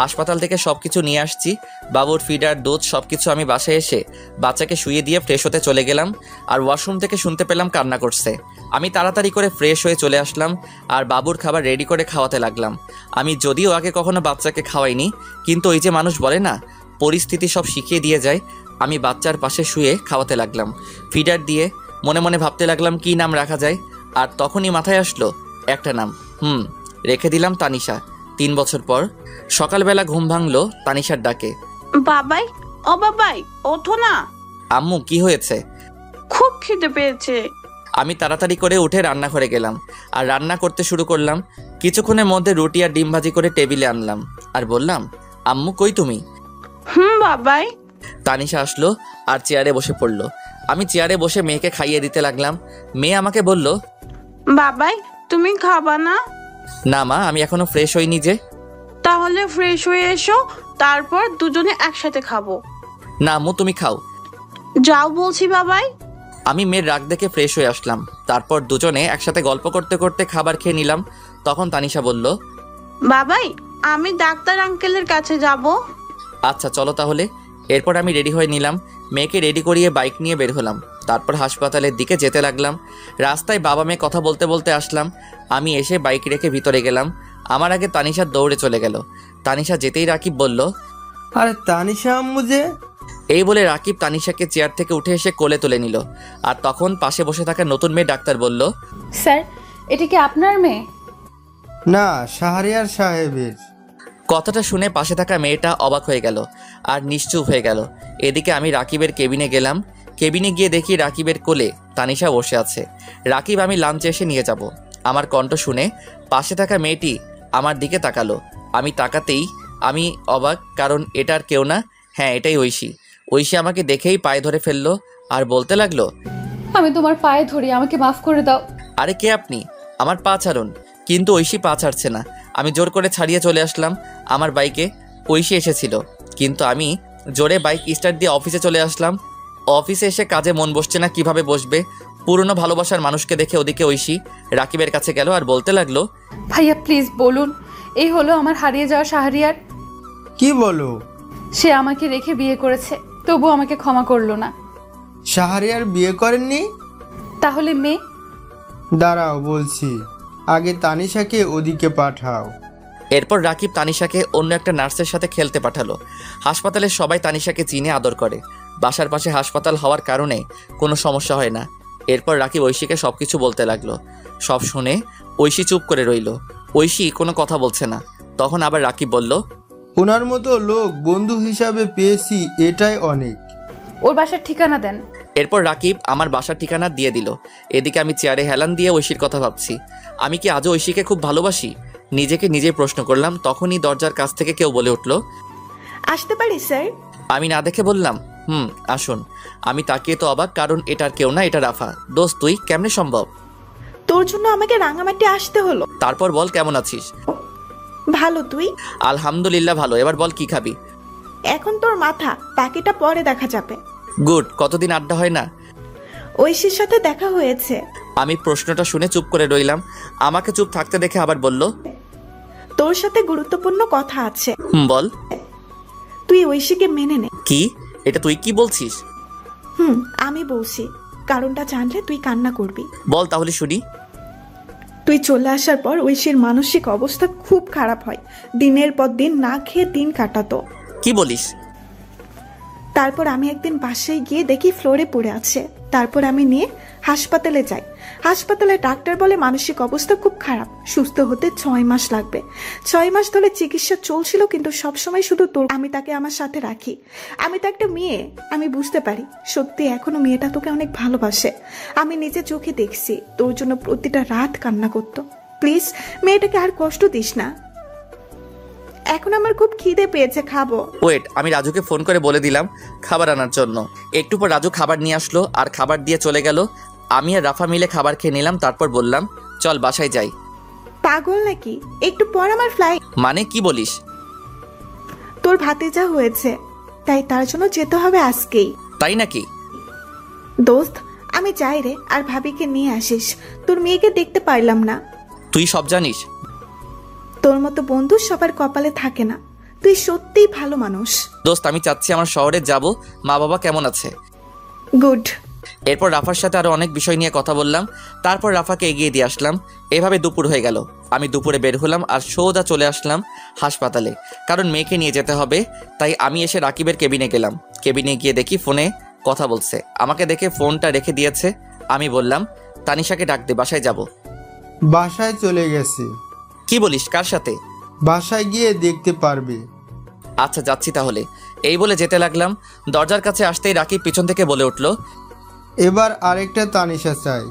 Speaker 1: হাসপাতাল থেকে সব কিছু নিয়ে আসছি, বাবুর ফিডার, দুধ সব কিছু। আমি বাসায় এসে বাচ্চাকে শুইয়ে দিয়ে ফ্রেশ হতে চলে গেলাম, আর ওয়াশরুম থেকে শুনতে পেলাম কান্না করছে। আমি তাড়াতাড়ি করে ফ্রেশ হয়ে চলে আসলাম আর বাবুর খাবার রেডি করে খাওয়াতে লাগলাম। আমি যদিও আগে কখনো বাচ্চাকে খাওয়াইনি, কিন্তু ওই যে মানুষ বলে না, পরিস্থিতি সব শিখিয়ে দিয়ে যায়। আমি বাচ্চার পাশে শুয়ে খাওয়াতে লাগলাম, ফিডার দিয়ে। মনে মনে ভাবতে লাগলাম কী নাম রাখা যায়, আর তখনই মাথায় আসলো একটা নাম। রেখে দিলাম তানিশা। 3 বছর পর সকালবেলা ঘুম ভাঙলো তানিশার ডাকে।
Speaker 16: বাবাই, ও বাবাই, ওঠো না।
Speaker 1: আম্মু, কি হয়েছে?
Speaker 16: খুব খিদে পেয়েছে।
Speaker 1: আমি তাড়াতাড়ি করে উঠে রান্নাঘরে গেলাম আর রান্না করতে শুরু করলাম। কিছুক্ষণের মধ্যে রুটি আর ডিম ভাজি করে টেবিলে আনলাম আর বললাম, আম্মু কই তুমি?
Speaker 16: বাবাই।
Speaker 1: তানিশা আসলো আর চেয়ারে বসে পড়লো। আমি চেয়ারে বসে মেয়েকে খাইয়ে দিতে লাগলাম। মেয়ে আমাকে বলল,
Speaker 16: বাবাই তুমি খাবা না?
Speaker 1: না মা, আমি এখনো ফ্রেশ হইনি যে।
Speaker 16: তাহলে ফ্রেশ হয়ে এসো, তারপর দুজনে একসাথে খাবো।
Speaker 1: না আম্মু, তুমি খাও।
Speaker 16: যাও বলছি বাবাই।
Speaker 1: আমি মেয়ের রাগ দেখে ফ্রেশ হয়ে আসলাম। তারপর দুজনে একসাথে গল্প করতে করতে খাবার খেয়ে নিলাম। তখন তানিশা বলল,
Speaker 16: বাবাই আমি ডাক্তার আঙ্কেলের কাছে যাব।
Speaker 1: আচ্ছা চলো তাহলে। এরপর আমি রেডি হয়ে নিলাম, মেয়েকে রেডি করিয়ে বাইক নিয়ে বের হলাম। তারপর হাসপাতালের দিকে যেতে লাগলাম। রাস্তায় বাবা মেয়ে কথা বলতে বলতে আসলাম। আমি এসে বাইক রেখে ভিতরে গেলাম। আমার আগে তানিশা দৌড়ে চলে গেল। তানিশা যেতেই রাকিব বলল,
Speaker 17: আরে তানিশা আম্মু যে।
Speaker 1: এই বলে রাকিব তানিশাকে চেয়ার থেকে উঠে এসে কোলে তুলে নিল। আর তখন পাশে বসে থাকা নতুন মেয়ে ডাক্তার বলল,
Speaker 2: স্যার, এটা কি আপনার মেয়ে?
Speaker 17: না, শাহরিয়ার সাহেবের।
Speaker 1: কথাটা শুনে পাশে থাকা মেয়েটা অবাক হয়ে গেল আর নিশ্চুপ হয়ে গেল। এদিকে আমি রাকিবের কেবিনে গেলাম। কেবিনে গিয়ে দেখি রাকিবের কোলে তানিশা বসে আছে। রাকিব আমি লাঞ্চে এসে নিয়ে যাব। আমার কণ্ঠ শুনে পাশে থাকা মেয়েটি আমার দিকে তাকালো। আমি তাকাতেই আমি অবাক, কারণ এটা আর কেউ না, হ্যাঁ এটাই ঐশী। ঐশী আমাকে দেখেই পায়ে ধরে ফেললো আর বলতে লাগলো,
Speaker 2: আমি তোমার পায়ে ধরি, আমাকে মাফ করে দাও।
Speaker 1: আরে কে আপনি? আমার পা ছাড়ুন। কিন্তু ঐশী পা ছাড়ছে না। আমি জোর করে ছাড়িয়ে চলে আসলাম আমার বাইকে। ঐশী এসেছিল, কিন্তু আমি জোরে বাইক স্টার্ট দিয়ে অফিসে চলে আসলাম। অফিসে এসে কাজে মন বসছে না, কিভাবে বসবে? পুরনো ভালোবাসার মানুষকে দেখে ওদিকে ঐশী রাকিবের কাছে গেল আর বলতে লাগলো,
Speaker 2: ভাইয়া প্লিজ বলুন, এই হলো আমার হারিয়ে যাওয়া শাহরিয়ার।
Speaker 17: কি বলো?
Speaker 2: সে আমাকে রেখে বিয়ে করেছে, তবু আমাকে ক্ষমা করলো না।
Speaker 17: শাহরিয়ার বিয়ে করেননি?
Speaker 2: তাহলে মেয়ে?
Speaker 17: দাঁড়াও বলছি, আগে তানিশাকে ওদিকে পাঠাও।
Speaker 1: এরপর রাকিব তানিশাকে অন্য একটা নার্সের সাথে খেলতে পাঠালো। হাসপাতালে সবাই তানিশাকে চিনে আদর করে। বাসার পাশে হাসপাতাল হওয়ার কারণে কোনো সমস্যা হয় না। এরপর রাকিব ঐশীকে সব কিছু বলতে লাগলো। সব শুনে ঐশী চুপ করে রইল। ঐশী কোনো কথা বলছে না। তখন আবার রাকিব বলল,
Speaker 17: ওনার মতো লোক বন্ধু হিসাবে পেয়েছি, এটাই অনেক।
Speaker 2: ওর বাসার ঠিকানা দেন।
Speaker 1: এরপর রাকিব আমার বাসার ঠিকানা দিয়ে দিল। এদিকে আমি চেয়ারে হেলান দিয়ে ঐশীর কথা ভাবছি। আমি কি আজও ঐশীকে খুব ভালোবাসি? নিজেকে নিজে প্রশ্ন করলাম। তখনই দরজার কাছ থেকে কেউ বলে উঠল,
Speaker 10: আসতে পারি স্যার?
Speaker 1: আমি না দেখে বললাম, আসুন। আমি তাকিয়ে তো অবাক, কারণ এটার কেউ না, এটা রাফা। দোস্ত তুই কেমনে সম্ভব?
Speaker 10: তোর জন্য আমাকে রাঙামাটি আসতে হলো।
Speaker 1: তারপর বল, কেমন আছিস?
Speaker 10: ভালো, তুই?
Speaker 1: আলহামদুলিল্লাহ ভালো। এবার বল কি খাবি?
Speaker 10: এখন তোর মাথা, বাকিটা পরে দেখা যাবে।
Speaker 1: গুড। কতদিন আড্ডা হয় না।
Speaker 10: ঐশীর সাথে দেখা হয়েছে।
Speaker 1: আমি প্রশ্নটা শুনে চুপ করে রইলাম। আমাকে চুপ থাকতে দেখে আবার বলল,
Speaker 10: তোর সাথে গুরুত্বপূর্ণ কথা আছে।
Speaker 1: বল।
Speaker 10: তুই ঐশীকে মেনে নে।
Speaker 1: কি? এটা তুই কি বলছিস?
Speaker 10: আমি বলছি, কারণটা জানলে তুই কান্না করবি।
Speaker 1: বল তাহলে শুনি।
Speaker 10: তুই চলে আসার পর ঐশীর মানসিক অবস্থা খুব খারাপ হয়। দিনের পর দিন না খেয়ে দিন কাটাতো।
Speaker 1: কি বলিস?
Speaker 10: তারপর আমি একদিন বাসায় গিয়ে দেখি ফ্লোরে পড়ে আছে। তারপর আমি নিয়ে হাসপাতালে যাই। হাসপাতালে ডাক্তার বলে মানসিক অবস্থা খুব খারাপ, সুস্থ হতে 6 মাস লাগবে। 6 মাস ধরে চিকিৎসা চলছিল, কিন্তু সবসময় শুধু তোর। আমি তাকে আমার সাথে রাখি। আমি তো একটা মেয়ে, আমি বুঝতে পারি সত্যি এখনো মেয়েটা তোকে অনেক ভালোবাসে। আমি নিজে চোখে দেখছি তোর জন্য প্রতিটা রাত কান্না করতো। প্লিজ মেয়েটাকে আর কষ্ট দিস না। এখন আমার খুব খিদে পেয়েছে, খাবো।
Speaker 1: ওয়েট, আমি রাজুকে ফোন করে বলে দিলাম খাবার আনার জন্য। একটু পর রাজু খাবার নিয়ে আসলো আর খাবার দিয়ে চলে গেল। আমি আর রাফা মিলে খাবার খেয়ে নিলাম। তারপর বললাম, চল বাসায় যাই।
Speaker 10: পাগল নাকি? একটু পর আমার ফ্লাইট।
Speaker 1: মানে কি বলিস?
Speaker 10: তোর ভাতিজা হয়েছে, তাই তার জন্য যেতে হবে আজকেই।
Speaker 1: তাই নাকি?
Speaker 10: দোস্ত আমি যাই রে, আর ভাবিকে নিয়ে আসিস। তোর মেয়েকে দেখতে পাইলাম না।
Speaker 1: তুই সব জানিস?
Speaker 10: তোর মতো বন্ধু সবার কপালে থাকে না। তুই সত্যিই ভালো মানুষ।
Speaker 1: দোস্ত, আমি চাচ্ছি আমার শহরে যাব। মা বাবা কেমন আছে?
Speaker 10: গুড।
Speaker 1: এরপর রাফার সাথে আরও অনেক বিষয় নিয়ে কথা বললাম। তারপর রাফাকে এগিয়ে দিয়ে আসলাম। এভাবে দুপুর হয়ে গেল। আমি দুপুরে বের হলাম আর সোজা চলে আসলাম হাসপাতালে, কারণ মেয়েকে নিয়ে যেতে হবে। তাই আমি এসে রাকিবের কেবিনে গেলাম। কেবিনে গিয়ে দেখি ফোনে কথা বলছে। আমাকে দেখে ফোনটা রেখে দিয়েছে। আমি বললাম, তানিশাকে ডাক দে, বাসায় যাব।
Speaker 17: বাসায় চলে গেছে।
Speaker 1: কি বলিস? কার সাথে?
Speaker 17: বাসায় গিয়ে দেখতে পারবে।
Speaker 1: আচ্ছা, যাচ্ছি তাহলে। এই বলে যেতে লাগলাম। দরজার কাছে আসতেই রাকিব পিছন থেকে বলে উঠল,
Speaker 17: এবার আরেকটা তানিশা চাই।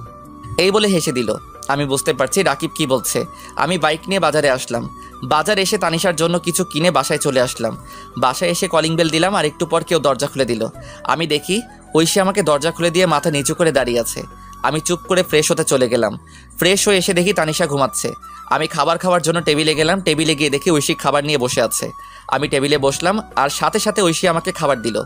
Speaker 1: এই বলে হেসে দিল। আমি বুঝতে পারছি রাকিব কি বলছে। আমি বাইক নিয়ে বাজারে আসলাম। বাজার এসে তানিশার জন্য কিছু কিনে বাসায় চলে আসলাম। বাসায় এসে কলিং বেল দিলাম আর একটু পর কেউ দরজা খুলে দিল। আমি দেখি ঐশী আমাকে দরজা খুলে দিয়ে মাথা নিচু করে দাঁড়িয়ে আছে। আমি চুপ করে ফ্রেশ হতে চলে গেলাম। ফ্রেশ হয়ে এসে দেখি তানিশা ঘুমাচ্ছে। আমি খাবার খাওয়ার জন্য টেবিলে গেলাম। টেবিলে গিয়ে দেখি ঐশী খাবার নিয়ে বসে আছে। আমি টেবিলে বসলাম আর সাথে সাথে ঐশী আমাকে খাবার দিল।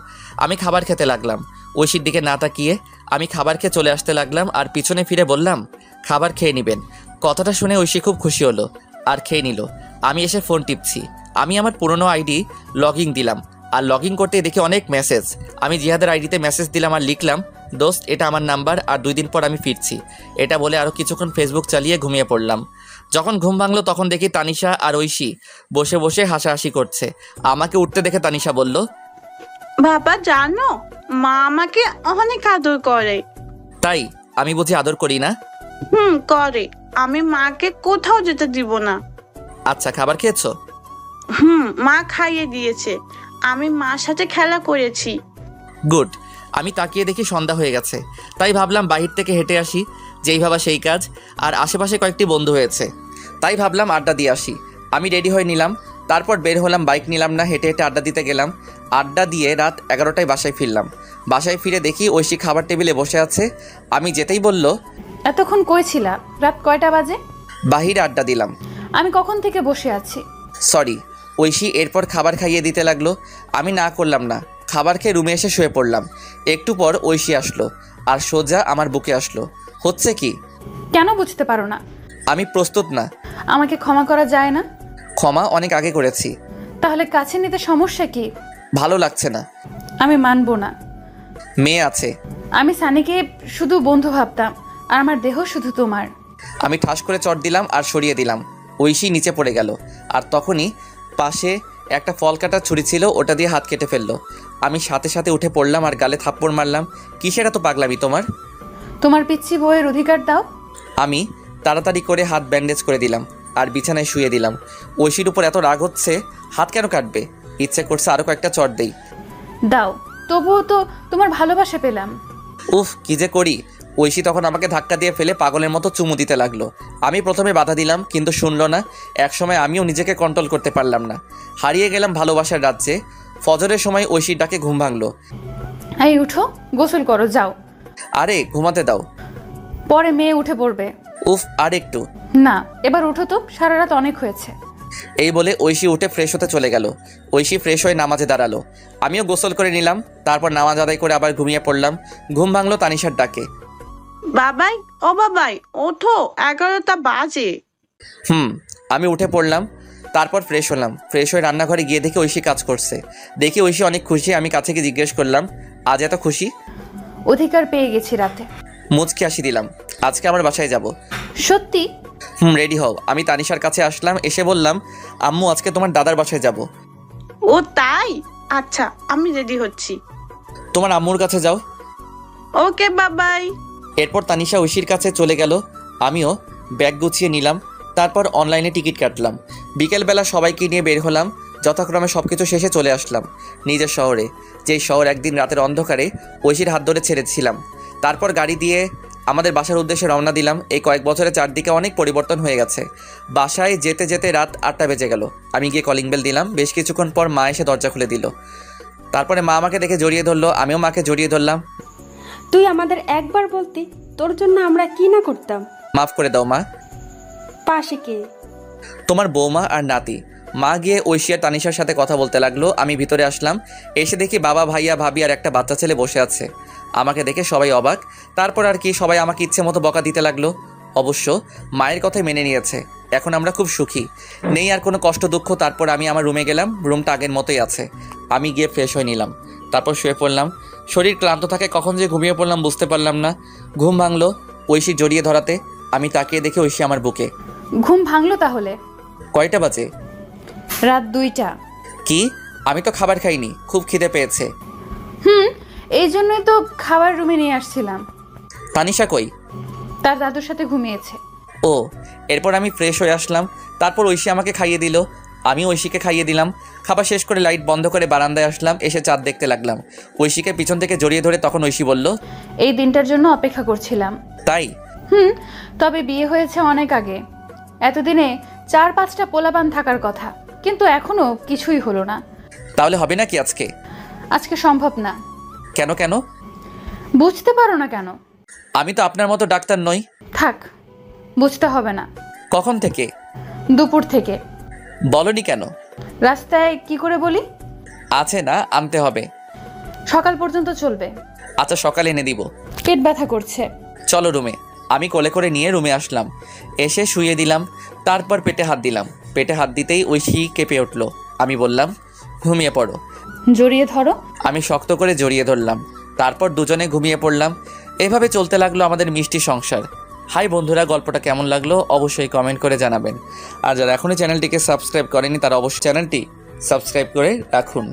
Speaker 1: আমি খাবার খেতে লাগলাম। ঐশীর দিকে না তাকিয়ে আমি খাবার খেয়ে চলে আসতে লাগলাম আর পিছনে ফিরে বললাম, খাবার খেয়ে নেবেন। কথাটা শুনে ঐশী খুব খুশি হলো আর খেয়ে নিল। আমি এসে ফোন টিপছি। আমি আমার পুরনো আইডি লগইন দিলাম আর লগইন করতে দেখি অনেক মেসেজ। আমি জিহাদের আইডিতে মেসেজ দিলাম আর লিখলাম, দোস্ত, এটা আমার নাম্বার আর 2 দিন পর আমি ফিরছি। এটা বলে আরও কিছুক্ষণ ফেসবুক চালিয়ে ঘুমিয়ে পড়লাম। যখন ঘুম ভাঙলো তখন দেখি তানিশা আর ঐশী বসে বসে হাসাহাসি করছে। আমাকে উঠতে দেখে তানিশা বলল,
Speaker 16: বাবা জানো, মা আমাকে অনেক আদর করে।
Speaker 1: তাই? আমি বুঝি আদর করি না?
Speaker 16: করে। আমি মাকে কোথাও যেতে দিব না।
Speaker 1: আচ্ছা, খাবার খেয়েছো?
Speaker 16: মা খাইয়ে দিয়েছে। আমি মার সাথে খেলা করেছি।
Speaker 1: গুড। আমি তাকিয়ে দেখি সন্ধ্যা হয়ে গেছে। তাই ভাবলাম বাহির থেকে হেঁটে আসি। যেই ভাবা সেই কাজ। আর আশেপাশে কয়েকটি বন্ধু হয়েছে, তাই ভাবলাম আড্ডা দিয়ে আসি। আমি রেডি হয়ে নিলাম। তারপর বের হলাম। বাইক নিলাম না, হেঁটে হেঁটে আড্ডা দিতে গেলাম। আড্ডা দিয়ে রাত 11টায় বাসায় ফিরলাম। বাসায় ফিরে দেখি ঐশী খাবার টেবিলে বসে আছে। আমি যেতেই বলল,
Speaker 2: এতক্ষণ কই ছিলা? রাত কয়টা বাজে?
Speaker 1: বাহিরে আড্ডা দিলাম।
Speaker 2: আমি কখন থেকে বসে আছি।
Speaker 1: সরি। ঐশী এরপর খাবার খাইয়ে দিতে লাগলো। আমি না করলাম না। খাবার খেয়ে রুমে এসে শুয়ে পড়লাম। একটু পর ঐশী আসলো আর সোজা আমার বুকে আসলো। হচ্ছে কি?
Speaker 2: কেন বুঝতে পারো না?
Speaker 1: আমি প্রস্তুত না।
Speaker 2: আমাকে ক্ষমা করা যায় না?
Speaker 1: ক্ষমা অনেক আগে করেছি।
Speaker 2: তাহলে কাছে নিতে সমস্যা কি?
Speaker 1: ভালো লাগছে না।
Speaker 2: আমি মানবো না।
Speaker 1: মেয়ে আছে।
Speaker 2: আমি সানিকে শুধু বন্ধু ভাবতাম আর আমার দেহ শুধু তোমার।
Speaker 1: আমি ঠাস করে চট দিলাম আর সরিয়ে দিলাম। ঐশী নিচে পড়ে গেল আর তখনই পাশে একটা ফল কাটার ছুরি ছিল, ওটা দিয়ে হাত কেটে ফেললো। আমি সাথে সাথে উঠে পড়লাম আর গালে থাপ্পড় মারলাম। কিসের এত পাগলামি তোমার?
Speaker 2: তোমার পিচ্ছি বউয়ের অধিকার দাও।
Speaker 1: আমি তাড়াতাড়ি করে হাত ব্যান্ডেজ করে দিলাম আর বিছানায় শুয়ে দিলাম। ঐশীর উপর এত রাগ হচ্ছে, হাত কেন কাটবে? ইচ্ছে করছে আরও কয়েকটা চট দেই।
Speaker 2: দাও, তবুও তো তোমার ভালোবাসা পেলাম।
Speaker 1: উফ, কি যে করি। ঐশী তখন আমাকে ধাক্কা দিয়ে ফেলে পাগলের মতো চুমু দিতে লাগলো। আমি প্রথমে বাধা দিলাম কিন্তু শুনলো না। একসময় আমিও নিজেকে কন্ট্রোল করতে পারলাম না। হারিয়ে গেলাম ভালোবাসার রাজ্যে। ফজরের সময় ঐশীর ডাকে ঘুম ভাঙলো।
Speaker 2: এই উঠো, গোসল করো, যাও।
Speaker 1: আরে ঘুমাতে দাও।
Speaker 2: পরে মেয়ে উঠে পড়বে।
Speaker 1: উফ, আর একটু।
Speaker 2: না, এবার উঠো তো, সারা রাত অনেক হয়েছে।
Speaker 1: এই বলে ঐশী উঠে ফ্রেশ হতে চলে গেল। ঐশী ফ্রেশ হয়ে নামাজে দাঁড়ালো। আমিও গোসল করে নিলাম। তারপর নামাজ আদায় করে আবার ঘুমিয়ে পড়লাম। ঘুম ভাঙলো তানিশার ডাকে।
Speaker 16: বাবাই, ও বাবাই, ওঠো, 11টা বাজে।
Speaker 1: আমি উঠে পড়লাম। তারপর ফ্রেশ হলাম। ফ্রেশ হয়ে রান্নাঘরে গিয়ে দেখি ঐশী কাজ করছে। দেখি ঐশী অনেক খুশি। আমি কাছে গিয়ে জিজ্ঞেস করলাম, আজ এত খুশি?
Speaker 2: অধিকার পেয়ে গেছি রাতে।
Speaker 1: মুচকি হাসি দিলাম। আজকে আমার বাসায় যাব।
Speaker 2: সত্যি?
Speaker 1: রেডি হও। আমি তানিশার কাছে আসলাম। এসে বললাম, আম্মু আজকে তোমার দাদার বাসায় যাব।
Speaker 16: ও তাই? আচ্ছা, আমি রেডি হচ্ছি।
Speaker 1: তোমার আম্মুর কাছে যাও।
Speaker 16: ওকে বাবাই।
Speaker 1: এরপর তানিশা ঐশীর কাছে চলে গেল। আমিও ব্যাগ গুছিয়ে নিলাম। তারপর অনলাইনে টিকিট কাটলাম। বিকেলবেলা সবাইকে নিয়ে বের হলাম। যথাক্রমে সব কিছু শেষে চলে আসলাম নিজের শহরে, যেই শহর একদিন রাতের অন্ধকারে ঐশীর হাত ধরে ছেড়েছিলাম। তারপর গাড়ি দিয়ে আমাদের বাসার উদ্দেশ্যে রওনা দিলাম। এই কয়েক বছরে চারদিকে অনেক পরিবর্তন হয়ে গেছে। বাসায় যেতে যেতে রাত 8টা বেজে গেল। আমি গিয়ে কলিং বেল দিলাম। বেশ কিছুক্ষণ পর মা এসে দরজা খুলে দিল। তারপরে মা আমাকে দেখে জড়িয়ে ধরলো। আমিও মাকে জড়িয়ে ধরলাম।
Speaker 9: তুই আমাদের একবার বলতি, তোর জন্য আমরা কি না করতাম।
Speaker 1: মাফ করে দাও মা।
Speaker 9: পাশে কে?
Speaker 1: তোমার বৌমা আর নাতি। মা গিয়ে ঐশী আর তানিশার সাথে কথা বলতে লাগলো। আমি ভিতরে আসলাম। এসে দেখি বাবা, ভাইয়া, ভাবি আর একটা বাচ্চা ছেলে বসে আছে। আমাকে দেখে সবাই অবাক। তারপর আর কি, সবাই আমাকে ইচ্ছে মতো বকা দিতে লাগলো। অবশ্য মায়ের কথাই মেনে নিয়েছে। এখন আমরা খুব সুখী, নেই আর কোনো কষ্ট দুঃখ। তারপর আমি আমার রুমে গেলাম, রুমটা আগের মতোই আছে। আমি গিয়ে ফ্রেশ হয়ে নিলাম, তারপর শুয়ে পড়লাম। শরীর ক্লান্ত থাকে, কখন যে ঘুমিয়ে পড়লাম বুঝতে পারলাম না। ঘুম ভাঙলো ঐশী জড়িয়ে ধরাতে। আমি তাকিয়ে দেখি ঐশী আমার বুকে।
Speaker 2: ঘুম ভাঙলো তাহলে?
Speaker 1: কয়টা বাজে?
Speaker 2: রাত 2টা।
Speaker 1: কি? আমি তো খাবার খাইনি, খুব খিদে পেয়েছে।
Speaker 2: এই জন্যই তো খাবার রুমে নিয়ে আসছিলাম।
Speaker 1: তানিশা কই?
Speaker 2: তার দাদুর সাথে ঘুমিয়েছে।
Speaker 1: ও, এরপর আমি ফ্রেশ হয়ে আসলাম। তারপর ঐশী আমাকে খাইয়ে দিল, আমি ঐশীকে খাইয়ে দিলাম। খাবার শেষ করে লাইট বন্ধ করে বারান্দায় আসলাম, এসে চাঁদ দেখতে লাগলাম। ঐশীকে পিছন থেকে জড়িয়ে ধরে তখন ঐশী বলল,
Speaker 2: এই দিনটার জন্য অপেক্ষা করছিলাম।
Speaker 1: তাই?
Speaker 2: তবে বিয়ে হয়েছে অনেক আগে। এতদিনে 4-5টা পোলাপান থাকার কথা, কিন্তু এখনো কিছুই হলো না।
Speaker 1: তাহলে হবে নাকি আজকে?
Speaker 2: আজকে সম্ভব না।
Speaker 1: কেন কেন?
Speaker 2: বুঝতে পারো না কেন?
Speaker 1: আমি তো আপনার মতো ডাক্তার নই।
Speaker 2: থাক, বুঝতে হবে না।
Speaker 1: কখন থেকে?
Speaker 2: দুপুর থেকে।
Speaker 1: বলনি কেন?
Speaker 2: রাস্তায় কি করে বলি?
Speaker 1: আছে না, আনতে হবে।
Speaker 2: সকাল পর্যন্ত চলবে।
Speaker 1: আচ্ছা, সকালে এনে দিব।
Speaker 2: পেট ব্যথা করছে।
Speaker 1: চলো রুমে। আমি কোলে করে নিয়ে রুমে আসলাম, এসে শুয়ে দিলাম। তারপর পেটে হাত দিলাম। পেটে হাত দিতেই ঐশী কেঁপে উঠল। আমি বললাম, ঘুমিয়ে পড়ো।
Speaker 2: জড়িয়ে ধরো।
Speaker 1: আমি শক্ত করে জড়িয়ে ধরলাম। তারপর দুজনে ঘুমিয়ে পড়লাম। এভাবে চলতে লাগলো আমাদের মিষ্টি সংসার। হাই বন্ধুরা, গল্পটা কেমন লাগলো অবশ্যই কমেন্ট করে জানাবেন। আর যারা এখনই চ্যানেলটিকে সাবস্ক্রাইব করেনি তারা অবশ্যই চ্যানেলটি সাবস্ক্রাইব করে রাখুন।